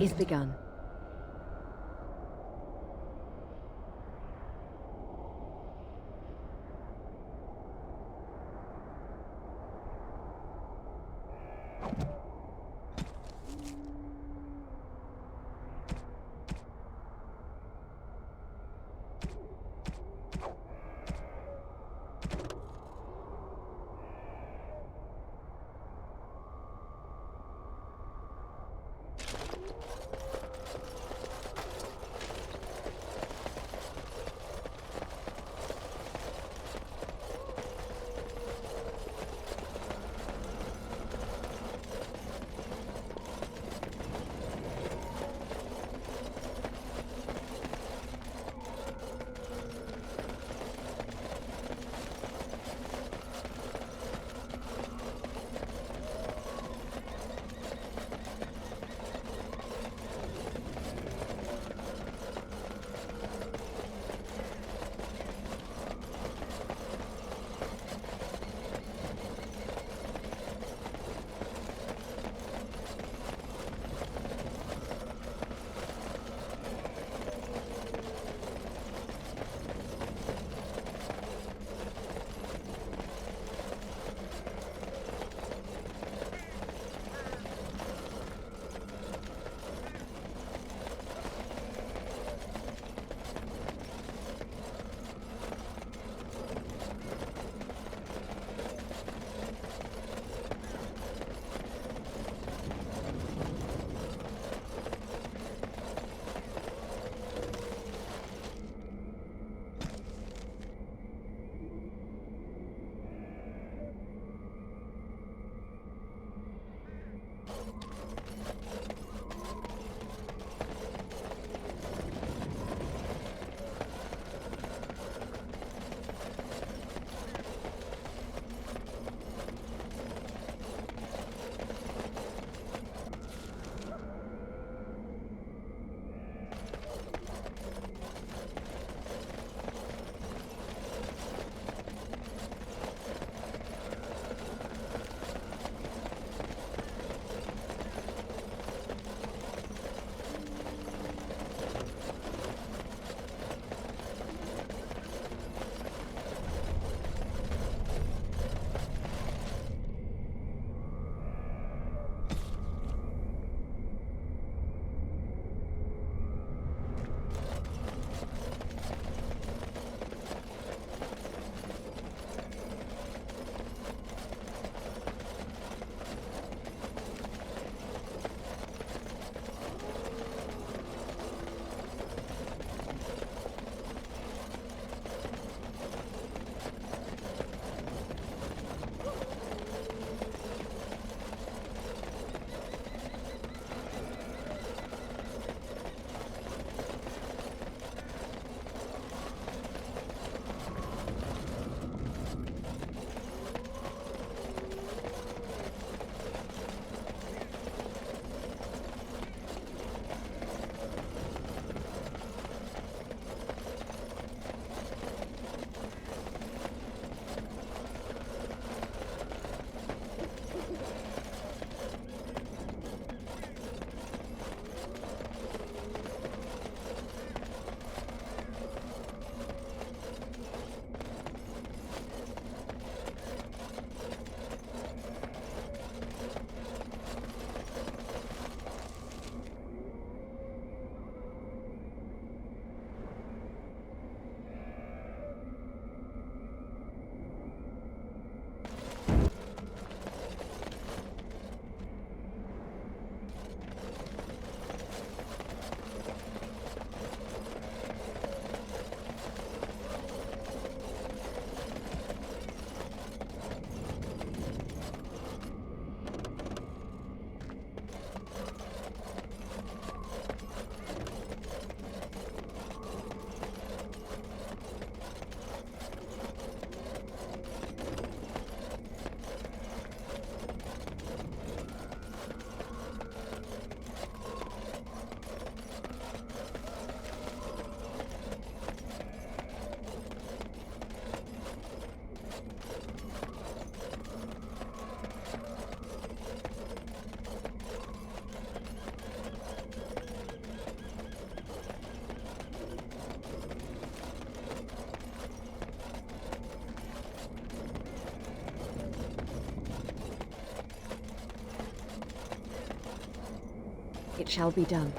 is begun. It shall be done.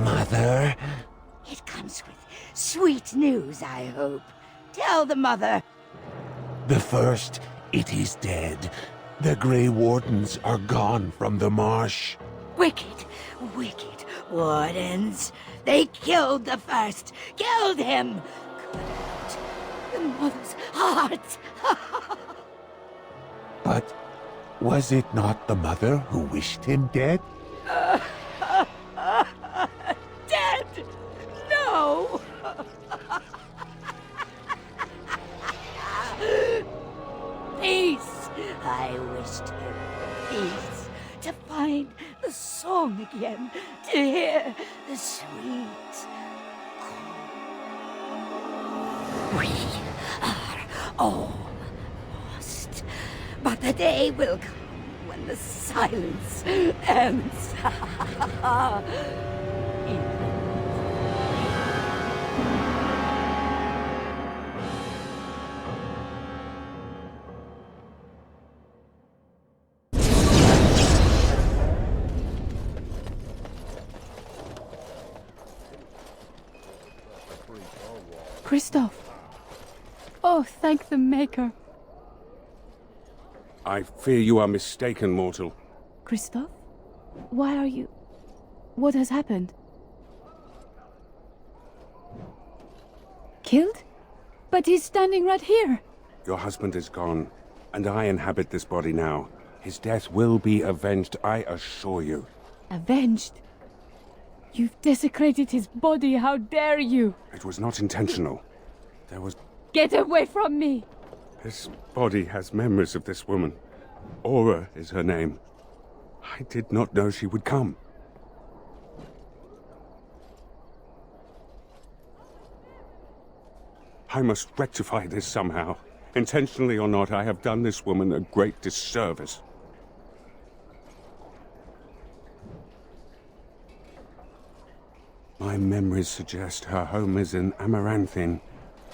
Mother? It comes with sweet news, I hope. Tell the mother. The first, it is dead. The Grey Wardens are gone from the marsh. Wicked, wicked wardens. They killed the first. Killed him. Cut out the mother's heart. But was it not the mother who wished him dead? Dead? No! Peace! I wished him peace. To find the song again. To hear the sweet call. We are all lost. But the day will come when the silence ends. Christoph! Oh, thank the Maker. I fear you are mistaken, mortal. Christoph? Why are you... What has happened? Killed? But he's standing right here. Your husband is gone, and I inhabit this body now. His death will be avenged, I assure you. Avenged? You've desecrated his body, how dare you! It was not intentional. There was... Get away from me! This body has memories of this woman. Aura is her name. I did not know she would come. I must rectify this somehow. Intentionally or not, I have done this woman a great disservice. My memories suggest her home is in Amaranthin.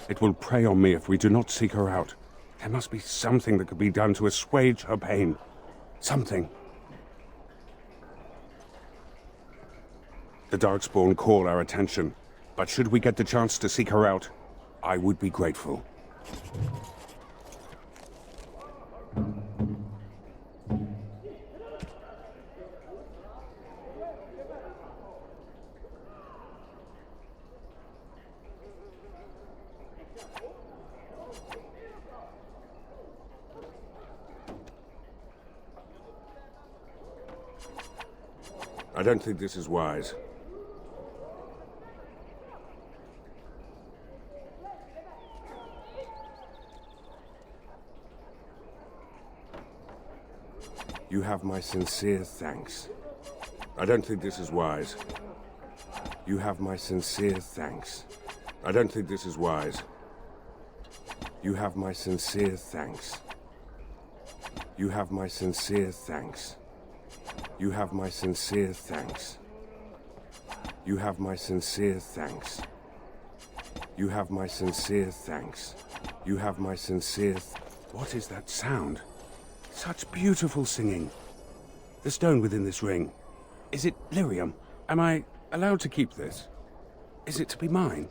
It will prey on me if we do not seek her out. There must be something that could be done to assuage her pain. Something. The Darkspawn call our attention, but should we get the chance to seek her out, I would be grateful. I don't think this is wise. You have my sincere thanks. I don't think this is wise. You have my sincere thanks. I don't think this is wise. You have my sincere thanks. You have my sincere thanks. You have my sincere thanks. You have my sincere thanks. You have my sincere thanks. You have my sincere What is that sound? Such beautiful singing. The stone within this ring. Is it lyrium? Am I allowed to keep this? Is it to be mine?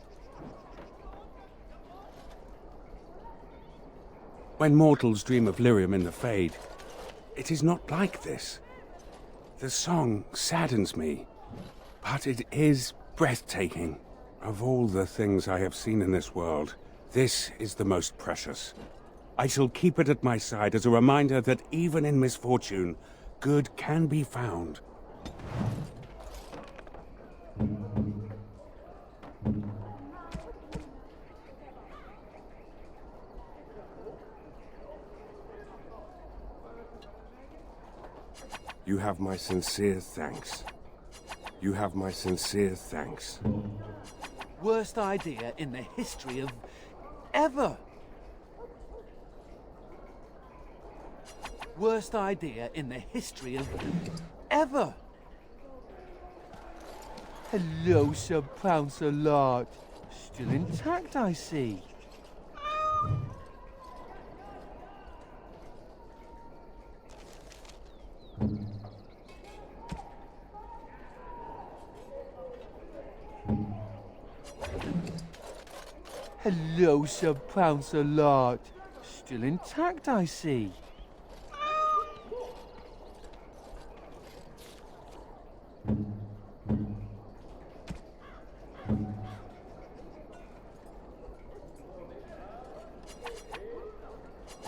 When mortals dream of lyrium in the Fade, it is not like this. The song saddens me, but it is breathtaking. Of all the things I have seen in this world, this is the most precious. I shall keep it at my side as a reminder that even in misfortune, good can be found. You have my sincere thanks. You have my sincere thanks. Worst idea in the history of ever. Worst idea in the history of ever. Hello, Sir Pouncer Lard. Still intact, I see. Hello, Sir Pouncer Lard. Still intact, I see.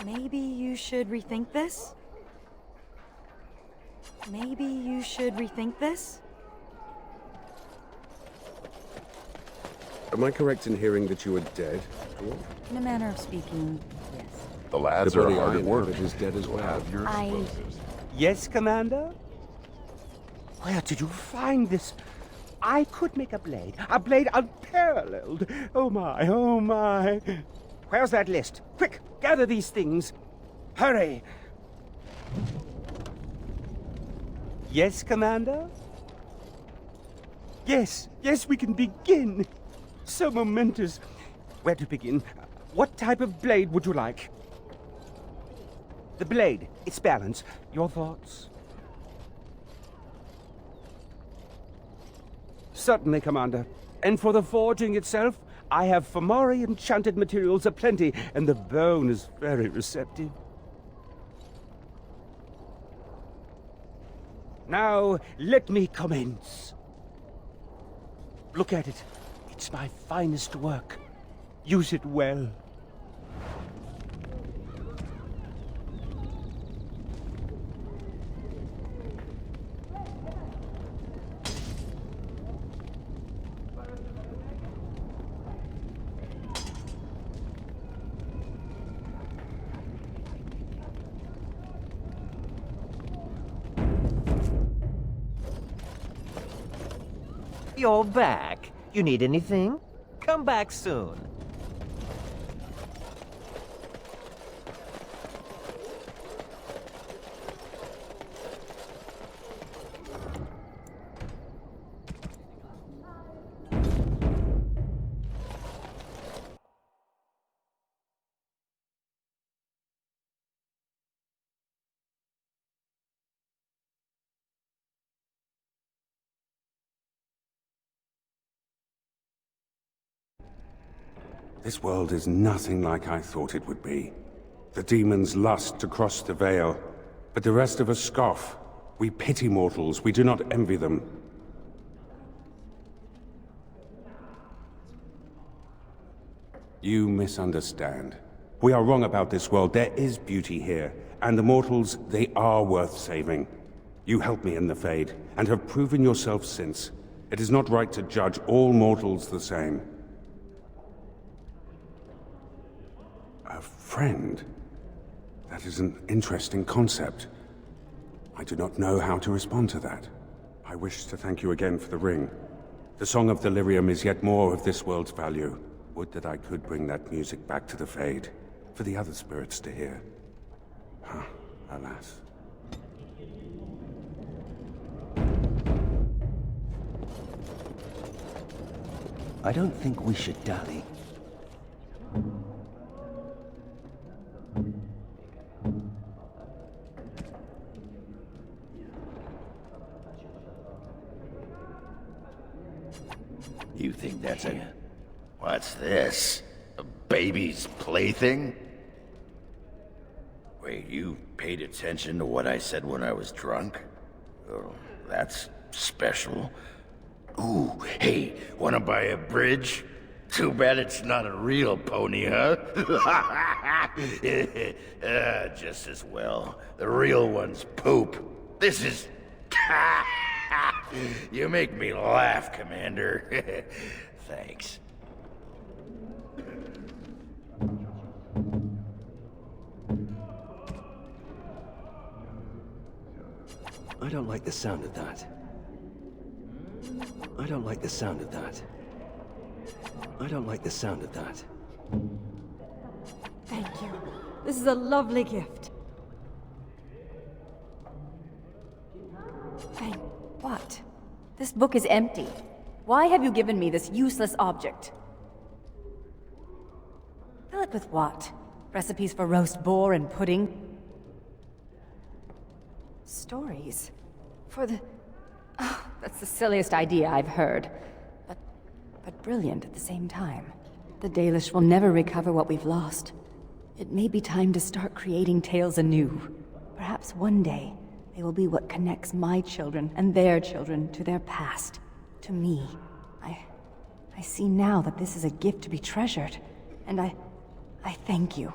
Maybe you should rethink this? Maybe you should rethink this? Am I correct in hearing that you are dead? In a manner of speaking, yes. The lads The are body hard I at work. inhabit is dead as well. Yes, Commander? Where did you find this? I could make a blade unparalleled. Oh my, oh my. Where's that list? Quick, gather these things. Hurry. Yes, Commander? Yes, we can begin. So momentous. Where to begin? What type of blade would you like? The blade, its balance. Your thoughts? Certainly, Commander. And for the forging itself, I have Fomori enchanted materials aplenty, and the bone is very receptive. Now, let me commence. Look at it. It's my finest work. Use it well. You're back. You need anything? Come back soon. This world is nothing like I thought it would be. The demons lust to cross the veil, but the rest of us scoff. We pity mortals, we do not envy them. You misunderstand. We are wrong about this world. There is beauty here, and the mortals, they are worth saving. You helped me in the Fade, and have proven yourself since. It is not right to judge all mortals the same. A friend? That is an interesting concept. I do not know how to respond to that. I wish to thank you again for the ring. The Song of Delirium is yet more of this world's value. Would that I could bring that music back to the Fade, for the other spirits to hear. Ah, alas. I don't think we should dally. think that's a... What's this? A baby's plaything? Wait, you paid attention to what I said when I was drunk? Oh, that's special. Ooh, hey, wanna buy a bridge? Too bad it's not a real pony, huh? Just as well. The real one's poop. This is... You make me laugh, Commander. Thanks. I don't like the sound of that. I don't like the sound of that. I don't like the sound of that. Thank you. This is a lovely gift. What? This book is empty. Why have you given me this useless object? Fill it with what? Recipes for roast boar and pudding? Stories? For the... Oh, that's the silliest idea I've heard. But brilliant at the same time. The Dalish will never recover what we've lost. It may be time to start creating tales anew. Perhaps one day, they will be what connects my children and their children to their past, to me. I see now that this is a gift to be treasured, and I thank you.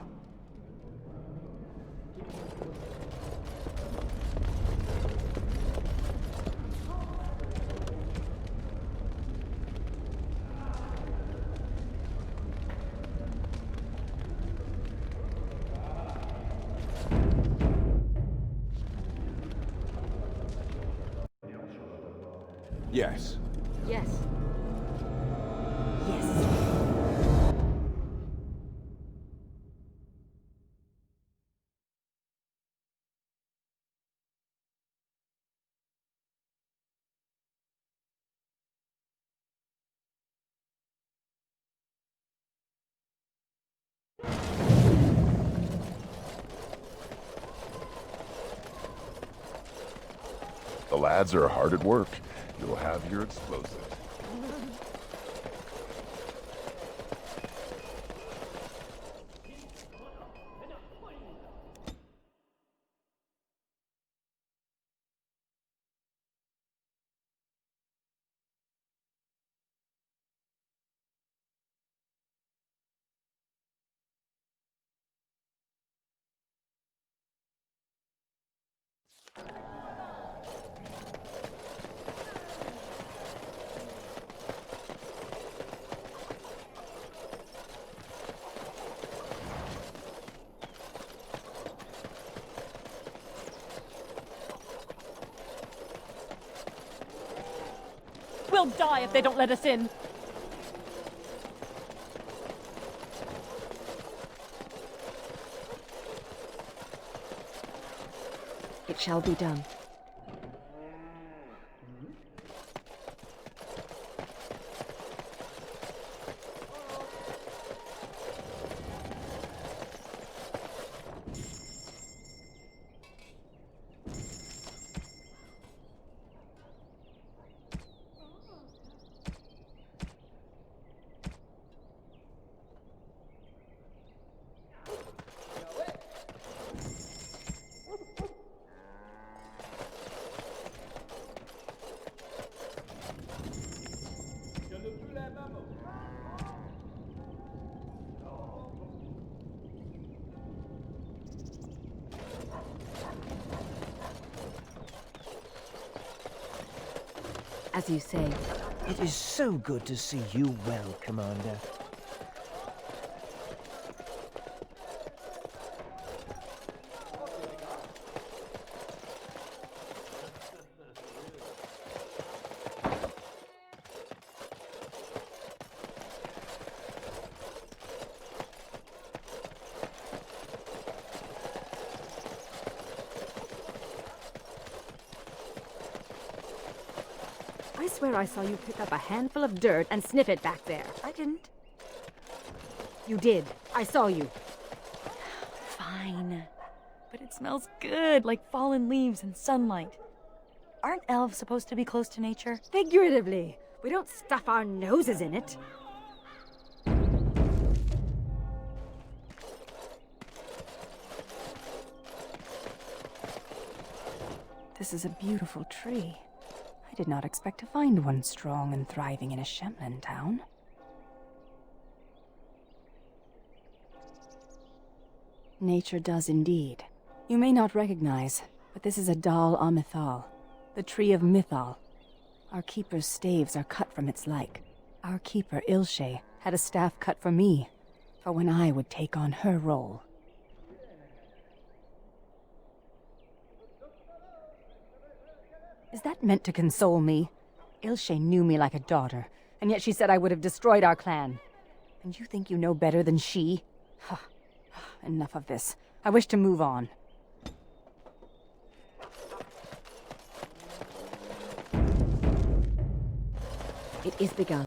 Yes. Yes. Yes. The lads are hard at work. You'll have your explosive. We'll die if they don't let us in. It shall be done. As you say. It is so good to see you well, Commander. I swear I saw you pick up a handful of dirt and sniff it back there. I didn't. You did. I saw you. Fine. But it smells good, like fallen leaves and sunlight. Aren't elves supposed to be close to nature? Figuratively. We don't stuff our noses in it. This is a beautiful tree. I did not expect to find one strong and thriving in a Shemlin town. Nature does indeed. You may not recognize, but this is a Dal Amithal, the tree of Mythal. Our keeper's staves are cut from its like. Our keeper, Ilshe, had a staff cut for me, for when I would take on her role. Is that meant to console me? Ilshe knew me like a daughter, and yet she said I would have destroyed our clan. And you think you know better than she? Enough of this. I wish to move on. It is begun.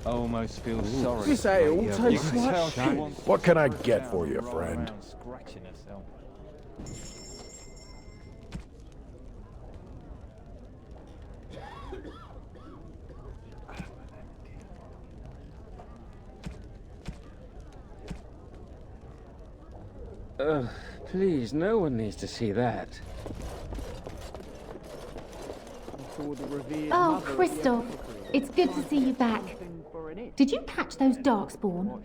Almost feel sorry. This ale tastes You can like tell she shit. wants What to can I sit get down for and you, roll friend? around scratching herself. Please, no one needs to see that. Oh, Crystal. It's good to see you back. Did you catch those Darkspawn?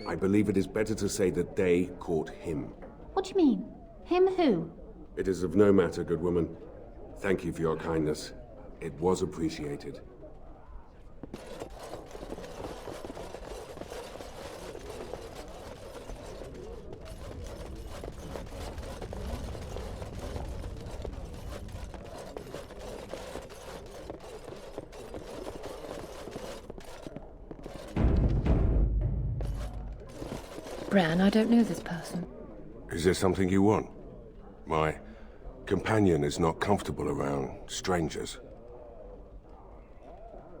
I believe it is better to say that they caught him. What do you mean? Him who? It is of no matter, good woman. Thank you for your kindness. It was appreciated. Bran, I don't know this person. Is there something you want? My companion is not comfortable around strangers.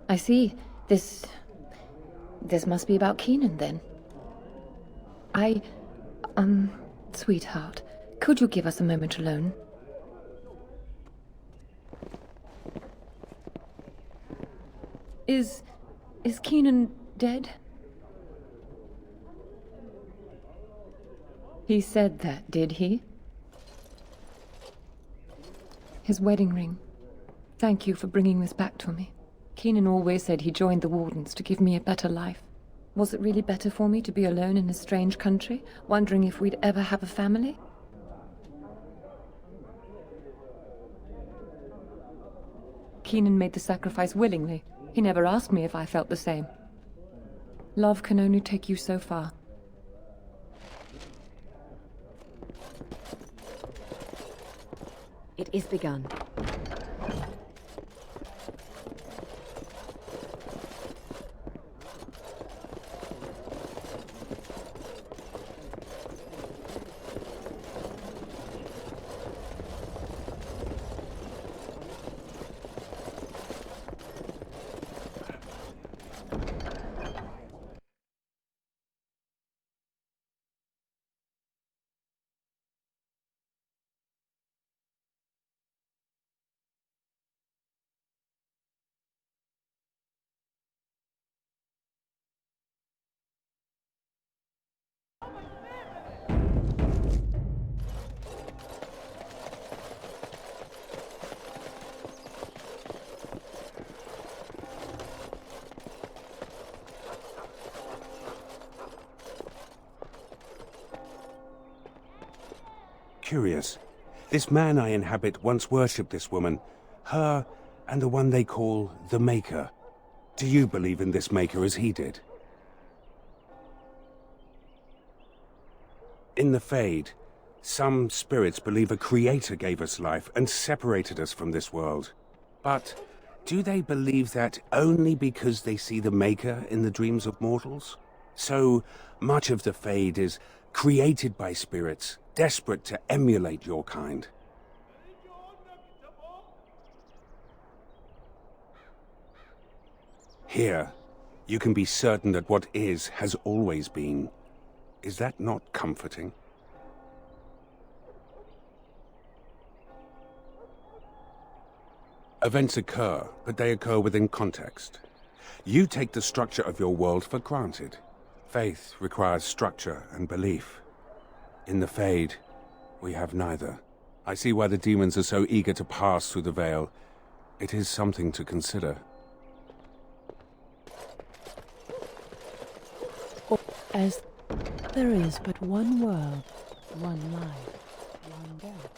I see. This must be about Keenan, then. Sweetheart, could you give us a moment alone? Is Keenan dead? He said that, did he? His wedding ring. Thank you for bringing this back to me. Keenan always said he joined the Wardens to give me a better life. Was it really better for me to be alone in a strange country, wondering if we'd ever have a family? Keenan made the sacrifice willingly. He never asked me if I felt the same. Love can only take you so far. It is begun. Curious. This man I inhabit once worshipped this woman, her and the one they call the Maker. Do you believe in this Maker as he did? In the Fade, some spirits believe a creator gave us life and separated us from this world. But do they believe that only because they see the Maker in the dreams of mortals? So much of the Fade is created by spirits, desperate to emulate your kind. Here, you can be certain that what is has always been. Is that not comforting? Events occur, but they occur within context. You take the structure of your world for granted. Faith requires structure and belief. In the Fade, we have neither. I see why the demons are so eager to pass through the veil. It is something to consider. As there is but one world, one life, one death.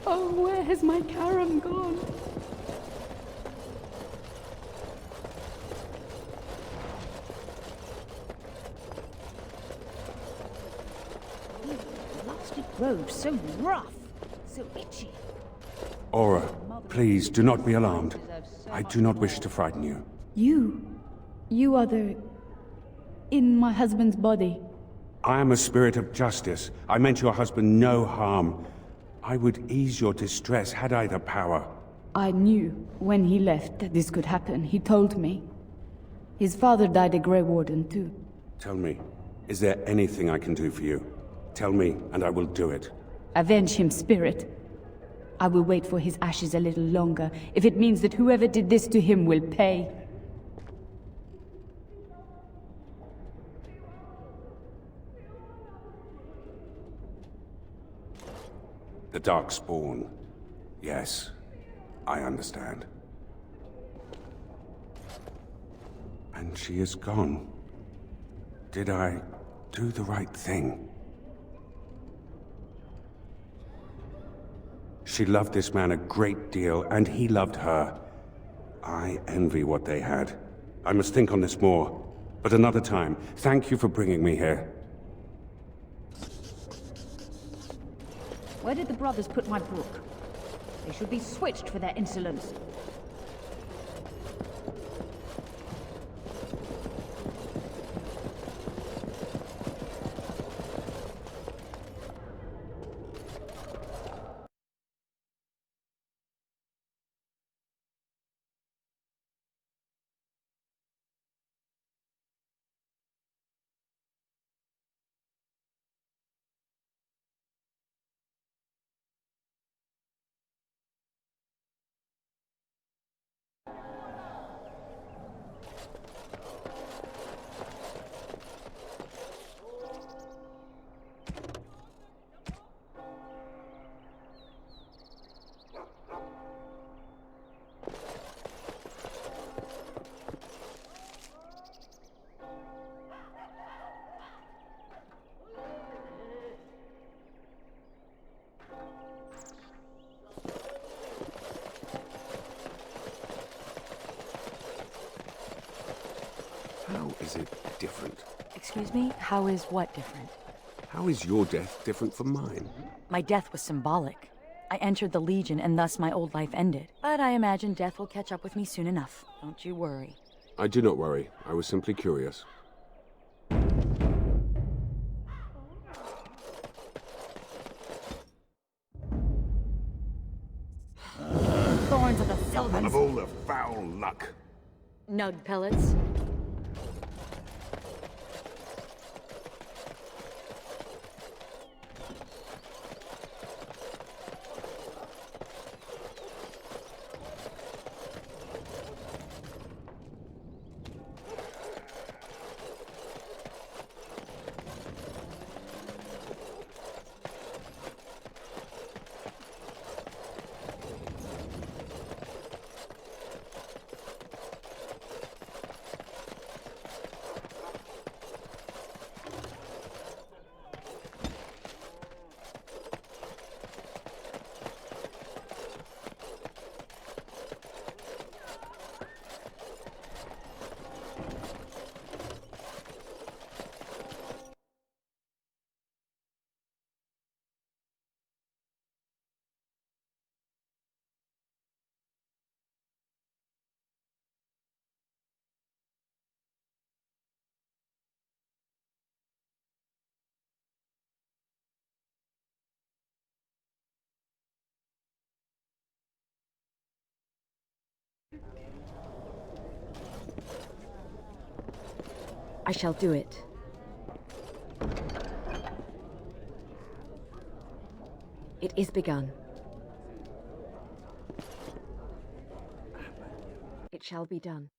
Oh, where has my Karam gone? Blasted road, so rough, so itchy. Aura, please do not be alarmed. I do not wish to frighten you. You are the... in my husband's body. I am a spirit of justice. I meant your husband no harm. I would ease your distress had I the power. I knew when he left that this could happen. He told me. His father died a Grey Warden too. Tell me, is there anything I can do for you? Tell me, and I will do it. Avenge him, spirit. I will wait for his ashes a little longer, if it means that whoever did this to him will pay. The Darkspawn. Yes, I understand. And she is gone. Did I do the right thing? She loved this man a great deal, and he loved her. I envy what they had. I must think on this more. But another time, thank you for bringing me here. Where did the brothers put my brook? They should be switched for their insolence. How is it different? Excuse me? How is what different? How is your death different from mine? My death was symbolic. I entered the Legion and thus my old life ended. But I imagine death will catch up with me soon enough. Don't you worry. I do not worry. I was simply curious. Thorns of the Sylvans. Of all the foul luck. Nug pellets. I shall do it. It is begun. It shall be done.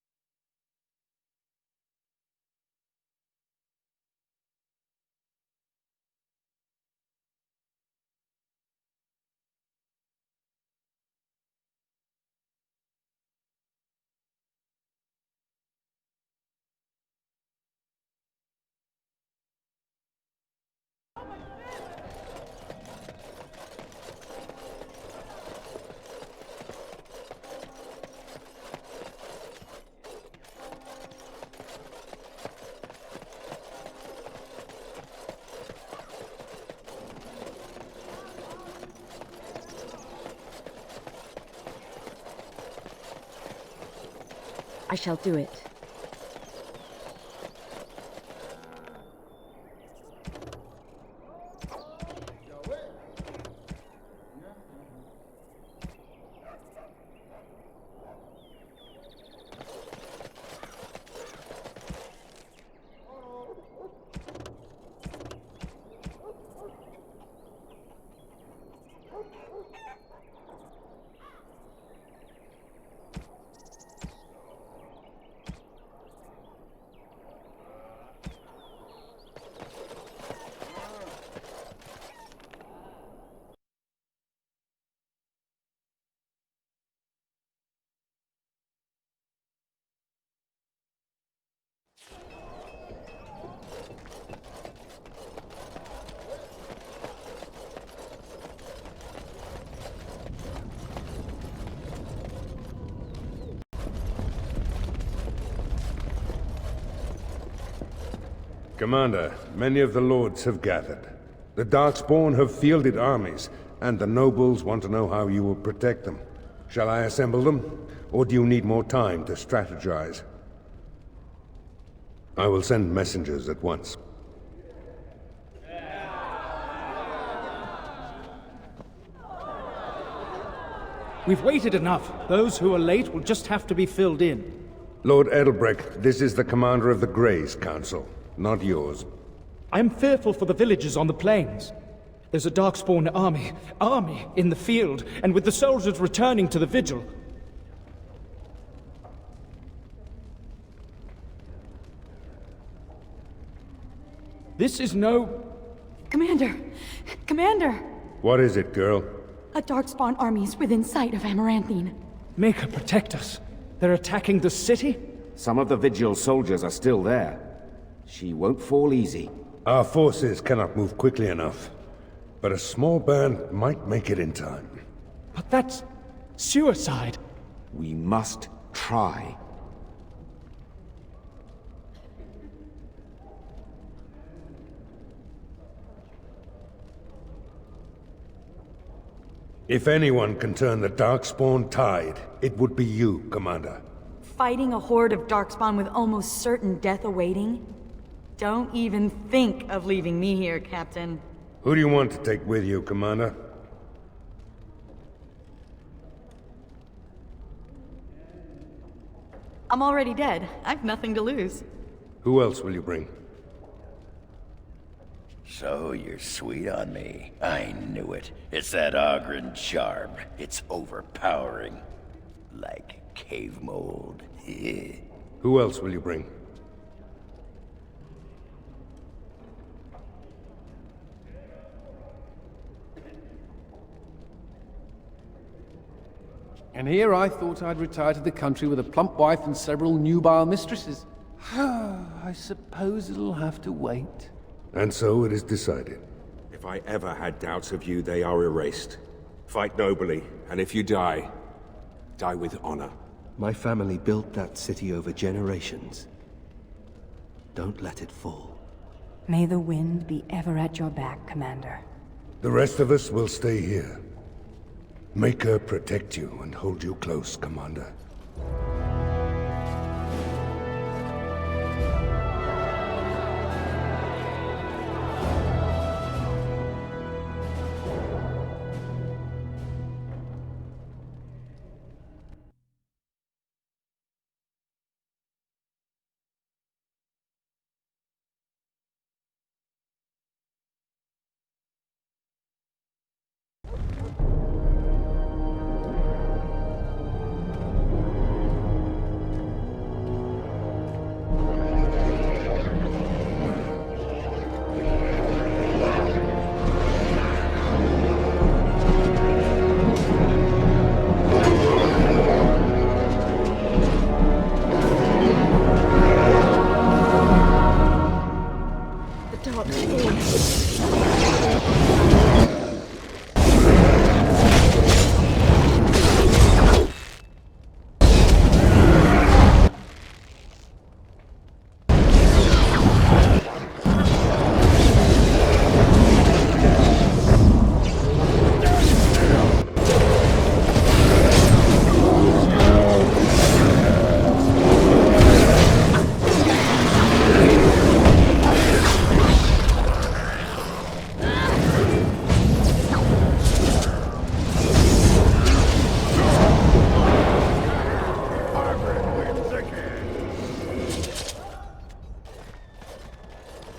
I shall do it. Commander, many of the lords have gathered. The Darkspawn have fielded armies, and the nobles want to know how you will protect them. Shall I assemble them, or do you need more time to strategize? I will send messengers at once. We've waited enough. Those who are late will just have to be filled in. Lord Edelbrecht, this is the commander of the Greys Council, not yours. I am fearful for the villagers on the plains. There's a Darkspawn army in the field, and with the soldiers returning to the vigil. This is no... Commander! Commander! What is it, girl? A Darkspawn army is within sight of Amaranthine. Make her protect us. They're attacking the city? Some of the Vigil soldiers are still there. She won't fall easy. Our forces cannot move quickly enough, but a small band might make it in time. But that's suicide. We must try. If anyone can turn the Darkspawn tide, it would be you, Commander. Fighting a horde of Darkspawn with almost certain death awaiting? Don't even think of leaving me here, Captain. Who do you want to take with you, Commander? I'm already dead. I've nothing to lose. Who else will you bring? So you're sweet on me. I knew it. It's that Ogren charm. It's overpowering. Like cave mold. Who else will you bring? And here I thought I'd retire to the country with a plump wife and several nubile mistresses. I suppose it'll have to wait. And so it is decided. If I ever had doubts of you, they are erased. Fight nobly, and if you die, die with honor. My family built that city over generations. Don't let it fall. May the wind be ever at your back, Commander. The rest of us will stay here. Make her protect you and hold you close, Commander.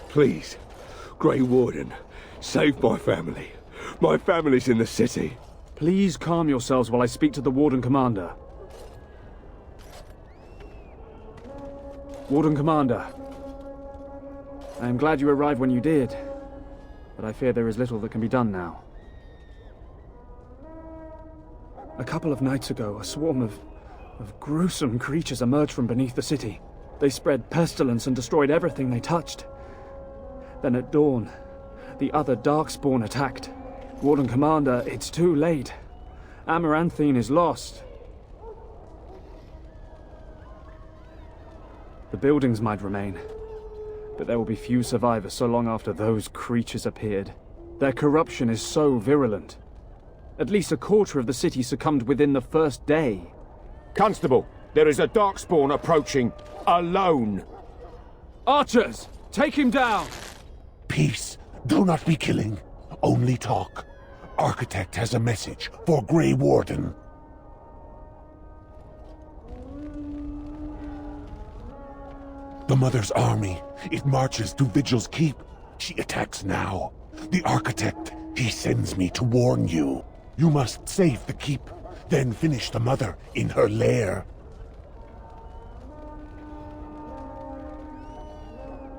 Please, Grey Warden, save my family. My family's in the city. Please calm yourselves while I speak to the Warden Commander. Warden Commander, I am glad you arrived when you did, but I fear there is little that can be done now. A couple of nights ago, a swarm of gruesome creatures emerged from beneath the city. They spread pestilence and destroyed everything they touched. Then at dawn, the other Darkspawn attacked. Warden Commander, it's too late. Amaranthine is lost. The buildings might remain, but there will be few survivors so long after those creatures appeared. Their corruption is so virulent. At least a quarter of the city succumbed within the first day. Constable, there is a Darkspawn approaching, alone. Archers, take him down! Peace. Do not be killing. Only talk. Architect has a message for Grey Warden. The Mother's army. It marches to Vigil's Keep. She attacks now. The Architect, he sends me to warn you. You must save the Keep, then finish the Mother in her lair.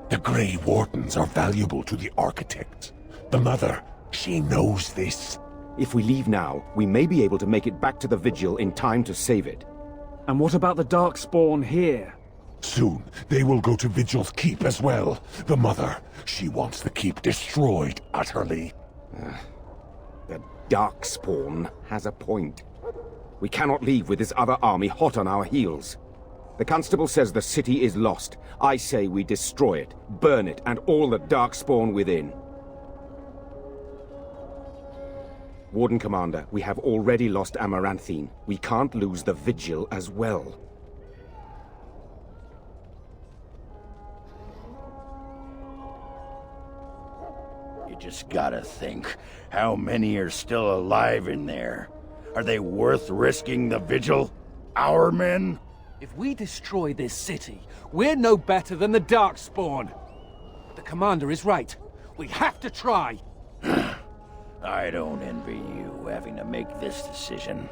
The Grey Wardens are valuable to the Architect. The Mother, she knows this. If we leave now, we may be able to make it back to the Vigil in time to save it. And what about the Darkspawn here? Soon, they will go to Vigil's Keep as well. The Mother, she wants the Keep destroyed utterly. The Darkspawn has a point. We cannot leave with this other army hot on our heels. The Constable says the city is lost. I say we destroy it, burn it, and all the Darkspawn within. Warden Commander, we have already lost Amaranthine. We can't lose the Vigil as well. You just gotta think, how many are still alive in there? Are they worth risking the Vigil? Our men? If we destroy this city, we're no better than the Darkspawn. The commander is right. We have to try. I don't envy you having to make this decision.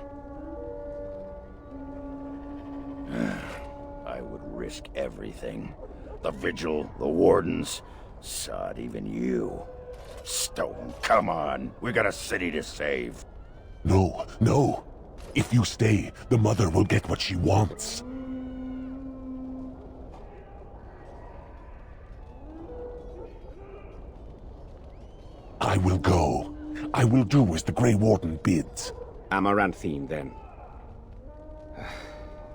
I would risk everything. The Vigil, the Wardens, sod, even you. Stone, come on. We got a city to save. No, no. If you stay, the mother will get what she wants. I will go. I will do as the Grey Warden bids. Amaranthine, then.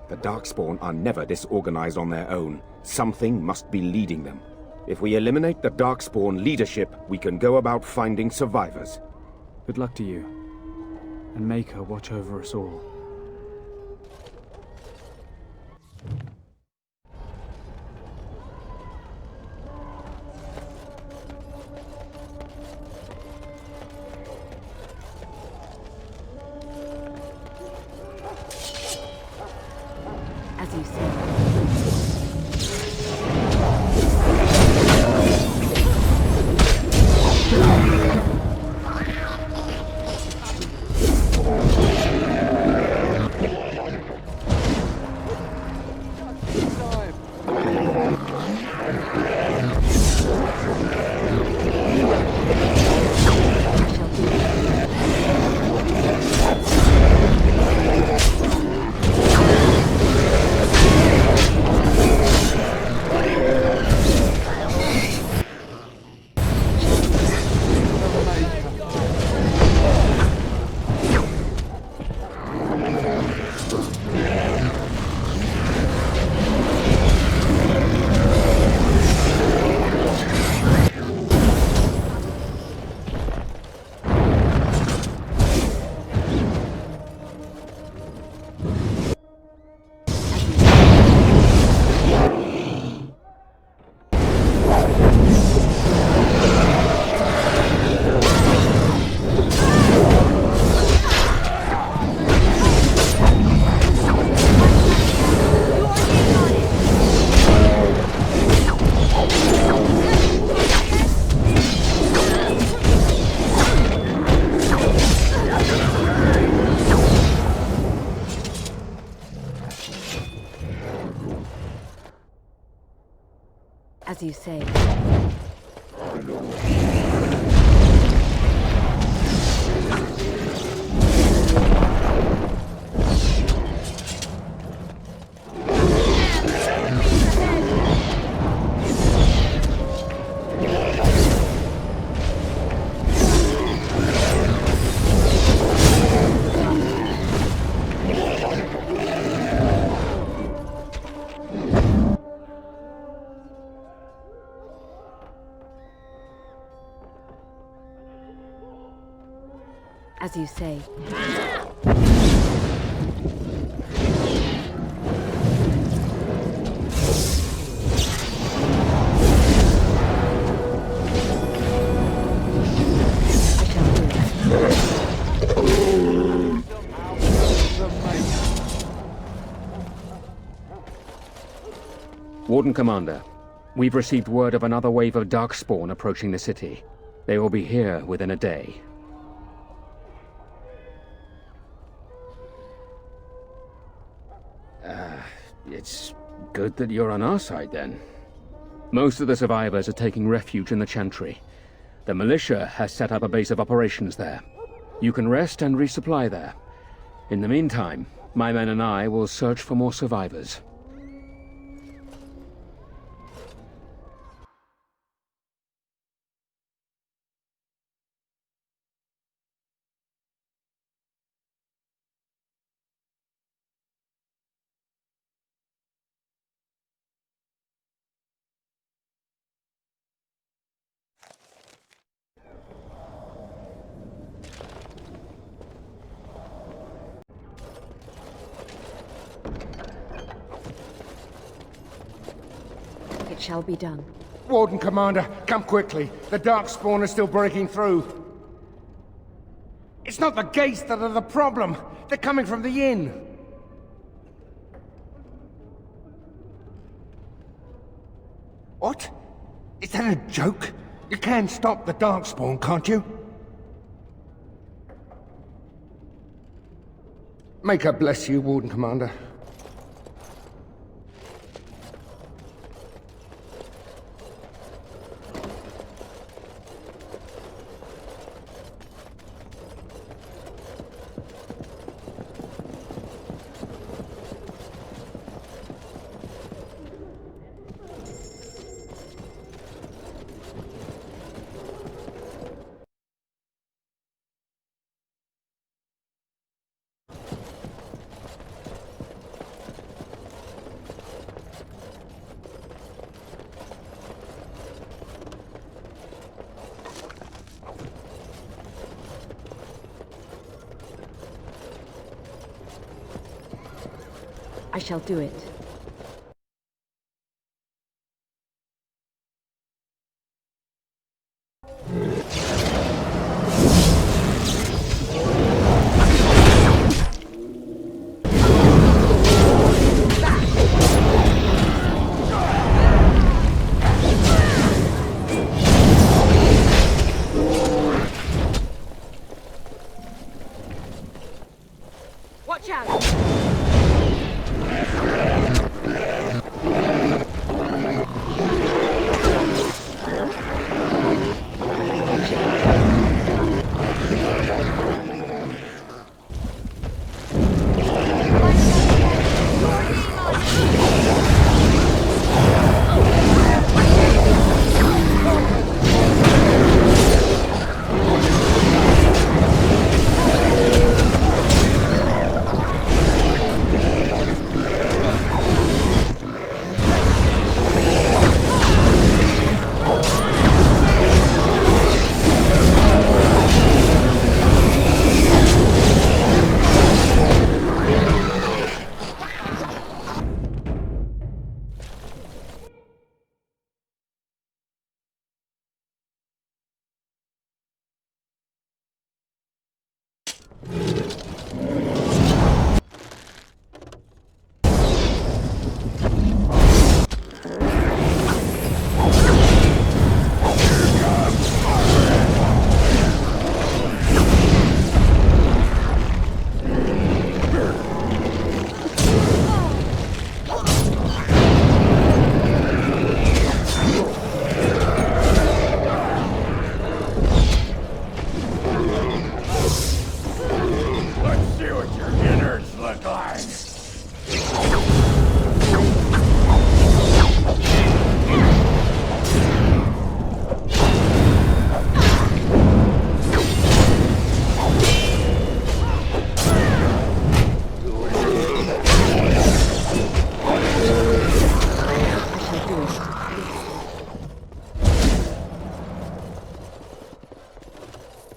The Darkspawn are never disorganized on their own. Something must be leading them. If we eliminate the Darkspawn leadership, we can go about finding survivors. Good luck to you. And make her watch over us all. As you say. As you say. As you say. Warden Commander, we've received word of another wave of Darkspawn approaching the city. They will be here within a day. It's good that you're on our side, then. Most of the survivors are taking refuge in the Chantry. The militia has set up a base of operations there. You can rest and resupply there. In the meantime, my men and I will search for more survivors. It shall be done. Warden Commander, come quickly. The Darkspawn is still breaking through. It's not the gates that are the problem. They're coming from the inn. What? Is that a joke? You can stop the Darkspawn, can't you? Make her bless you, Warden Commander. I shall do it. Watch out!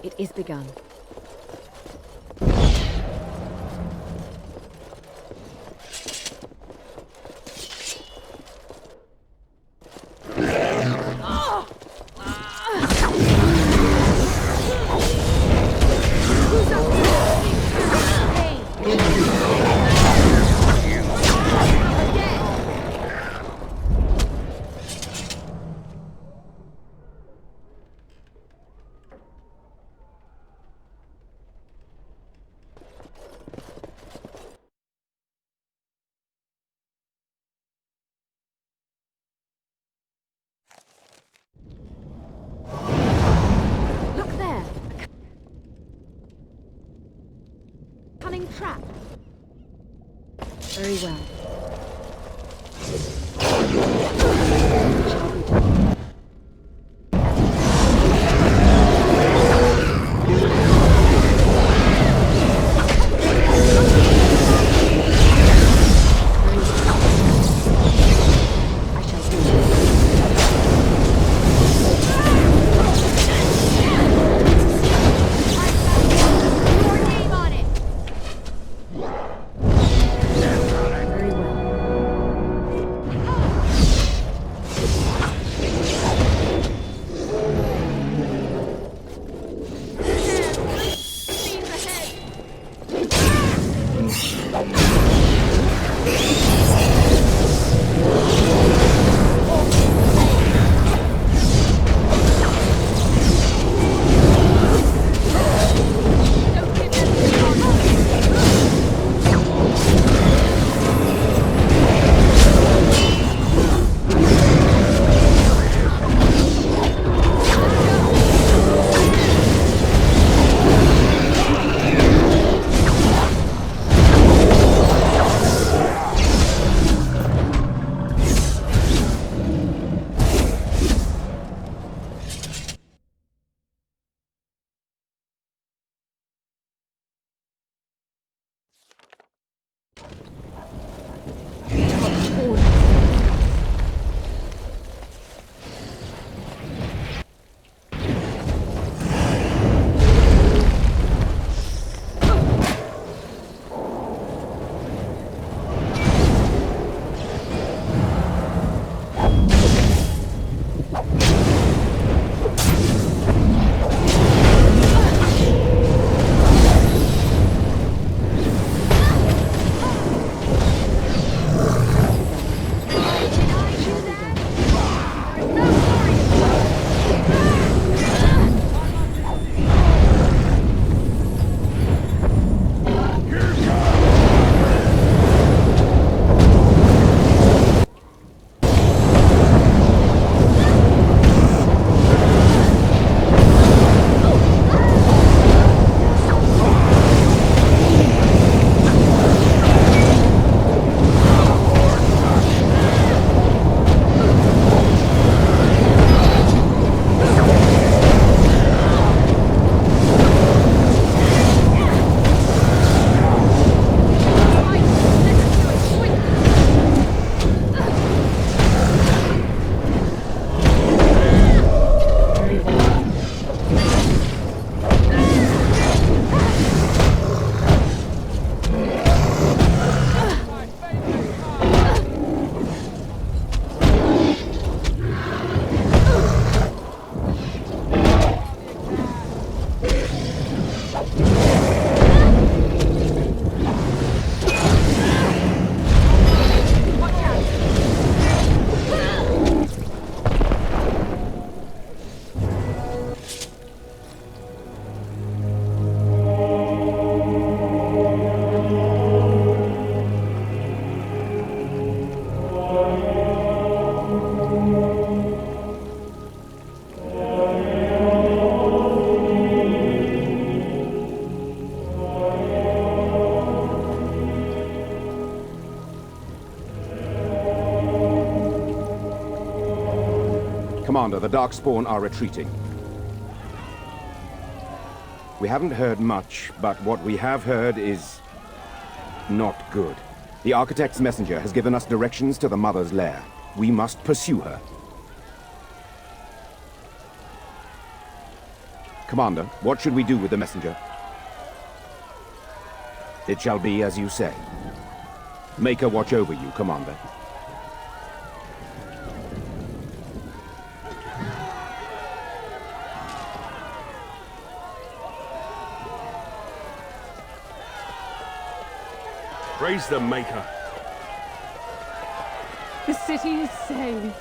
It is begun. Look there! A cunning trap. Very well. Commander, the Darkspawn are retreating. We haven't heard much, but what we have heard is not good. The Architect's messenger has given us directions to the Mother's lair. We must pursue her. Commander, what should we do with the messenger? It shall be as you say. Make her watch over you, Commander. Praise the Maker. The city is saved.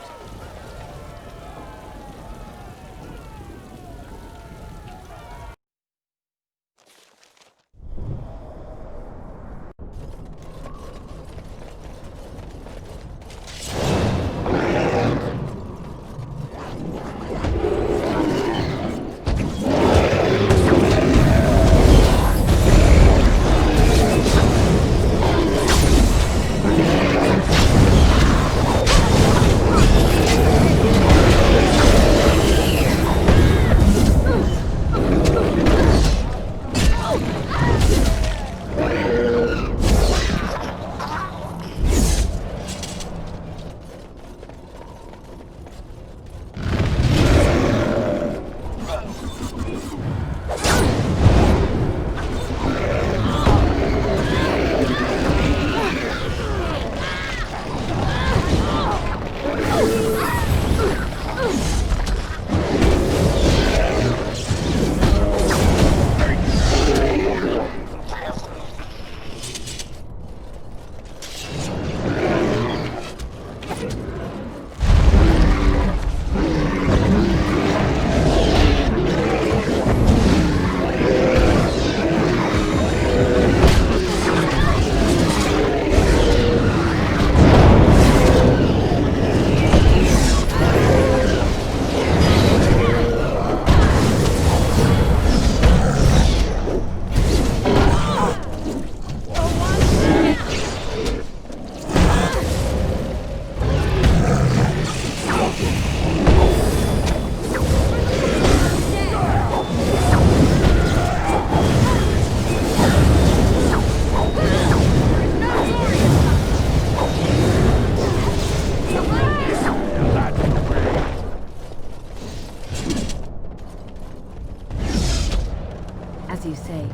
As you say.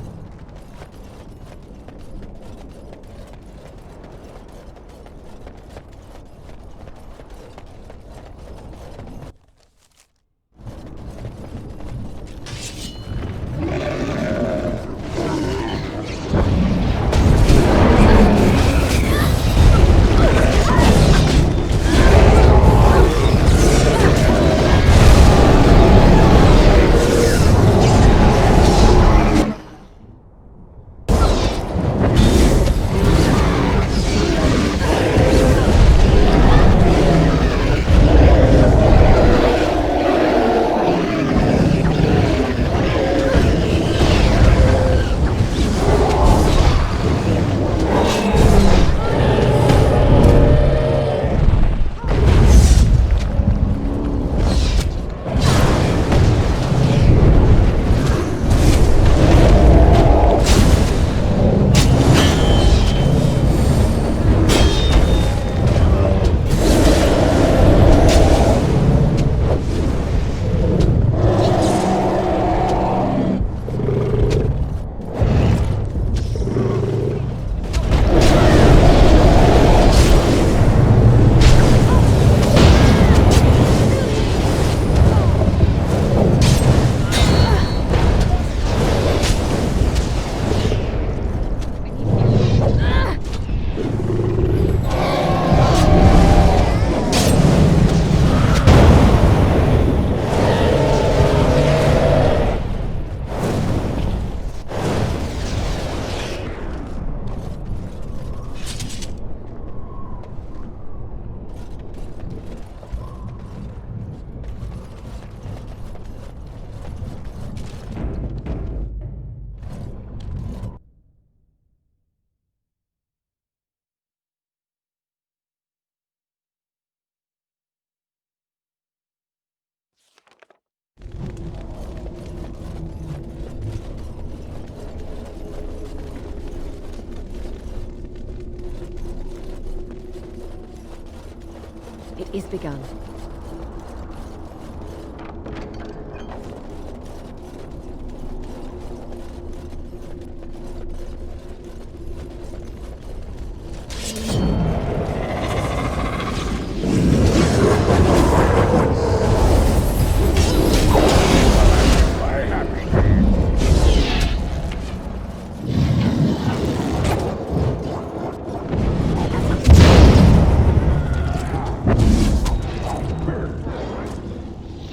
is begun.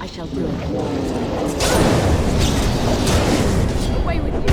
I shall do it. Away with you!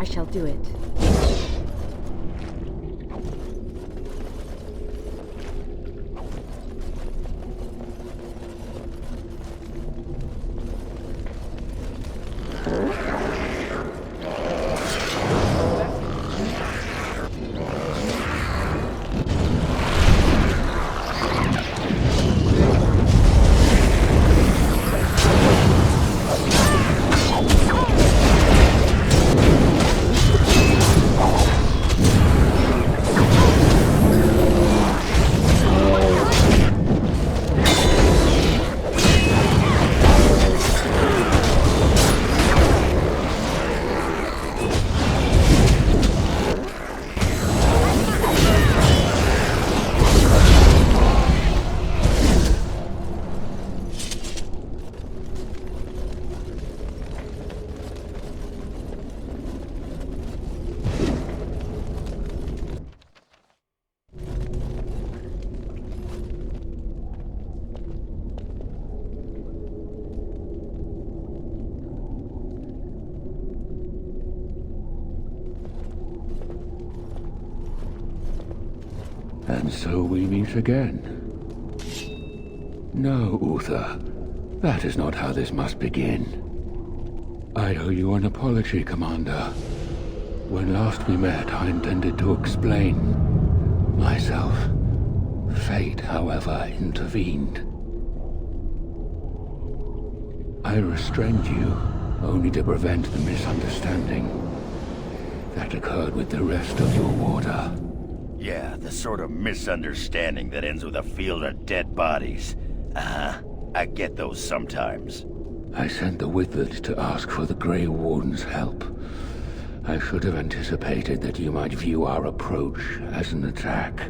I shall do it. And so we meet again. No, Uther. That is not how this must begin. I owe you an apology, Commander. When last we met, I intended to explain myself. Fate, however, intervened. I restrained you, only to prevent the misunderstanding that occurred with the rest of your order. Yeah, the sort of misunderstanding that ends with a field of dead bodies. I get those sometimes. I sent the Wizard to ask for the Grey Warden's help. I should have anticipated that you might view our approach as an attack.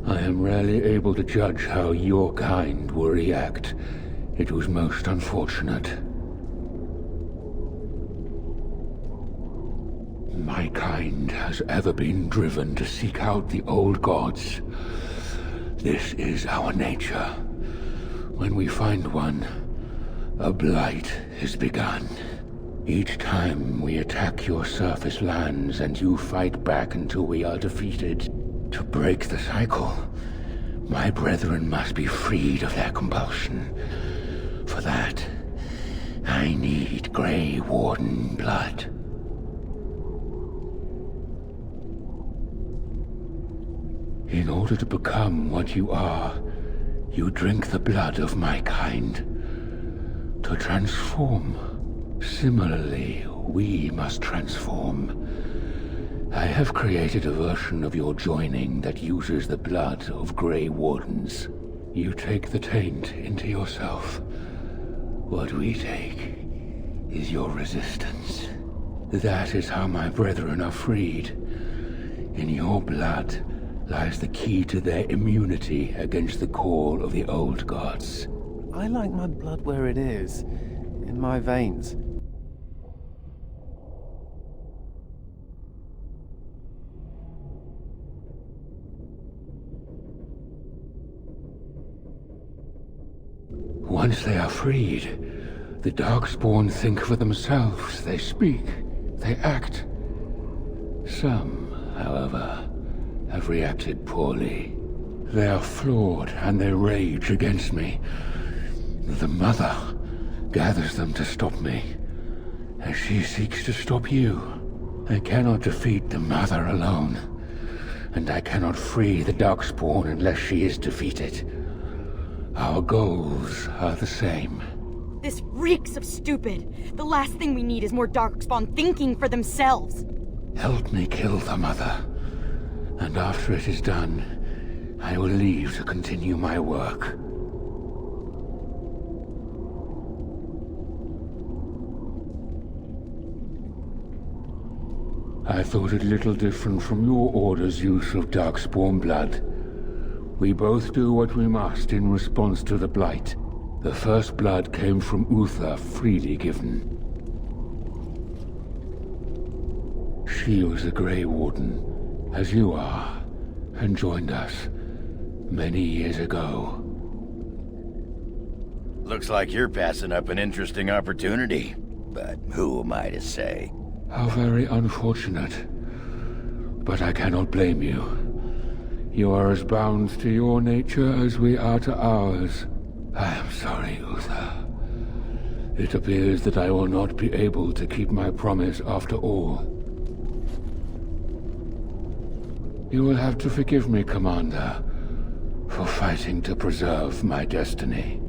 I am rarely able to judge how your kind will react. It was most unfortunate. My kind has ever been driven to seek out the old gods. This is our nature. When we find one, a blight is begun. Each time we attack your surface lands and you fight back until we are defeated. To break the cycle, my brethren must be freed of their compulsion. For that, I need Grey Warden blood. In order to become what you are, you drink the blood of my kind. To transform, similarly, we must transform. I have created a version of your joining that uses the blood of Grey Wardens. You take the taint into yourself. What we take is your resistance. That is how my brethren are freed. In your blood lies the key to their immunity against the call of the old gods. I like my blood where it is, in my veins. Once they are freed, the Darkspawn think for themselves. They speak, they act. Some however, have reacted poorly. They are flawed, and they rage against me. The Mother gathers them to stop me, as she seeks to stop you. I cannot defeat the Mother alone, and I cannot free the Darkspawn unless she is defeated. Our goals are the same. This reeks of stupid. The last thing we need is more Darkspawn thinking for themselves. Help me kill the Mother, and after it is done, I will leave to continue my work. I thought it little different from your Order's use of Darkspawn blood. We both do what we must in response to the Blight. The first blood came from Uther, freely given. She was a Grey Warden, as you are, and joined us many years ago. Looks like you're passing up an interesting opportunity, but who am I to say? How very unfortunate. But I cannot blame you. You are as bound to your nature as we are to ours. I am sorry, Uther. It appears that I will not be able to keep my promise after all. You will have to forgive me, Commander, for fighting to preserve my destiny.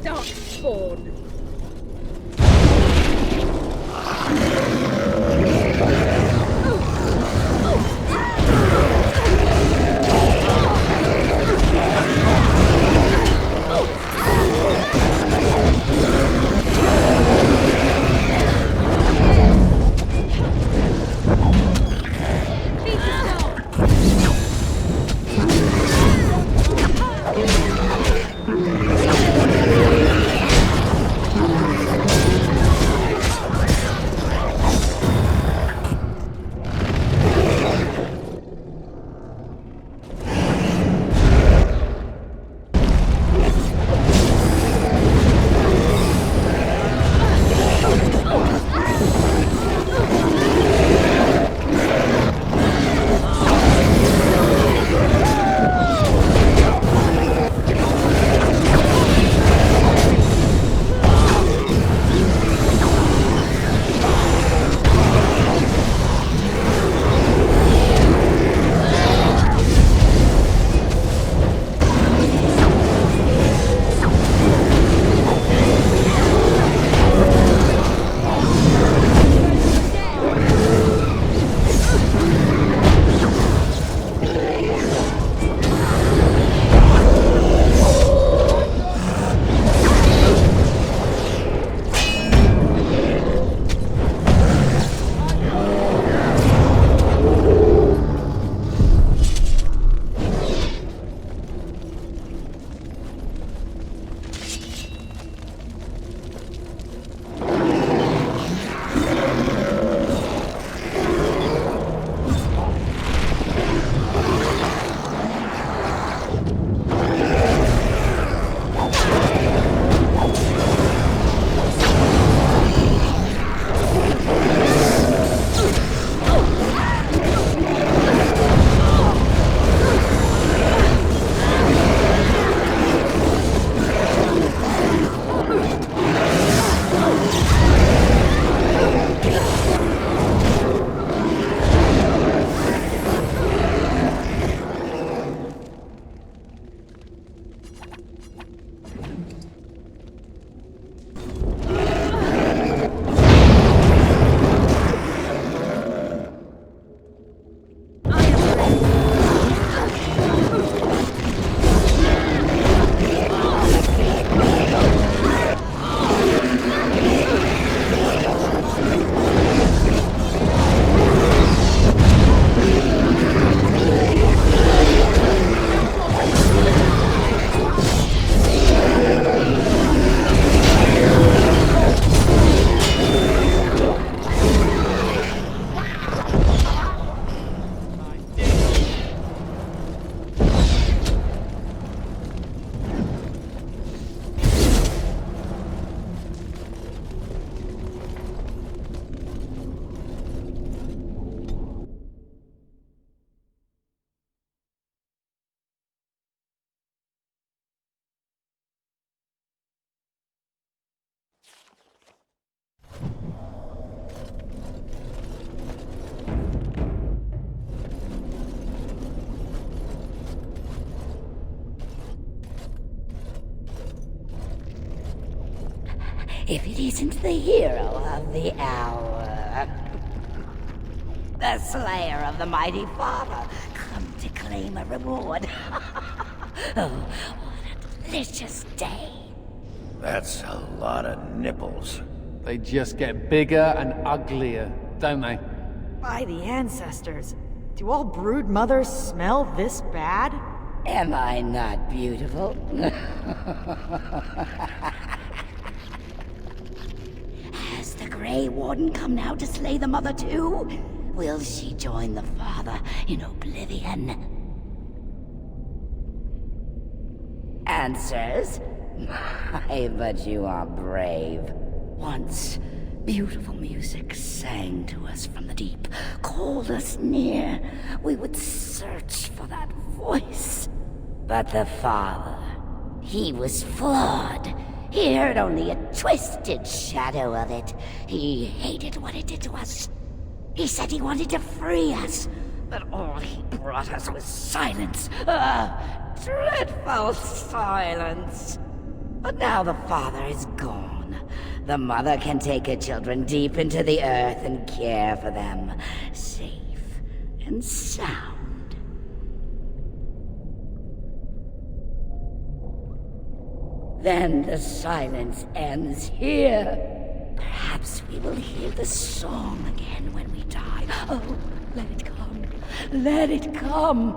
Darkspawn! if it isn't the hero of the hour. The slayer of the mighty father, come to claim a reward. Oh, what a delicious day. That's a lot of nipples. They just get bigger and uglier, don't they? By the ancestors, do all brood mothers smell this bad? Am I not beautiful? Has the Grey Warden come now to slay the mother too? Will she join the father in oblivion? Answers? My, but you are brave. Once, beautiful music sang to us from the deep, called us near. We would search for that voice. But the father, he was flawed. He heard only a twisted shadow of it. He hated what it did to us. He said he wanted to free us, but all he brought us was silence. Dreadful silence. But now the father is gone. The mother can take her children deep into the earth and care for them, safe and sound. Then the silence ends here. Perhaps we will hear the song again when we die. Oh, let it come. Let it come.